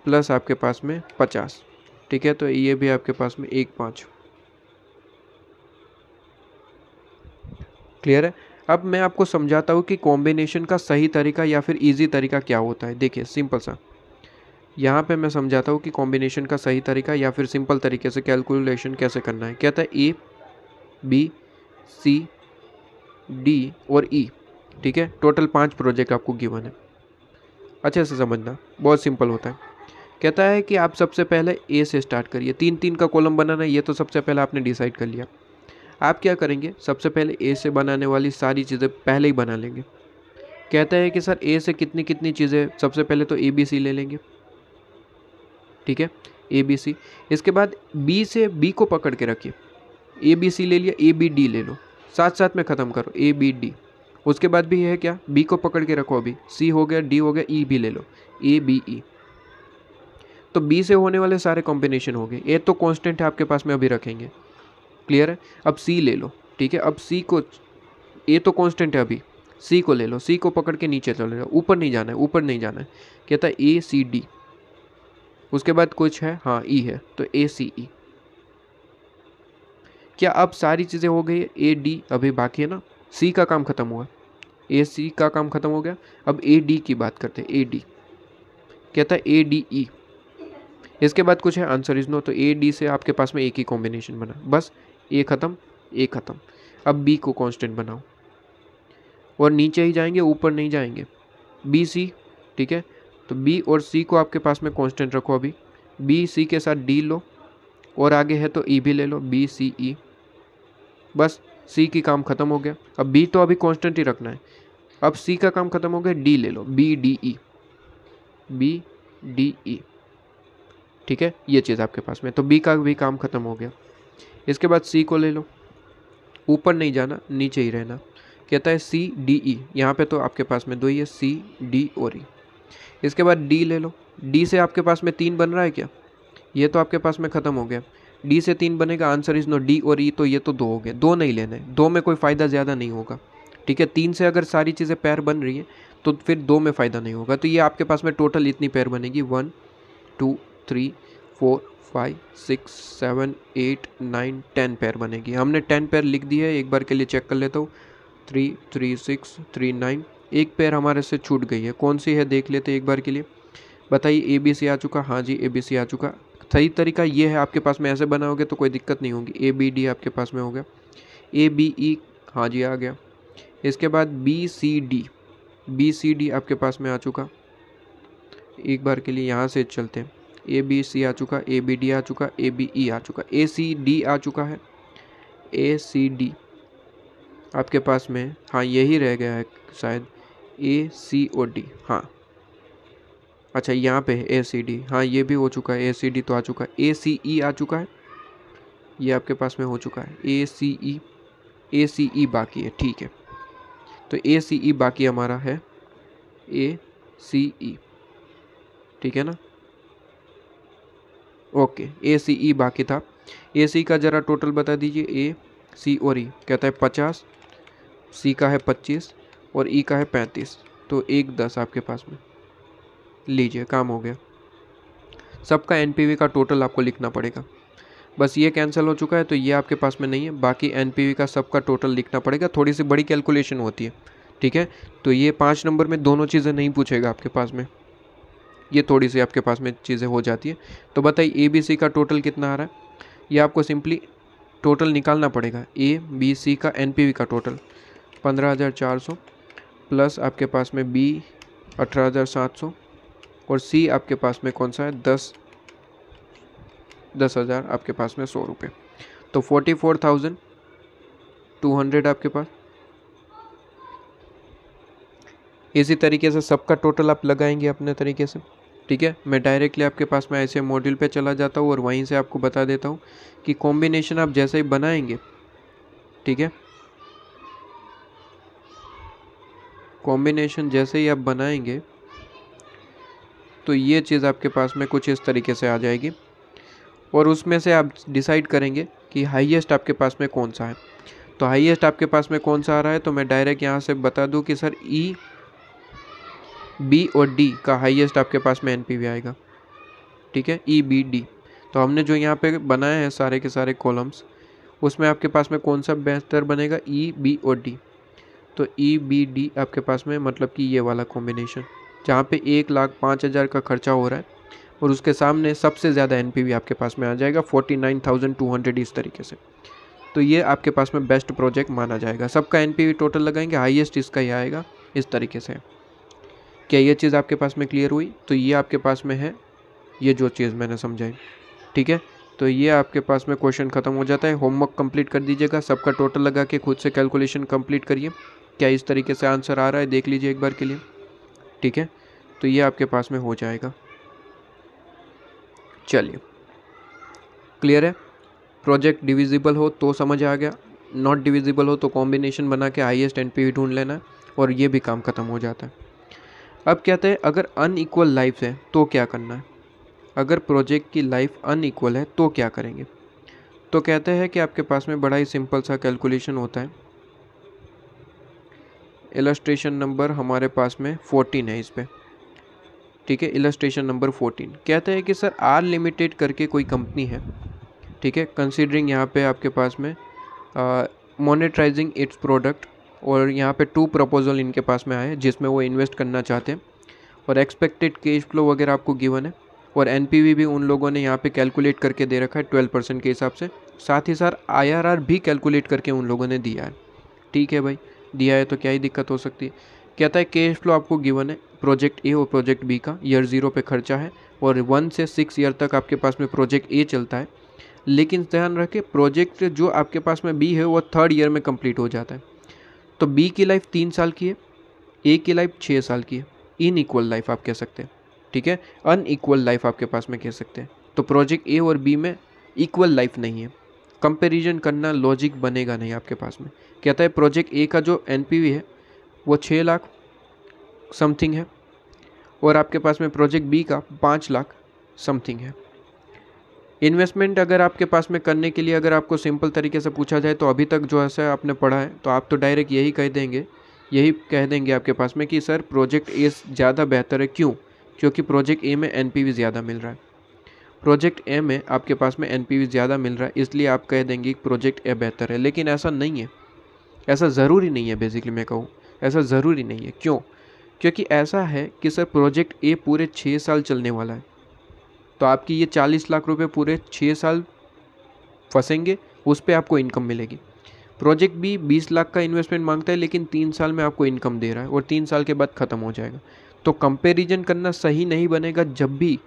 प्लस आपके पास में 50, ठीक है। तो ये भी आपके पास में 1,5। क्लियर है? अब मैं आपको समझाता हूँ कि कॉम्बिनेशन का सही तरीका या फिर इजी तरीका क्या होता है। देखिए सिंपल सा, यहाँ पे मैं समझाता हूँ कि कॉम्बिनेशन का सही तरीका या फिर सिंपल तरीके से कैलकुलेशन कैसे करना है। कहता है ए बी सी डी और ई, ठीक है। टोटल 5 प्रोजेक्ट आपको गिवन है, अच्छे से समझना, बहुत सिंपल होता है। कहता है कि आप सबसे पहले ए से स्टार्ट करिए। 3-3 का कॉलम बनाना है, ये तो सबसे पहले आपने डिसाइड कर लिया। आप क्या करेंगे? सबसे पहले ए से बनाने वाली सारी चीज़ें पहले ही बना लेंगे। कहता है कि सर ए से कितनी कितनी चीज़ें, सबसे पहले तो ए बी सी ले लेंगे, ठीक है, ए बी सी। इसके बाद बी से बी को पकड़ के रखिए, ए बी सी ले लिया, ए बी डी ले लो, साथ साथ में ख़त्म करो, ए बी डी। उसके बाद भी है क्या? बी को पकड़ के रखो, अभी सी हो गया, डी हो गया, ई भी ले लो, ए बी ई। तो बी से होने वाले सारे कॉम्बिनेशन हो गए। ए तो कांस्टेंट है आपके पास में, अभी रखेंगे, क्लियर है। अब सी ले लो, ठीक है। अब सी को, ए तो कांस्टेंट है अभी, सी को ले लो, सी को पकड़ के नीचे चले जाओ, ऊपर नहीं जाना है, ऊपर नहीं जाना है। कहता है ए सी डी, उसके बाद कुछ है, हाँ ई है, तो ए सी ई। क्या अब सारी चीज़ें हो गई? ए डी अभी बाकी है ना, सी का काम खत्म हुआ, ए सी का काम खत्म हो गया। अब ए डी की बात करते हैं, ए डी। कहता है ए डी ई, इसके बाद कुछ है, आंसर इज नो। तो ए डी से आपके पास में एक ही कॉम्बिनेशन बना, बस ए खत्म, ए खत्म। अब बी को कांस्टेंट बनाओ और नीचे ही जाएंगे, ऊपर नहीं जाएंगे। बी सी, ठीक है, तो बी और सी को आपके पास में कांस्टेंट रखो अभी। बी सी के साथ डी लो और आगे है तो ई भी ले लो, बी सी ई। बस सी की काम खत्म हो गया। अब बी तो अभी कांस्टेंट ही रखना है। अब सी का काम खत्म हो गया, डी ले लो, B D E, B D E. ठीक है, ये चीज़ आपके पास में, तो बी का भी काम खत्म हो गया। इसके बाद सी को ले लो, ऊपर नहीं जाना, नीचे ही रहना। कहता है सी डी ई, यहाँ पे तो आपके पास में 2 ही है, सी डी और ई। इसके बाद डी ले लो, डी से आपके पास में 3 बन रहा है क्या? ये तो आपके पास में ख़त्म हो गया। डी से 3 बनेगा, आंसर इज नो। डी और ई तो ये तो 2 हो गए, 2 नहीं लेना है, 2 में कोई फ़ायदा ज़्यादा नहीं होगा। ठीक है, 3 से अगर सारी चीज़ें पैर बन रही है तो फिर 2 में फ़ायदा नहीं होगा। तो ये आपके पास में टोटल इतनी पैर बनेगी, 1 2 3 4 5 6 7 8 9 10 पैर बनेगी। हमने 10 पैर लिख दी है, एक बार के लिए चेक कर लेता हूँ। 3 3 6 3 9, एक पैर हमारे से छूट गई है, कौन सी है देख लेते एक बार के लिए। बताइए, ए बी सी आ चुका? हाँ जी, ए बी सी आ चुका। सही तरीका ये है, आपके पास में ऐसे बनाओगे तो कोई दिक्कत नहीं होगी। ए बी डी आपके पास में हो गया, ए बी ई, हाँ जी आ गया। इसके बाद B C D, B C D आपके पास में आ चुका। एक बार के लिए यहाँ से चलते हैं, ए बी सी आ चुका, ए बी डी आ चुका, ए बी ई आ चुका, ए सी डी आ चुका है। ए सी डी आपके पास में, हाँ यही रह गया है शायद, ए सी और डी। हाँ अच्छा, यहाँ पे है ए सी डी, हाँ ये भी हो चुका है, ए सी डी तो आ चुका है। ए सी ई आ चुका है, ये आपके पास में हो चुका है। ए सी ई बाकी है, ठीक है। तो ए सी ई बाकी हमारा है, ए सी ई, ठीक है ना। ओके, ए सी ई बाकी था। ए सी का ज़रा टोटल बता दीजिए, ए सी और ई। कहता है 50, सी का है 25 और ई का है 35, तो 1 10 आपके पास में। लीजिए, काम हो गया। सबका एनपीवी का टोटल आपको लिखना पड़ेगा। बस ये कैंसिल हो चुका है तो ये आपके पास में नहीं है, बाकी एनपीवी का सबका टोटल लिखना पड़ेगा। थोड़ी सी बड़ी कैलकुलेशन होती है, ठीक है। तो ये 5 नंबर में दोनों चीज़ें नहीं पूछेगा आपके पास में, ये थोड़ी सी आपके पास में चीज़ें हो जाती है। तो बताइए, ए बी सी का टोटल कितना आ रहा है? ये आपको सिंपली टोटल निकालना पड़ेगा। ए बी सी का एनपीवी का टोटल 15,400 प्लस आपके पास में बी 18,700 और सी आपके पास में कौन सा है? 10,000 आपके पास में 100 रुपये, तो 44,200 आपके पास। इसी तरीके से सबका टोटल आप लगाएंगे अपने तरीके से, ठीक है। मैं डायरेक्टली आपके पास में ऐसे मॉड्यूल पे चला जाता हूँ और वहीं से आपको बता देता हूँ कि कॉम्बिनेशन आप जैसे ही बनाएंगे, ठीक है, कॉम्बिनेशन जैसे ही आप बनाएंगे तो ये चीज़ आपके पास में कुछ इस तरीके से आ जाएगी और उसमें से आप डिसाइड करेंगे कि हाईएस्ट आपके पास में कौन सा है। तो हाईएस्ट आपके पास में कौन सा आ रहा है, तो मैं डायरेक्ट यहाँ से बता दूँ कि सर ई बी और डी का हाईएस्ट आपके पास में एनपीवी आएगा, ठीक है, ई बी डी। तो हमने जो यहाँ पे बनाए हैं सारे के सारे कॉलम्स, उसमें आपके पास में कौन सा बेहतर बनेगा? ई बी और डी। तो ई बी डी आपके पास में मतलब कि ये वाला कॉम्बिनेशन जहाँ पे 1,05,000 का खर्चा हो रहा है और उसके सामने सबसे ज़्यादा एनपीवी आपके पास में आ जाएगा 49,200 इस तरीके से। तो ये आपके पास में बेस्ट प्रोजेक्ट माना जाएगा। सबका एनपीवी टोटल लगाएंगे, हाईएस्ट इसका ही आएगा इस तरीके से। क्या ये चीज़ आपके पास में क्लियर हुई? तो ये आपके पास में है, ये जो चीज़ मैंने समझाई, ठीक है। तो ये आपके पास में क्वेश्चन ख़त्म हो जाता है। होमवर्क कंप्लीट कर दीजिएगा, सबका टोटल लगा के खुद से कैलकुलेशन कंप्लीट करिए। क्या इस तरीके से आंसर आ रहा है देख लीजिए एक बार के लिए, ठीक है। तो ये आपके पास में हो जाएगा। चलिए, क्लियर है। प्रोजेक्ट डिविजिबल हो तो समझ आ गया, नॉट डिविजिबल हो तो कॉम्बिनेशन बना के हाईएस्ट एनपीवी ढूंढ लेना और ये भी काम ख़त्म हो जाता है। अब कहते हैं अगर अनइक्वल लाइफ है तो क्या करना है। अगर प्रोजेक्ट की लाइफ अनइक्वल है तो क्या करेंगे। तो कहते हैं कि आपके पास में बड़ा ही सिंपल सा कैलकुलेशन होता है। इलस्ट्रेशन नंबर हमारे पास में 14 है इस पर, ठीक है। इलस्ट्रेशन नंबर 14 कहते हैं कि सर आर लिमिटेड करके कोई कंपनी है, ठीक है। कंसीडरिंग यहाँ पे आपके पास में मोनेटाइजिंग इट्स प्रोडक्ट, और यहाँ पे 2 प्रपोजल इनके पास में आए जिसमें वो इन्वेस्ट करना चाहते हैं और एक्सपेक्टेड कैश फ्लो वगैरह आपको गिवन है और एनपीवी भी उन लोगों ने यहाँ पे कैलकुलेट करके दे रखा है 12% के हिसाब से। साथ ही साथ आईआरआर भी कैलकुलेट करके उन लोगों ने दिया है, ठीक है भाई, दिया है तो क्या ही दिक्कत हो सकती है। कहता है कैश फ्लो आपको गिवन है प्रोजेक्ट ए और प्रोजेक्ट बी का, ईयर 0 पे खर्चा है और 1 से 6 ईयर तक आपके पास में प्रोजेक्ट ए चलता है। लेकिन ध्यान रखें, प्रोजेक्ट जो आपके पास में बी है वो 3rd ईयर में कंप्लीट हो जाता है। तो बी की लाइफ 3 साल की है, ए की लाइफ 6 साल की है। इनइक्वल लाइफ आप कह सकते हैं, ठीक है, अनइक्वल लाइफ आपके पास में कह सकते हैं। तो प्रोजेक्ट ए और बी में इक्वल लाइफ नहीं है, कंपैरिजन करना लॉजिक बनेगा नहीं आपके पास में। कहता है प्रोजेक्ट ए का जो एनपीवी है वो 6 लाख समथिंग है और आपके पास में प्रोजेक्ट बी का 5 लाख समथिंग है। इन्वेस्टमेंट अगर आपके पास में करने के लिए अगर आपको सिंपल तरीके से पूछा जाए तो अभी तक जो ऐसा आपने पढ़ा है तो आप तो डायरेक्ट यही कह देंगे आपके पास में कि सर प्रोजेक्ट ए ज़्यादा बेहतर है। क्यों? क्योंकि प्रोजेक्ट ए में एनपीवी ज़्यादा मिल रहा है, प्रोजेक्ट ए में आपके पास में एनपीवी ज़्यादा मिल रहा है, इसलिए आप कह देंगे कि प्रोजेक्ट ए बेहतर है। लेकिन ऐसा नहीं है, ऐसा ज़रूरी नहीं है। बेसिकली मैं कहूँ ऐसा ज़रूरी नहीं है। क्यों? क्योंकि ऐसा है कि सर प्रोजेक्ट ए पूरे 6 साल चलने वाला है, तो आपकी ये 40 लाख रुपए पूरे 6 साल फंसेंगे, उस पर आपको इनकम मिलेगी। प्रोजेक्ट बी 20 लाख का इन्वेस्टमेंट मांगता है लेकिन 3 साल में आपको इनकम दे रहा है और 3 साल के बाद ख़त्म हो जाएगा। तो कंपैरिजन करना सही नहीं बनेगा जब भी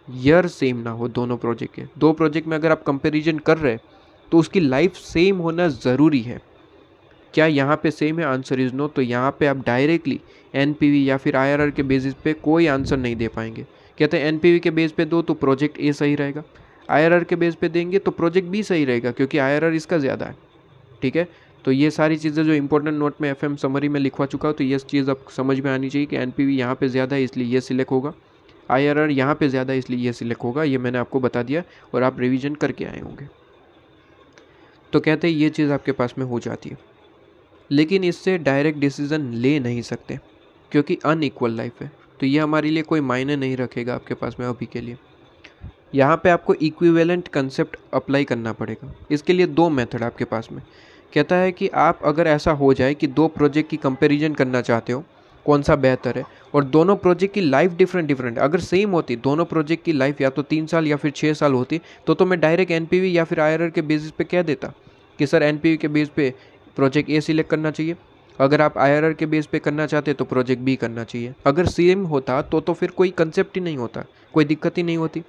ईयर सेम ना हो दोनों प्रोजेक्ट के। दो प्रोजेक्ट में अगर आप कंपैरिजन कर रहे हैं तो उसकी लाइफ सेम होना ज़रूरी है। क्या यहाँ पे सेम है? Answer is no. तो यहाँ पे आप डायरेक्टली एनपीवी या फिर आईआरआर के बेसिस पे कोई आंसर नहीं दे पाएंगे। कहते हैं एनपीवी के बेस पे दो तो प्रोजेक्ट ए सही रहेगा, आईआरआर के बेस पे देंगे तो प्रोजेक्ट बी सही रहेगा क्योंकि आईआरआर इसका ज़्यादा है। ठीक है, तो ये सारी चीज़ें जो इंपॉर्टेंट नोट में एफएम समरी में लिखवा चुका हूँ, तो ये चीज़ अब समझ में आनी चाहिए कि एनपीवी यहाँ पे ज़्यादा है इसलिए ये सिलेक्ट होगा, आईआरआर यहाँ पे ज़्यादा है इसलिए ये सिलेक्ट होगा। ये मैंने आपको बता दिया और आप रिवीजन करके आए होंगे। तो कहते हैं ये चीज़ आपके पास में हो जाती है, लेकिन इससे डायरेक्ट डिसीजन ले नहीं सकते क्योंकि अनइक्वल लाइफ है। तो ये हमारे लिए कोई मायने नहीं रखेगा आपके पास में अभी के लिए। यहाँ पे आपको इक्विवेलेंट कंसेप्ट अप्लाई करना पड़ेगा। इसके लिए दो मेथड आपके पास में। कहता है कि आप अगर ऐसा हो जाए कि दो प्रोजेक्ट की कंपैरिजन करना चाहते हो कौन सा बेहतर है और दोनों प्रोजेक्ट की लाइफ डिफरेंट अगर सेम होती, दोनों प्रोजेक्ट की लाइफ या तो 3 साल या फिर 6 साल होती, तो मैं डायरेक्ट एनपीवी या फिर आईआरआर के बेसिस पे कह देता कि सर एनपीवी के बेस पे प्रोजेक्ट ए सिलेक्ट करना चाहिए, अगर आप आईआरआर के बेस पे करना चाहते तो प्रोजेक्ट बी करना चाहिए। अगर सेम होता तो फिर कोई कंसेप्ट ही नहीं होता, कोई दिक्कत ही नहीं होती।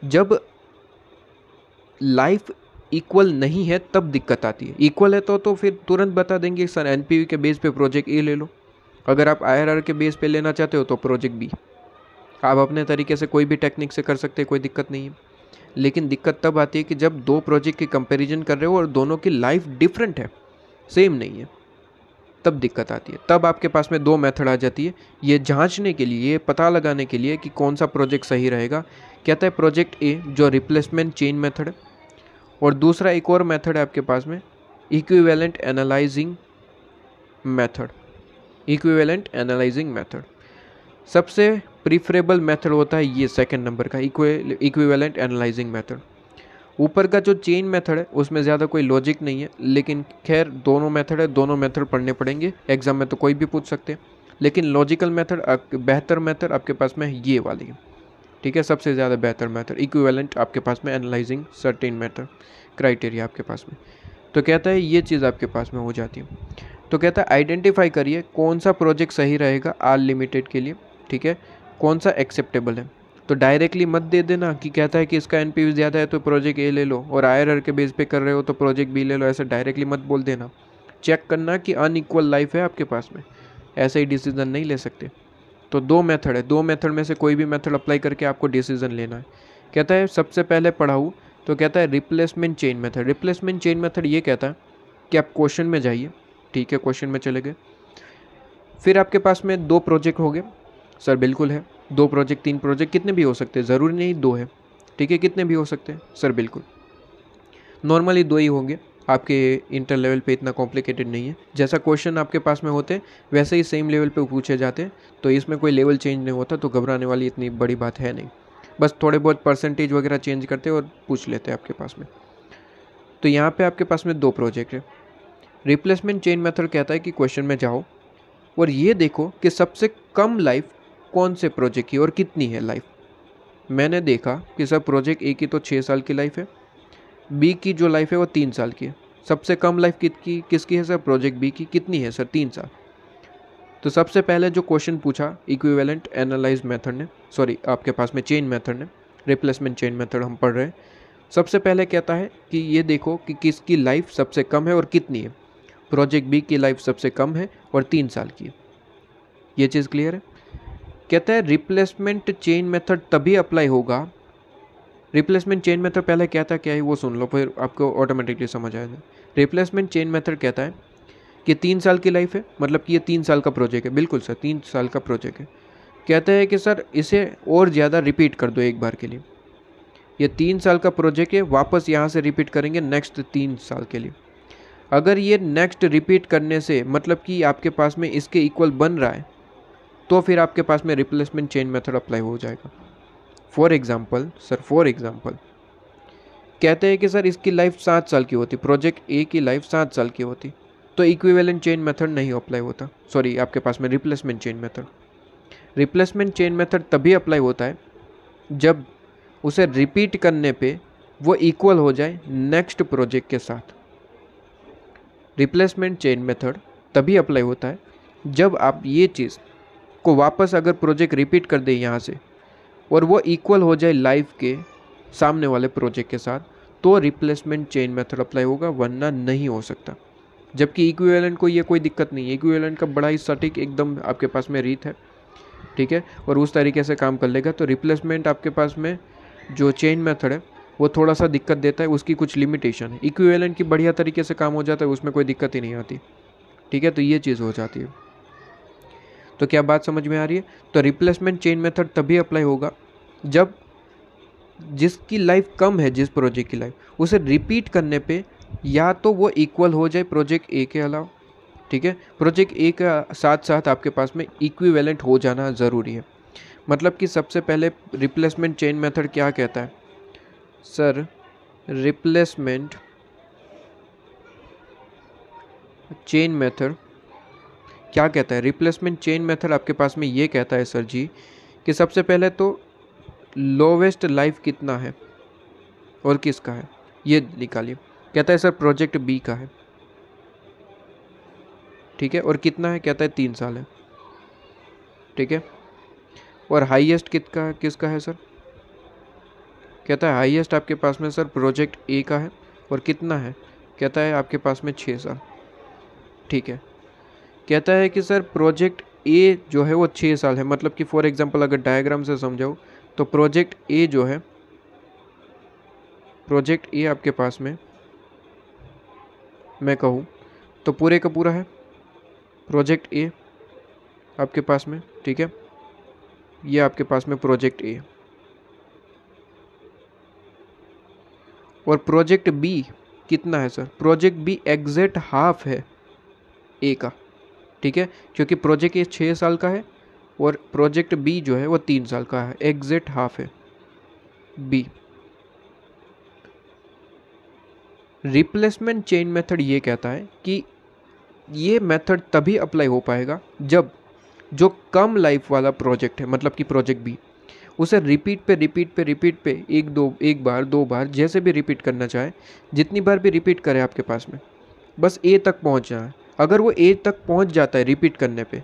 जब लाइफ इक्वल नहीं है तब दिक्कत आती है। इक्वल है तो फिर तुरंत बता देंगे सर एनपीवी के बेस पे प्रोजेक्ट ए ले लो, अगर आप आईआरआर के बेस पे लेना चाहते हो तो प्रोजेक्ट बी। आप अपने तरीके से कोई भी टेक्निक से कर सकते हैं, कोई दिक्कत नहीं है। लेकिन दिक्कत तब आती है कि जब दो प्रोजेक्ट की कंपैरिजन कर रहे हो और दोनों की लाइफ डिफरेंट है, सेम नहीं है, तब दिक्कत आती है। तब आपके पास में दो मेथड आ जाती है ये जांचने के लिए, ये पता लगाने के लिए कि कौन सा प्रोजेक्ट सही रहेगा। कहता है प्रोजेक्ट ए जो रिप्लेसमेंट चेन मेथड है, और दूसरा एक और मेथड है आपके पास में equivalent analyzing method. Equivalent analyzing method सबसे प्रीफरेबल मेथड होता है ये सेकंड नंबर का इक्विवेलेंट एनालाइजिंग मेथड। ऊपर का जो चेन मेथड है उसमें ज़्यादा कोई लॉजिक नहीं है, लेकिन खैर दोनों मेथड है, दोनों मेथड पढ़ने पड़ेंगे, एग्जाम में तो कोई भी पूछ सकते हैं। लेकिन लॉजिकल मेथड बेहतर मेथड आपके पास में ये वाली है। ठीक है, सबसे ज़्यादा बेहतर मेथड इक्विवेलेंट आपके पास में एनालाइजिंग सर्टेन मेथड क्राइटेरिया आपके पास में। तो कहता है ये चीज़ आपके पास में हो जाती है। तो कहता है आइडेंटिफाई करिए कौन सा प्रोजेक्ट सही रहेगा आर लिमिटेड के लिए। ठीक है, कौन सा एक्सेप्टेबल है। तो डायरेक्टली मत दे देना कि कहता है कि इसका एनपीवी ज़्यादा है तो प्रोजेक्ट ए ले लो और आईआरआर के बेस पे कर रहे हो तो प्रोजेक्ट बी ले लो, ऐसा डायरेक्टली मत बोल देना। चेक करना कि अनइक्वल लाइफ है आपके पास में, ऐसे ही डिसीजन नहीं ले सकते। तो दो मेथड है, दो मेथड में से कोई भी मेथड अप्लाई करके आपको डिसीजन लेना है। कहता है सबसे पहले पढ़ाऊँ तो कहता है replacement chain method. Replacement chain method ये कहता है कि आप क्वेश्चन में जाइए। ठीक है, क्वेश्चन में चले गए, फिर आपके पास में दो प्रोजेक्ट हो गए। सर बिल्कुल है, दो प्रोजेक्ट, तीन प्रोजेक्ट, कितने भी हो सकते हैं, ज़रूरी नहीं दो है। ठीक है, कितने भी हो सकते हैं। सर बिल्कुल, नॉर्मली दो ही होंगे, आपके इंटर लेवल पे इतना कॉम्प्लिकेटेड नहीं है। जैसा क्वेश्चन आपके पास में होते हैं वैसे ही सेम लेवल पे पूछे जाते हैं, तो इसमें कोई लेवल चेंज नहीं होता, तो घबराने वाली इतनी बड़ी बात है नहीं। बस थोड़े बहुत परसेंटेज वगैरह चेंज करते हैं और पूछ लेते हैं आपके पास में। तो यहाँ पे आपके पास में दो प्रोजेक्ट है। रिप्लेसमेंट चेन मेथड कहता है कि क्वेश्चन में जाओ और ये देखो कि सबसे कम लाइफ कौन से प्रोजेक्ट की और कितनी है लाइफ। मैंने देखा कि सर प्रोजेक्ट ए की तो 6 साल की लाइफ है, बी की जो लाइफ है वो 3 साल की है। सबसे कम लाइफ किसकी है सर? प्रोजेक्ट बी की। कितनी है सर? 3 साल। तो सबसे पहले जो क्वेश्चन पूछा इक्विवेलेंट एनालाइज मेथड ने, सॉरी आपके पास में चेन मेथड ने, रिप्लेसमेंट चेन मेथड हम पढ़ रहे हैं। सबसे पहले कहता है कि ये देखो कि किसकी लाइफ सबसे कम है और कितनी है। प्रोजेक्ट बी की लाइफ सबसे कम है और 3 साल की है। ये चीज़ क्लियर है। कहता है रिप्लेसमेंट चेन मेथड तभी अप्लाई होगा रिप्लेसमेंट चेन मेथड पहले क्या था, क्या है वो सुन लो, फिर आपको ऑटोमेटिकली समझ आएगा। रिप्लेसमेंट चेन मेथड कहता है कि 3 साल की लाइफ है, मतलब कि ये 3 साल का प्रोजेक्ट है, बिल्कुल सर 3 साल का प्रोजेक्ट है। कहता है कि सर इसे और ज़्यादा रिपीट कर दो एक बार के लिए। ये 3 साल का प्रोजेक्ट है, वापस यहाँ से रिपीट करेंगे नेक्स्ट 3 साल के लिए। अगर ये नेक्स्ट रिपीट करने से मतलब कि आपके पास में इसके इक्वल बन रहा है, तो फिर आपके पास में रिप्लेसमेंट चेन मेथड अप्लाई हो जाएगा। फॉर एग्जांपल कहते हैं कि सर इसकी लाइफ 7 साल की होती, प्रोजेक्ट ए की लाइफ 7 साल की होती, तो इक्विवेलेंट चेन मेथड नहीं अप्लाई होता, सॉरी आपके पास में replacement chain method. Replacement chain method तभी अप्लाई होता है जब उसे रिपीट करने पे वो इक्वल हो जाए नेक्स्ट प्रोजेक्ट के साथ। रिप्लेसमेंट चेन मेथड तभी अप्लाई होता है जब आप ये चीज़ को वापस अगर प्रोजेक्ट रिपीट कर दें यहाँ से और वो इक्वल हो जाए लाइफ के सामने वाले प्रोजेक्ट के साथ, तो रिप्लेसमेंट चेन मेथड अप्लाई होगा, वरना नहीं हो सकता। जबकि इक्विवेलेंट को ये कोई दिक्कत नहीं है, इक्विवेलेंट का बड़ा ही सटीक एकदम आपके पास में रीत है, ठीक है, और उस तरीके से काम कर लेगा। तो रिप्लेसमेंट आपके पास में जो चेन मेथड है वो थोड़ा सा दिक्कत देता है, उसकी कुछ लिमिटेशन है। इक्विवेलेंट की बढ़िया तरीके से काम हो जाता है, उसमें कोई दिक्कत ही नहीं आती, ठीक है। तो ये चीज़ हो जाती है। तो क्या बात समझ में आ रही है? तो रिप्लेसमेंट चेन मेथड तभी अप्लाई होगा जब जिसकी लाइफ कम है, जिस प्रोजेक्ट की लाइफ, उसे रिपीट करने पे या तो वो इक्वल हो जाए प्रोजेक्ट ए के अलावा, ठीक है, प्रोजेक्ट ए का साथ साथ आपके पास में इक्विवेलेंट हो जाना ज़रूरी है। मतलब कि सबसे पहले रिप्लेसमेंट चेन मेथड क्या कहता है सर? रिप्लेसमेंट चेन मेथड क्या कहता है? रिप्लेसमेंट चेन मेथड आपके पास में ये कहता है सर जी कि सबसे पहले तो लोवेस्ट लाइफ कितना है और किसका है ये निकालिए। कहता है सर प्रोजेक्ट बी का है, ठीक है, और कितना है? कहता है 3 साल है, ठीक है। और हाईएस्ट किसका है सर? कहता है हाईएस्ट आपके पास में सर प्रोजेक्ट ए का है, और कितना है? कहता है आपके पास में 6 साल, ठीक है। कहता है कि सर प्रोजेक्ट ए जो है वो 6 साल है, मतलब कि फॉर एग्जांपल अगर डायग्राम से समझाओ तो प्रोजेक्ट ए जो है, प्रोजेक्ट ए आपके पास में मैं कहूँ तो पूरे का पूरा है प्रोजेक्ट ए आपके पास में, ठीक है। ये आपके पास में प्रोजेक्ट ए, और प्रोजेक्ट बी कितना है sir? Project be exact half है ए का, ठीक है, क्योंकि प्रोजेक्ट ए 6 साल का है और प्रोजेक्ट बी जो है वो 3 साल का है, एग्जैक्ट हाफ है बी। रिप्लेसमेंट चेन मेथड ये कहता है कि ये मेथड तभी अप्लाई हो पाएगा जब जो कम लाइफ वाला प्रोजेक्ट है, मतलब कि प्रोजेक्ट बी, उसे रिपीट पे एक बार 2 बार जैसे भी रिपीट करना चाहे, जितनी बार भी रिपीट करे आपके पास में, बस ए तक पहुंचना है। अगर वो ए तक पहुंच जाता है रिपीट करने पे,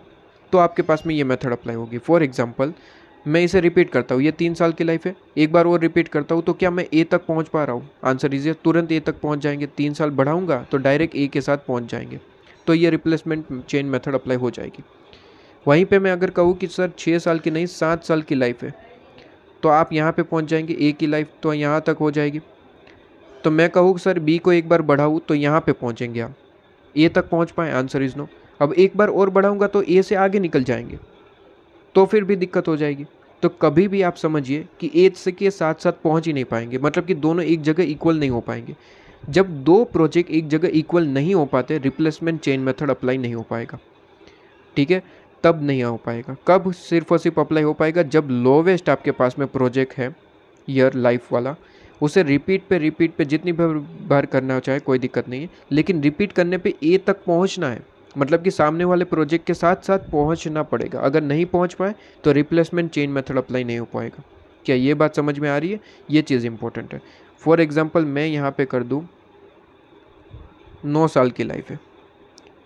तो आपके पास में ये मेथड अप्लाई होगी। फॉर एग्जांपल मैं इसे रिपीट करता हूँ, ये 3 साल की लाइफ है, एक बार और रिपीट करता हूँ, तो क्या मैं ए तक पहुँच पा रहा हूँ? आंसर इज तुरंत ए तक पहुँच जाएंगे। 3 साल बढ़ाऊँगा तो डायरेक्ट ए के साथ पहुँच जाएंगे, तो ये रिप्लेसमेंट चेन मेथड अप्लाई हो जाएगी। वहीं पे मैं अगर कहूँ कि सर 6 साल की नहीं 7 साल की लाइफ है, तो आप यहाँ पे पहुँच जाएंगे, ए की लाइफ तो यहाँ तक हो जाएगी। तो मैं कहूँ सर बी को एक बार बढ़ाऊँ तो यहाँ पे पहुँचेंगे आप, ए तक पहुँच पाएँ? Answer is no. अब एक बार और बढ़ाऊँगा तो ए से आगे निकल जाएंगे, तो फिर भी दिक्कत हो जाएगी। तो कभी भी आप समझिए कि ए से के साथ साथ पहुँच ही नहीं पाएंगे, मतलब कि दोनों एक जगह इक्वल नहीं हो पाएंगे। जब 2 प्रोजेक्ट एक जगह इक्वल नहीं हो पाते, रिप्लेसमेंट चेन मेथड अप्लाई नहीं हो पाएगा, ठीक है, तब नहीं हो पाएगा। कब सिर्फ और सिर्फ अप्लाई हो पाएगा? जब लोवेस्ट आपके पास में प्रोजेक्ट है ईयर लाइफ वाला, उसे रिपीट पे जितनी बार करना चाहे कोई दिक्कत नहीं है, लेकिन रिपीट करने पे ए तक पहुंचना है, मतलब कि सामने वाले प्रोजेक्ट के साथ साथ पहुंचना पड़ेगा। अगर नहीं पहुंच पाए तो रिप्लेसमेंट चेन मेथड अप्लाई नहीं हो पाएगा। क्या ये बात समझ में आ रही है? ये चीज़ इंपॉर्टेंट है। फॉर एग्जाम्पल मैं यहाँ पे कर दूँ 9 साल की लाइफ है,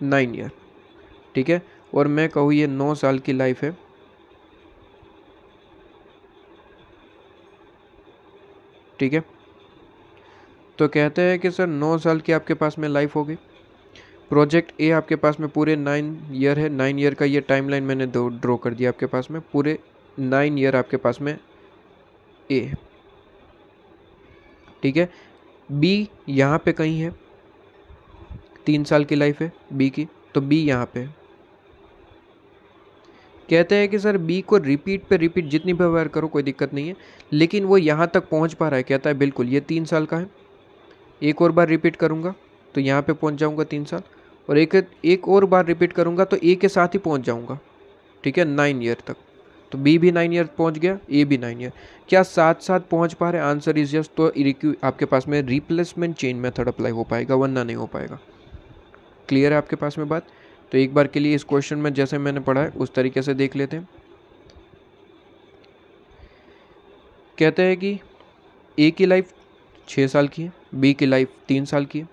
9 ईयर, ठीक है, और मैं कहूँ ये 9 साल की लाइफ है, ठीक है। तो कहते हैं कि सर 9 साल की आपके पास में लाइफ होगी, प्रोजेक्ट ए आपके पास में पूरे 9 ईयर है, 9 ईयर का ये टाइमलाइन मैंने ड्रॉ कर दिया आपके पास में, पूरे 9 ईयर आपके पास में ए, ठीक है। बी यहाँ पे कहीं है, 3 साल की लाइफ है बी की, तो बी यहाँ पे है। कहते हैं कि सर बी को रिपीट पे रिपीट जितनी भी बार करो कोई दिक्कत नहीं है, लेकिन वो यहाँ तक पहुँच पा रहा है। कहता है बिल्कुल ये 3 साल का है, एक और बार रिपीट करूँगा तो यहाँ पे पहुँच जाऊँगा 3 साल, और एक और बार रिपीट करूँगा तो ए के साथ ही पहुँच जाऊँगा, ठीक है, 9 ईयर तक। तो बी भी 9 ईयर पहुँच गया, ए भी 9 ईयर। क्या साथ साथ पहुँच पा रहे? Answer is yes. तो आपके पास में रिप्लेसमेंट चेन मेथड अप्लाई हो पाएगा, वरना नहीं हो पाएगा। क्लियर है आपके पास में बात? तो एक बार के लिए इस क्वेश्चन में जैसे मैंने पढ़ा है उस तरीके से देख लेते हैं। कहते हैं कि ए की लाइफ 6 साल की है, बी की लाइफ 3 साल की है।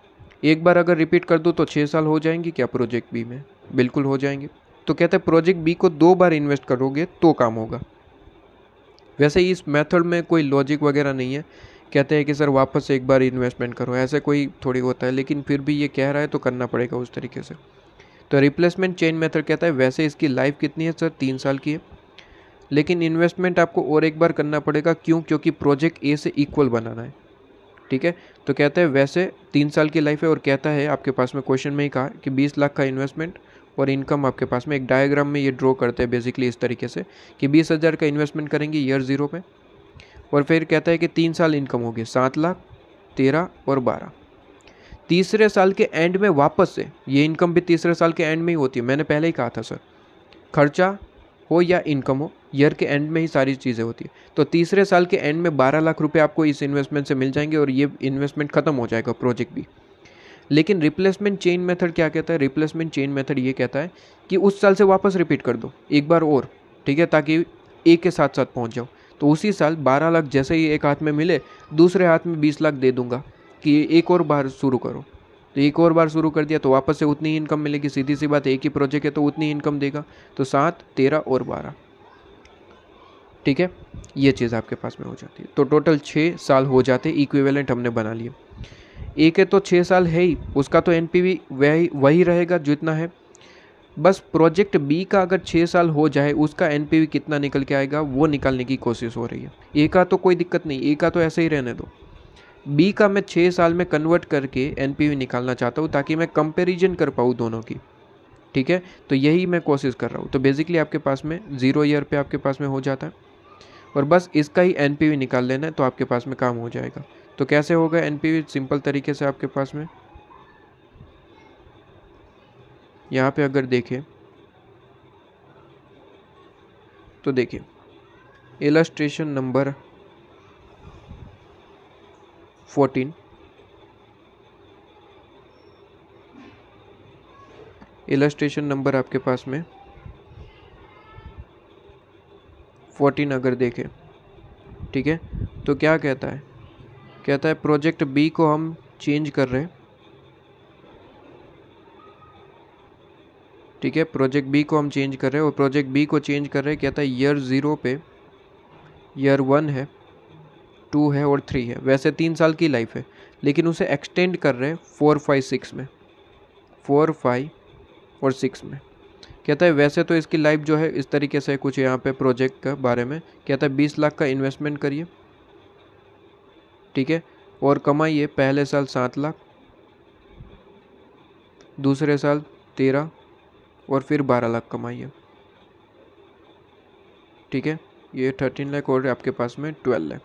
एक बार अगर रिपीट कर दो तो 6 साल हो जाएंगे क्या प्रोजेक्ट बी में? बिल्कुल हो जाएंगे। तो कहते हैं प्रोजेक्ट बी को 2 बार इन्वेस्ट करोगे तो काम होगा। वैसे ही इस मेथड में कोई लॉजिक वगैरह नहीं है। कहते हैं कि सर वापस से एक बार इन्वेस्टमेंट करो, ऐसे कोई थोड़ी होता है, लेकिन फिर भी ये कह रहा है तो करना पड़ेगा उस तरीके से। तो रिप्लेसमेंट चेन मेथड कहता है वैसे इसकी लाइफ कितनी है सर? 3 साल की है, लेकिन इन्वेस्टमेंट आपको और एक बार करना पड़ेगा। क्यों? क्योंकि प्रोजेक्ट ए से इक्वल बनाना है, ठीक है। तो कहता है वैसे 3 साल की लाइफ है, और कहता है आपके पास में क्वेश्चन में ही कहा कि 20 लाख का इन्वेस्टमेंट और इनकम आपके पास में एक डायग्राम में ये ड्रॉ करते हैं बेसिकली इस तरीके से कि 20,000 का इन्वेस्टमेंट करेंगे ईयर 0 पे, और फिर कहता है कि 3 साल इनकम होगी 7 लाख, 13 और 12। तीसरे साल के एंड में वापस से ये इनकम भी तीसरे साल के एंड में ही होती है। मैंने पहले ही कहा था सर, खर्चा हो या इनकम हो, ईयर के एंड में ही सारी चीज़ें होती है। तो तीसरे साल के एंड में 12 लाख रुपए आपको इस इन्वेस्टमेंट से मिल जाएंगे और ये इन्वेस्टमेंट खत्म हो जाएगा प्रोजेक्ट भी। लेकिन रिप्लेसमेंट चेन मेथड क्या कहता है? रिप्लेसमेंट चेन मेथड ये कहता है कि उस साल से वापस रिपीट कर दो एक बार और, ठीक है, ताकि एक के साथ साथ पहुंच जाओ। तो उसी साल 12 लाख जैसे ही एक हाथ में मिले, दूसरे हाथ में 20 लाख दे दूंगा कि एक और बार शुरू करो। तो एक और बार शुरू कर दिया तो वापस से उतनी ही इनकम मिलेगी। सीधी सी बात, एक ही प्रोजेक्ट है तो उतनी इनकम देगा। तो 7, 13 और 12, ठीक है, ये चीज़ आपके पास में हो जाती है। तो टोटल 6 साल हो जाते, इक्विवेलेंट हमने बना लिए। एक है तो 6 साल है ही, उसका तो एनपीवी वही रहेगा जितना है। बस प्रोजेक्ट बी का अगर 6 साल हो जाए, उसका एनपीवी कितना निकल के आएगा वो निकालने की कोशिश हो रही है। ए का तो कोई दिक्कत नहीं, ए का तो ऐसे ही रहने दो। बी का मैं 6 साल में कन्वर्ट करके एनपीवी निकालना चाहता हूँ ताकि मैं कंपैरिजन कर पाऊँ दोनों की, ठीक है। तो यही मैं कोशिश कर रहा हूँ। तो बेसिकली आपके पास में 0 ईयर पे आपके पास में हो जाता है, और बस इसका ही एनपीवी निकाल लेना है तो आपके पास में काम हो जाएगा। तो कैसे होगा एनपीवी? सिंपल तरीके से आपके पास में यहाँ पे अगर देखें तो देखिए इलस्ट्रेशन नंबर 14, इलस्ट्रेशन नंबर आपके पास में 14 अगर देखें, ठीक है, तो क्या कहता है? कहता है प्रोजेक्ट बी को हम चेंज कर रहे हैं, ठीक है, प्रोजेक्ट बी को हम चेंज कर रहे हैं, और प्रोजेक्ट बी को चेंज कर रहे हैं। कहता है ईयर 0 पे ईयर 1 है, 2 है और 3 है। वैसे 3 साल की लाइफ है, लेकिन उसे एक्सटेंड कर रहे हैं 4, 5, 6 में, 4, 5 और 6 में। कहता है वैसे तो इसकी लाइफ जो है इस तरीके से कुछ यहाँ पे प्रोजेक्ट का बारे में कहता है 20 लाख का इन्वेस्टमेंट करिए, ठीक है, और कमाइए पहले साल 7 लाख, दूसरे साल 13 और फिर 12 लाख कमाइए, ठीक है। ये 13 लाख और आपके पास में 12 लाख।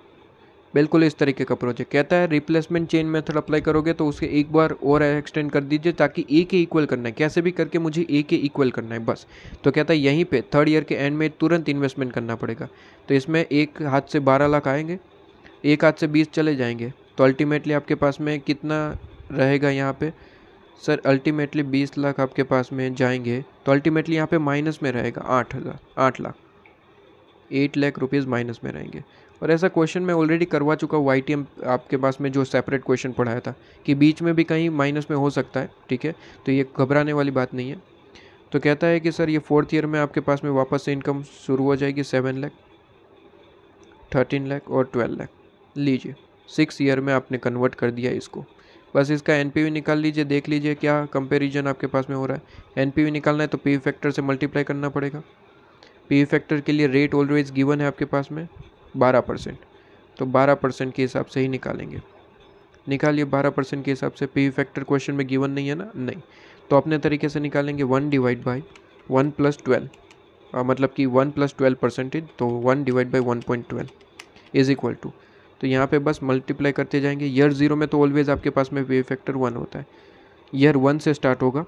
बिल्कुल इस तरीके का प्रोजेक्ट। कहता है रिप्लेसमेंट चेन मेथड अप्लाई करोगे तो उसके एक बार और एक्सटेंड कर दीजिए ताकि ए के इक्वल करना है, कैसे भी करके मुझे ए के इक्वल करना है बस। तो कहता है यहीं पे 3rd ईयर के एंड में तुरंत इन्वेस्टमेंट करना पड़ेगा। तो इसमें एक हाथ से 12 लाख आएंगे, एक हाथ से 20 चले जाएंगे, तो अल्टीमेटली आपके पास में कितना रहेगा यहाँ पे? सर अल्टीमेटली 20 लाख आपके पास में जाएंगे तो अल्टीमेटली यहाँ पे माइनस में रहेगा 8 लाख, 8 लाख रुपीज़ माइनस में रहेंगे। और ऐसा क्वेश्चन मैं ऑलरेडी करवा चुका हूँ YTM आपके पास में, जो सेपरेट क्वेश्चन पढ़ाया था कि बीच में भी कहीं माइनस में हो सकता है, ठीक है, तो ये घबराने वाली बात नहीं है। तो कहता है कि सर ये 4th ईयर में आपके पास में वापस से इनकम शुरू हो जाएगी 7 लाख, 13 लाख और 12 लाख। लीजिए 6 ईयर में आपने कन्वर्ट कर दिया इसको। बस इसका एनपीवी निकाल लीजिए, देख लीजिए क्या कंपेरिजन आपके पास में हो रहा है। एनपीवी निकालना है तो पी फैक्टर से मल्टीप्लाई करना पड़ेगा। पी फैक्टर के लिए रेट ऑलवेज गिवन है आपके पास में 12%, तो 12% के हिसाब से ही निकालेंगे। निकालिए 12% के हिसाब से। पी फैक्टर क्वेश्चन में गिवन नहीं है ना, नहीं, तो अपने तरीके से निकालेंगे 1 डिवाइड बाई 1 + 12, मतलब कि 1 + 12%, तो 1 divide by 1.12 is equal to, तो यहाँ पे बस मल्टीप्लाई करते जाएंगे। ईयर 0 में तो ऑलवेज आपके पास में पी फैक्टर 1 होता है, ईयर 1 से स्टार्ट होगा,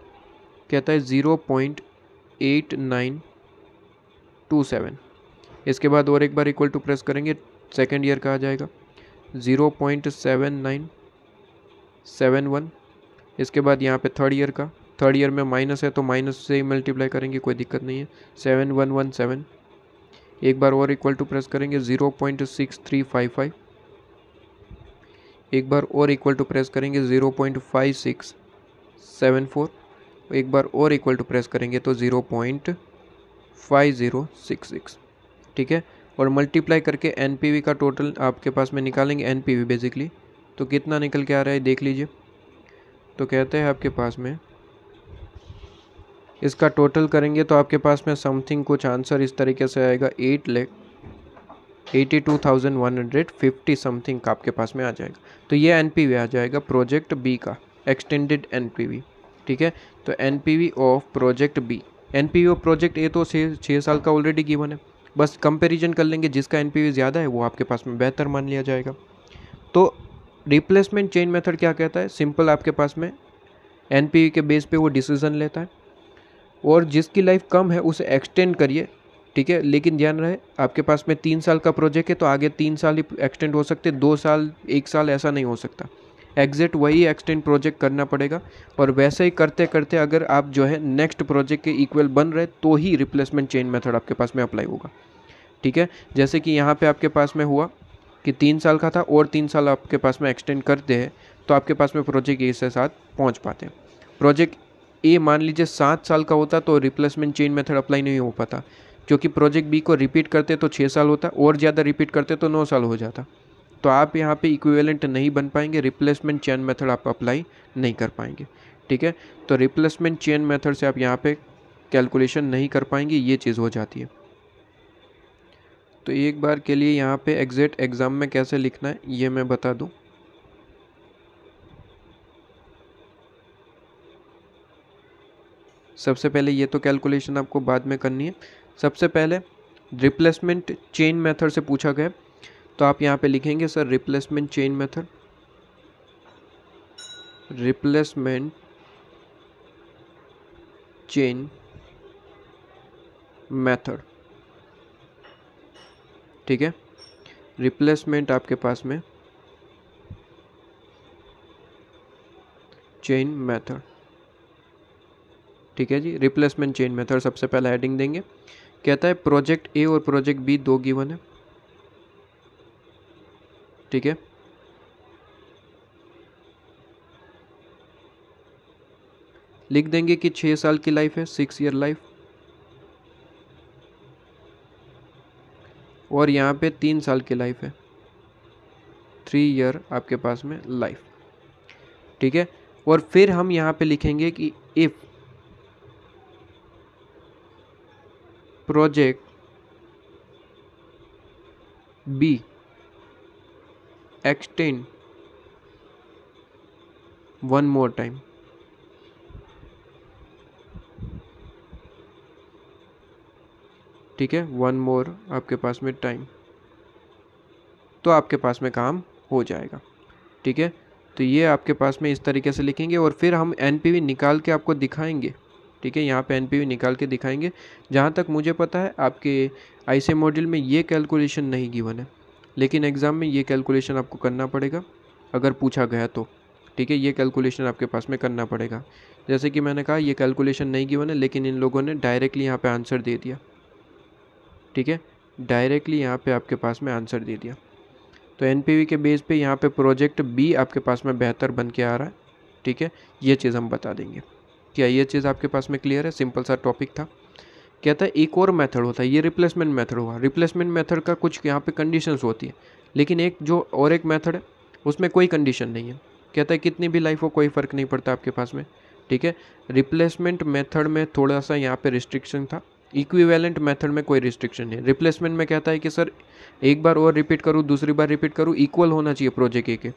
कहता है 0.8927, इसके बाद और एक बार इक्वल टू प्रेस करेंगे, सेकेंड ईयर का आ जाएगा 0.7971, इसके बाद यहाँ पे थर्ड ईयर का, थर्ड ईयर में माइनस है तो माइनस से ही मल्टीप्लाई करेंगे, कोई दिक्कत नहीं है, 7117, एक बार और इक्वल टू प्रेस करेंगे 0.6355, एक बार और इक्वल टू प्रेस करेंगे 0.5674, एक बार और इक्वल टू प्रेस करेंगे तो 0.5066, ठीक है। और मल्टीप्लाई करके एनपीवी का टोटल आपके पास में निकालेंगे, एनपीवी बेसिकली, तो कितना निकल के आ रहा है देख लीजिए। तो कहते हैं आपके पास में इसका टोटल करेंगे तो आपके पास में समथिंग कुछ आंसर इस तरीके से आएगा, 8,82,150 समथिंग का आपके पास में आ जाएगा। तो ये एनपीवी आ जाएगा प्रोजेक्ट बी का, एक्सटेंडेड एनपीवी, ठीक है। तो NPV of project B, NPV of project A तो 6 साल का ऑलरेडी गिवन है, बस कंपैरिजन कर लेंगे, जिसका एनपीवी ज़्यादा है वो आपके पास में बेहतर मान लिया जाएगा। तो रिप्लेसमेंट चेन मेथड क्या कहता है, सिंपल आपके पास में एनपीवी के बेस पे वो डिसीजन लेता है, और जिसकी लाइफ कम है उसे एक्सटेंड करिए, ठीक है। लेकिन ध्यान रहे आपके पास में 3 साल का प्रोजेक्ट है तो आगे 3 साल ही एक्सटेंड हो सकते, 2 साल 1 साल ऐसा नहीं हो सकता, एग्जैक्ट वही एक्सटेंड प्रोजेक्ट करना पड़ेगा। और वैसे ही करते करते अगर आप जो है नेक्स्ट प्रोजेक्ट के इक्वल बन रहे तो ही रिप्लेसमेंट चेन मेथड आपके पास में अप्लाई होगा, ठीक है। जैसे कि यहाँ पे आपके पास में हुआ कि 3 साल का था और 3 साल आपके पास में एक्सटेंड करते हैं तो आपके पास में प्रोजेक्ट ए से साथ पहुँच पाते हैं। प्रोजेक्ट ए मान लीजिए 7 साल का होता तो रिप्लेसमेंट चेन मेथड अप्लाई नहीं हो पाता, क्योंकि प्रोजेक्ट बी को रिपीट करते तो 6 साल होता, और ज़्यादा रिपीट करते तो 9 साल हो जाता। तो आप यहाँ पे इक्विवेलेंट नहीं बन पाएंगे, रिप्लेसमेंट चेन मेथड आप अप्लाई नहीं कर पाएंगे, ठीक है। तो रिप्लेसमेंट चेन मेथड से आप यहाँ पे कैलकुलेशन नहीं कर पाएंगे, ये चीज़ हो जाती है। तो एक बार के लिए यहाँ पे एग्जैक्ट एग्ज़ाम में कैसे लिखना है ये मैं बता दूँ। सबसे पहले ये तो कैलकुलेशन आपको बाद में करनी है, सबसे पहले रिप्लेसमेंट चेन मेथड से पूछा गया तो आप यहाँ पे लिखेंगे sir replacement chain method, replacement chain method, ठीक है। रिप्लेसमेंट आपके पास में चेन मेथड, ठीक है जी। रिप्लेसमेंट चेन मेथड सबसे पहले हेडिंग देंगे, कहता है प्रोजेक्ट ए और प्रोजेक्ट बी 2 गिवन है, ठीक है। लिख देंगे कि 6 साल की लाइफ है, 6 ईयर लाइफ, और यहाँ पे 3 साल की लाइफ है, 3 ईयर आपके पास में लाइफ, ठीक है। और फिर हम यहाँ पे लिखेंगे कि if project be extend 1 more time, ठीक है, 1 मोर आपके पास में टाइम, तो आपके पास में काम हो जाएगा, ठीक है। तो ये आपके पास में इस तरीके से लिखेंगे और फिर हम एनपीवी निकाल के आपको दिखाएंगे, ठीक है। यहाँ पे एनपीवी निकाल के दिखाएंगे। जहाँ तक मुझे पता है आपके आईसीए मॉड्यूल में ये कैलकुलेशन नहीं गिवन है, लेकिन एग्ज़ाम में ये कैलकुलेशन आपको करना पड़ेगा अगर पूछा गया तो, ठीक है। ये कैलकुलेशन आपके पास में करना पड़ेगा। जैसे कि मैंने कहा ये कैलकुलेशन नहीं गिवन है, लेकिन इन लोगों ने डायरेक्टली यहाँ पे आंसर दे दिया, ठीक है, डायरेक्टली यहाँ पे आपके पास में आंसर दे दिया। तो एनपीवी के बेस पे यहाँ पे प्रोजेक्ट बी आपके पास में बेहतर बन के आ रहा है, ठीक है। ये चीज़ हम बता देंगे। क्या ये चीज़ आपके पास में क्लियर है? सिंपल सा टॉपिक था। कहता है एक और मेथड होता है, ये रिप्लेसमेंट मेथड हुआ। रिप्लेसमेंट मेथड का कुछ यहाँ पे कंडीशंस होती है, लेकिन एक जो और एक मेथड है उसमें कोई कंडीशन नहीं है। कहता है कितनी भी लाइफ हो कोई फ़र्क नहीं पड़ता आपके पास में, ठीक है। रिप्लेसमेंट मेथड में थोड़ा सा यहाँ पे रिस्ट्रिक्शन था, इक्विवेलेंट मेथड में कोई रिस्ट्रिक्शन नहीं। रिप्लेसमेंट में कहता है कि सर एक बार और रिपीट करूँ, दूसरी बार रिपीट करूँ, इक्वल होना चाहिए प्रोजेक्ट ए के,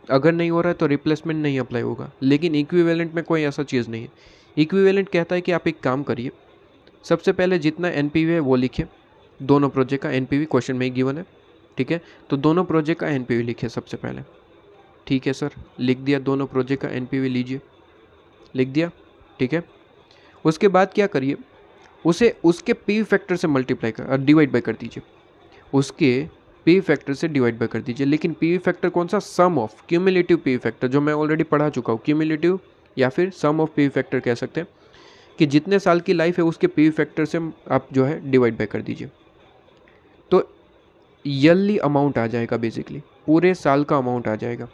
अगर नहीं हो रहा है तो रिप्लेसमेंट नहीं अप्लाई होगा। लेकिन इक्विवेलेंट में कोई ऐसा चीज़ नहीं है। इक्विवेलेंट कहता है कि आप एक काम करिए, सबसे पहले जितना एनपीवी है वो लिखिए, दोनों प्रोजेक्ट का एनपीवी क्वेश्चन में ही गिवन है, ठीक है। तो दोनों प्रोजेक्ट का एनपीवी लिखिए सबसे पहले। ठीक है सर, लिख दिया, दोनों प्रोजेक्ट का एनपीवी लीजिए, लिख दिया, ठीक है। उसके बाद क्या करिए, उसे उसके पी फैक्टर से मल्टीप्लाई कर डिवाइड बाय कर दीजिए, उसके पी फैक्टर से डिवाइड बाय कर दीजिए। लेकिन पी फैक्टर कौन सा, सम ऑफ क्यूमुलेटिव पी फैक्टर, जो मैं ऑलरेडी पढ़ा चुका हूँ। क्यूमुलेटिव या फिर सम ऑफ पी फैक्टर कह सकते हैं, कि जितने साल की लाइफ है उसके पी फैक्टर से आप जो है डिवाइड बाय कर दीजिए। तो ईयरली अमाउंट आ जाएगा, बेसिकली पूरे साल का अमाउंट आ जाएगा,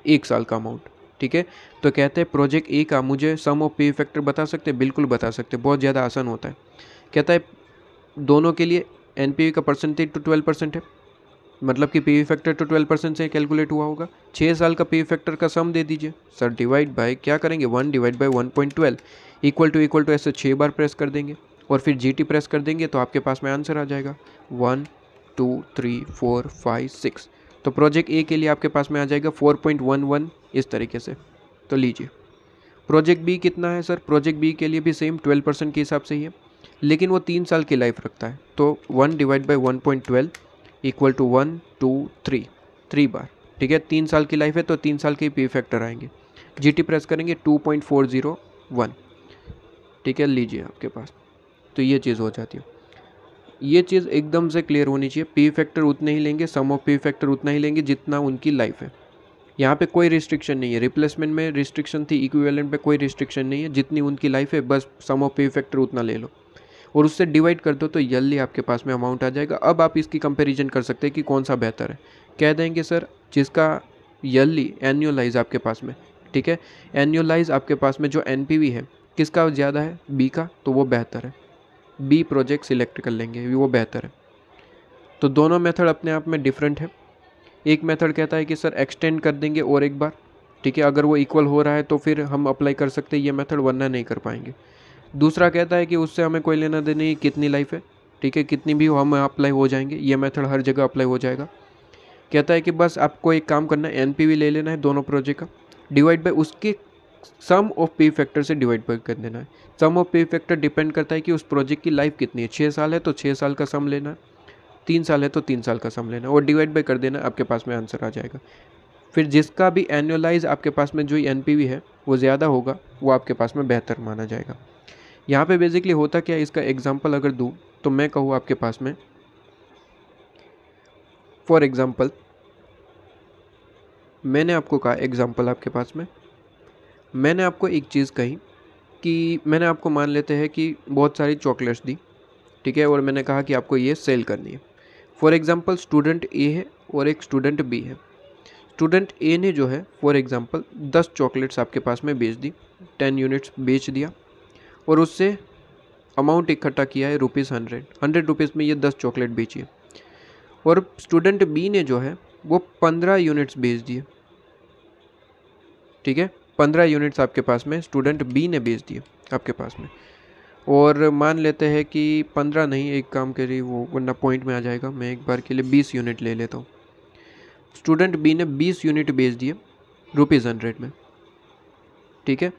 एक साल का अमाउंट, ठीक है। तो कहते हैं प्रोजेक्ट ए का मुझे सम ऑफ पी फैक्टर बता सकते हैं, बिल्कुल बता सकते हैं, बहुत ज़्यादा आसान होता है। कहता है दोनों के लिए एनपीवी का परसेंटेज तो 12% है, मतलब कि पीवी फैक्टर तो 12% से कैलकुलेट हुआ होगा। 6 साल का पीवी फैक्टर का सम दे दीजिए सर, डिवाइड बाय क्या करेंगे, 1 डिवाइड बाय 1.12 इक्वल टू ऐसे 6 बार प्रेस कर देंगे और फिर जीटी प्रेस कर देंगे तो आपके पास में आंसर आ जाएगा 1 2 3 4 5 6। तो प्रोजेक्ट ए के लिए आपके पास में आ जाएगा 4.11 इस तरीके से। तो लीजिए प्रोजेक्ट बी कितना है सर, प्रोजेक्ट बी के लिए भी सेम 12% के हिसाब से ही है, लेकिन वो 3 साल की लाइफ रखता है। तो 1 डिवाइड बाई 1.12 इक्वल टू 1 2 3 3 बार, ठीक है। 3 साल की लाइफ है तो 3 साल के पी फैक्टर आएंगे, जीटी प्रेस करेंगे 2.401, ठीक है। लीजिए आपके पास, तो ये चीज़ हो जाती है। ये चीज़ एकदम से क्लियर होनी चाहिए, पी फैक्टर उतने ही लेंगे, सम ऑफ पी फैक्टर उतना ही लेंगे जितना उनकी लाइफ है। यहाँ पे कोई रिस्ट्रिक्शन नहीं है, रिप्लेसमेंट में रिस्ट्रिक्शन थी, इक्विवेलेंट पे कोई रिस्ट्रिक्शन नहीं है, जितनी उनकी लाइफ है बस सम ऑफ पी फैक्टर उतना ले लो और उससे डिवाइड कर दो तो जल्दी आपके पास में अमाउंट आ जाएगा। अब आप इसकी कंपैरिजन कर सकते हैं कि कौन सा बेहतर है। कह देंगे सर जिसका ईयरली एनुअलाइज आपके पास में, ठीक है, एनुअलाइज आपके पास में जो एनपीवी है किसका ज़्यादा है, बी का, तो वो बेहतर है, बी प्रोजेक्ट सिलेक्ट कर लेंगे, वो बेहतर है। तो दोनों मेथड अपने आप में डिफरेंट है। एक मेथड कहता है कि सर एक्सटेंड कर देंगे और एक बार, ठीक है, अगर वो इक्वल हो रहा है तो फिर हम अप्लाई कर सकते हैं ये मेथड, वरना नहीं कर पाएंगे। दूसरा कहता है कि उससे हमें कोई लेना देना नहीं, कितनी लाइफ है, ठीक है, कितनी भी हो हम अप्लाई हो जाएंगे, ये मेथड हर जगह अप्लाई हो जाएगा। कहता है कि बस आपको एक काम करना है, एनपीवी ले लेना है दोनों प्रोजेक्ट का, डिवाइड बाय उसके सम ऑफ पी फैक्टर से डिवाइड बाय कर देना है। सम ऑफ पी फैक्टर डिपेंड करता है कि उस प्रोजेक्ट की लाइफ कितनी है, 6 साल है तो 6 साल का सम लेना है, 3 साल है तो 3 साल का सम लेना है और डिवाइड बाय कर देना, आपके पास में आंसर आ जाएगा। फिर जिसका भी एनुअलाइज आपके पास में जो एनपीवी है वो ज़्यादा होगा, वो आपके पास में बेहतर माना जाएगा। यहाँ पे बेसिकली होता क्या है, इसका एग्जांपल अगर दूँ तो मैं कहूँ आपके पास में, फॉर एग्जांपल मैंने आपको कहा, एग्जांपल आपके पास में मैंने आपको एक चीज़ कही कि मैंने आपको मान लेते हैं कि बहुत सारी चॉकलेट्स दी, ठीक है, और मैंने कहा कि आपको ये सेल करनी है। फॉर एग्जांपल स्टूडेंट ए है और एक स्टूडेंट बी है। स्टूडेंट ए ने जो है फॉर एग्जांपल 10 चॉकलेट्स आपके पास में बेच दी, 10 यूनिट्स बेच दिया और उससे अमाउंट इकट्ठा किया है ₹100 में ये 10 चॉकलेट बेची है। और स्टूडेंट बी ने जो है वो 15 यूनिट्स बेच दिए, ठीक है, 15 यूनिट्स आपके पास में स्टूडेंट बी ने बेच दिए आपके पास में। और मान लेते हैं कि 15 नहीं, एक काम करिए वो वरना पॉइंट में आ जाएगा, मैं एक बार के लिए 20 यूनिट ले लेता हूँ। स्टूडेंट बी ने 20 यूनिट बेच दिए ₹100 में, ठीक है।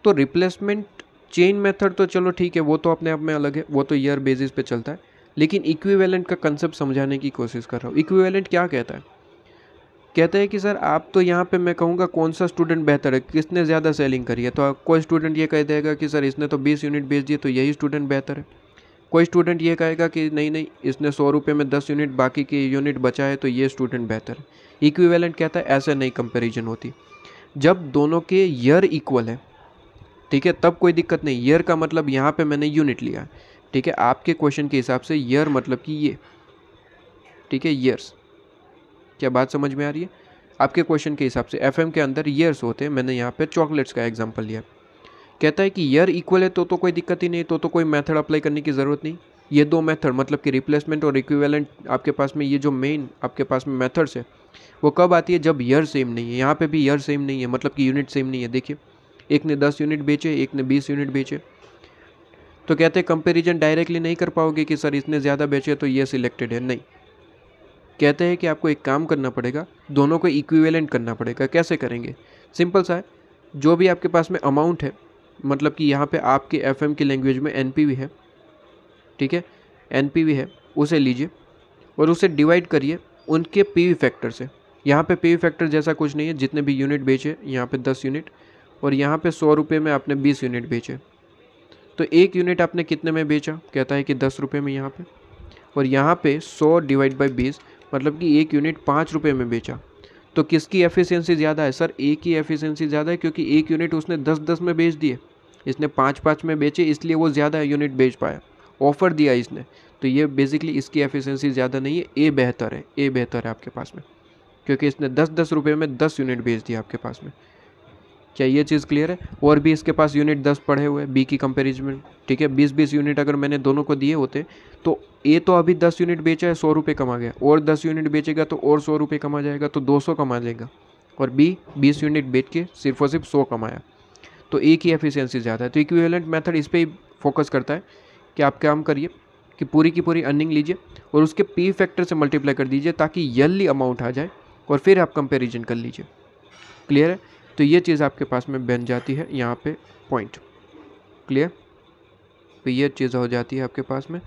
तो रिप्लेसमेंट चेन मेथड तो चलो ठीक है, वो तो अपने आप में अलग है, वो तो ईयर बेसिस पे चलता है, लेकिन इक्विवेलेंट का कंसेप्ट समझाने की कोशिश कर रहा हूँ। इक्विवेलेंट क्या कहता है, कहता है कि सर आप तो यहाँ पे मैं कहूँगा कौन सा स्टूडेंट बेहतर है, किसने ज़्यादा सेलिंग करी है। तो कोई स्टूडेंट ये कह देगा कि सर इसने तो 20 यूनिट बेच दिए तो यही स्टूडेंट बेहतर है। कोई स्टूडेंट ये कहेगा कि नहीं इसने 100 रुपये में 10 यूनिट बाकी की यूनिट बचा है तो ये स्टूडेंट बेहतर है। इक्विवेलेंट कहता है ऐसे नहीं कंपेरिजन होती, जब दोनों के ईयर इक्वल है, ठीक है, तब कोई दिक्कत नहीं। ईयर का मतलब यहाँ पे मैंने यूनिट लिया, ठीक है, आपके क्वेश्चन के हिसाब से ईयर मतलब कि ये, ठीक है, ईयर्स। क्या बात समझ में आ रही है? आपके क्वेश्चन के हिसाब से एफएम के अंदर ईयर्स होते हैं, मैंने यहाँ पे चॉकलेट्स का एग्जांपल लिया। कहता है कि ईयर इक्वल है तो कोई दिक्कत ही नहीं, तो कोई मेथड अप्लाई करने की ज़रूरत नहीं। ये दो मेथड मतलब कि रिप्लेसमेंट और इक्विवेलेंट आपके पास में, ये जो मेन आपके पास में मेथड्स है वो कब आती है, जब ईयर सेम नहीं है। यहाँ पे भी ईयर सेम नहीं है, मतलब कि यूनिट सेम नहीं है। देखिए एक ने 10 यूनिट बेचे, एक ने 20 यूनिट बेचे, तो कहते हैं कंपेरिजन डायरेक्टली नहीं कर पाओगे कि सर इसने ज़्यादा बेचे तो ये सिलेक्टेड है, नहीं। कहते हैं कि आपको एक काम करना पड़ेगा, दोनों को इक्विवेलेंट करना पड़ेगा। कैसे करेंगे? सिंपल सा है, जो भी आपके पास में अमाउंट है, मतलब कि यहाँ पे आपके एफएम की लैंग्वेज में एनपीवी है, ठीक है, एनपीवी है, उसे लीजिए और उसे डिवाइड करिए उनके पीवी फैक्टर से। यहाँ पे पीवी फैक्टर जैसा कुछ नहीं है, जितने भी यूनिट बेचे, यहाँ पे 10 यूनिट और यहाँ पे 100 रुपये में आपने 20 यूनिट बेचे, तो एक यूनिट आपने कितने में बेचा? कहता है कि 10 रुपये में यहाँ पे, और यहाँ पे 100 डिवाइड बाई 20 मतलब कि एक यूनिट 5 रुपये में बेचा। तो किसकी एफिशिएंसी ज़्यादा है? सर ए की एफिशिएंसी ज़्यादा है, क्योंकि एक यूनिट उसने 10-10 में बेच दिए, इसने 5-5 में बेचे, इसलिए वो ज़्यादा यूनिट बेच पाया, ऑफर दिया इसने। तो ये बेसिकली इसकी एफिशिएंसी ज़्यादा नहीं है, ए बेहतर है, ए बेहतर है आपके पास में, क्योंकि इसने 10-10 रुपये में 10 यूनिट बेच दिया आपके पास में। क्या ये चीज़ क्लियर है? और भी इसके पास यूनिट 10 पड़े हुए हैं बी की कंपेरिजन में, ठीक है। 20-20 यूनिट अगर मैंने दोनों को दिए होते तो ए तो अभी 10 यूनिट बेचा है, 100 रुपये कमा गया, और 10 यूनिट बेचेगा तो और 100 रुपये कमा जाएगा, तो 200 कमा लेगा। और बी 20 यूनिट बेच के सिर्फ और सिर्फ 100 कमाया, तो ए की एफिशिएंसी ज़्यादा है। तो इक्विवेलेंट मेथड इस पर ही फोकस करता है कि आप काम करिए कि पूरी की पूरी अर्निंग लीजिए और उसके पी फैक्टर से मल्टीप्लाई कर दीजिए ताकि ईयरली अमाउंट आ जाए, और फिर आप कंपेरिजन कर लीजिए। क्लियर है? तो ये चीज़ आपके पास में बन जाती है यहाँ पे पॉइंट। क्लियर? तो ये चीज़ हो जाती है आपके पास में,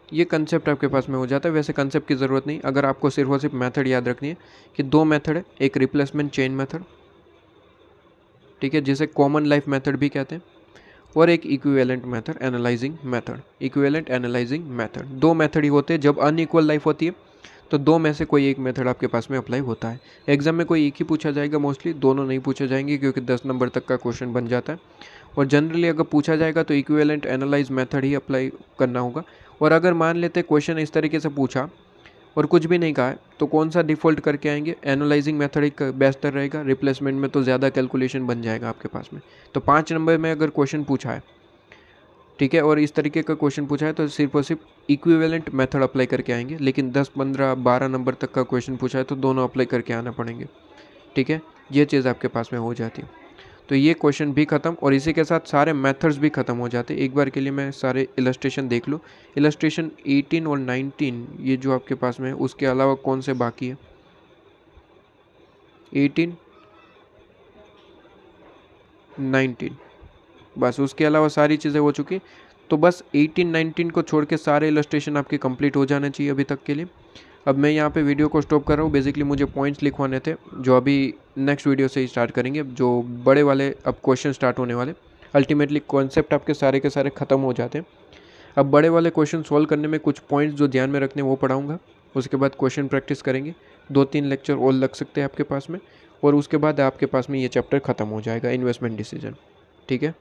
ये कंसेप्ट आपके पास में हो जाता है। वैसे कंसेप्ट की ज़रूरत नहीं, अगर आपको सिर्फ और सिर्फ मेथड याद रखनी है कि 2 मेथड है, एक रिप्लेसमेंट चेन मेथड, ठीक है, जिसे कॉमन लाइफ मेथड भी कहते हैं, और एक equivalent method, analyzing method. Equivalent analyzing method 2 method ही होते हैं। जब अनइक्वल लाइफ होती है तो 2 में से कोई एक मेथड आपके पास में अप्लाई होता है। एग्जाम में कोई एक ही पूछा जाएगा, मोस्टली दोनों नहीं पूछे जाएंगे, क्योंकि 10 नंबर तक का क्वेश्चन बन जाता है। और जनरली अगर पूछा जाएगा तो इक्विवेलेंट एनालाइज मेथड ही अप्लाई करना होगा। और अगर मान लेते क्वेश्चन इस तरीके से पूछा और कुछ भी नहीं कहा है, तो कौन सा डिफ़ॉल्ट करके आएंगे? एनालाइजिंग मेथड ही बेहतर रहेगा। रिप्लेसमेंट में तो ज़्यादा कैलकुलेशन बन जाएगा आपके पास में। तो 5 नंबर में अगर क्वेश्चन पूछा है, ठीक है, और इस तरीके का क्वेश्चन पूछा है, तो सिर्फ और सिर्फ इक्विवेलेंट मेथड अप्लाई करके आएंगे। लेकिन 10, 15, 12 नंबर तक का क्वेश्चन पूछा है तो दोनों अप्लाई करके आना पड़ेंगे, ठीक है। ये चीज़ आपके पास में हो जाती है। तो ये क्वेश्चन भी ख़त्म, और इसी के साथ सारे मेथड्स भी ख़त्म हो जाते हैं। एक बार के लिए मैं सारे इलस्ट्रेशन देख लो। इलस्ट्रेशन 18 और 19 ये जो आपके पास में है, उसके अलावा कौन से बाकी है? 18, 19, बस उसके अलावा सारी चीज़ें हो चुकी। तो बस 18, 19 को छोड़ के सारे इलस्ट्रेशन आपके कंप्लीट हो जाने चाहिए अभी तक के लिए। अब मैं यहाँ पे वीडियो को स्टॉप कर रहा हूँ। बेसिकली मुझे पॉइंट्स लिखवाने थे, जो अभी नेक्स्ट वीडियो से ही स्टार्ट करेंगे, जो बड़े वाले अब क्वेश्चन स्टार्ट होने वाले। अल्टीमेटली कॉन्सेप्ट आपके सारे के सारे ख़त्म हो जाते हैं। अब बड़े वाले क्वेश्चन सॉल्व करने में कुछ पॉइंट्स जो ध्यान में रखने वो पढ़ाऊँगा। उसके बाद क्वेश्चन प्रैक्टिस करेंगे। 2-3 लेक्चर और लग सकते हैं आपके पास में, और उसके बाद आपके पास में ये चैप्टर ख़त्म हो जाएगा, इन्वेस्टमेंट डिसीजन, ठीक है।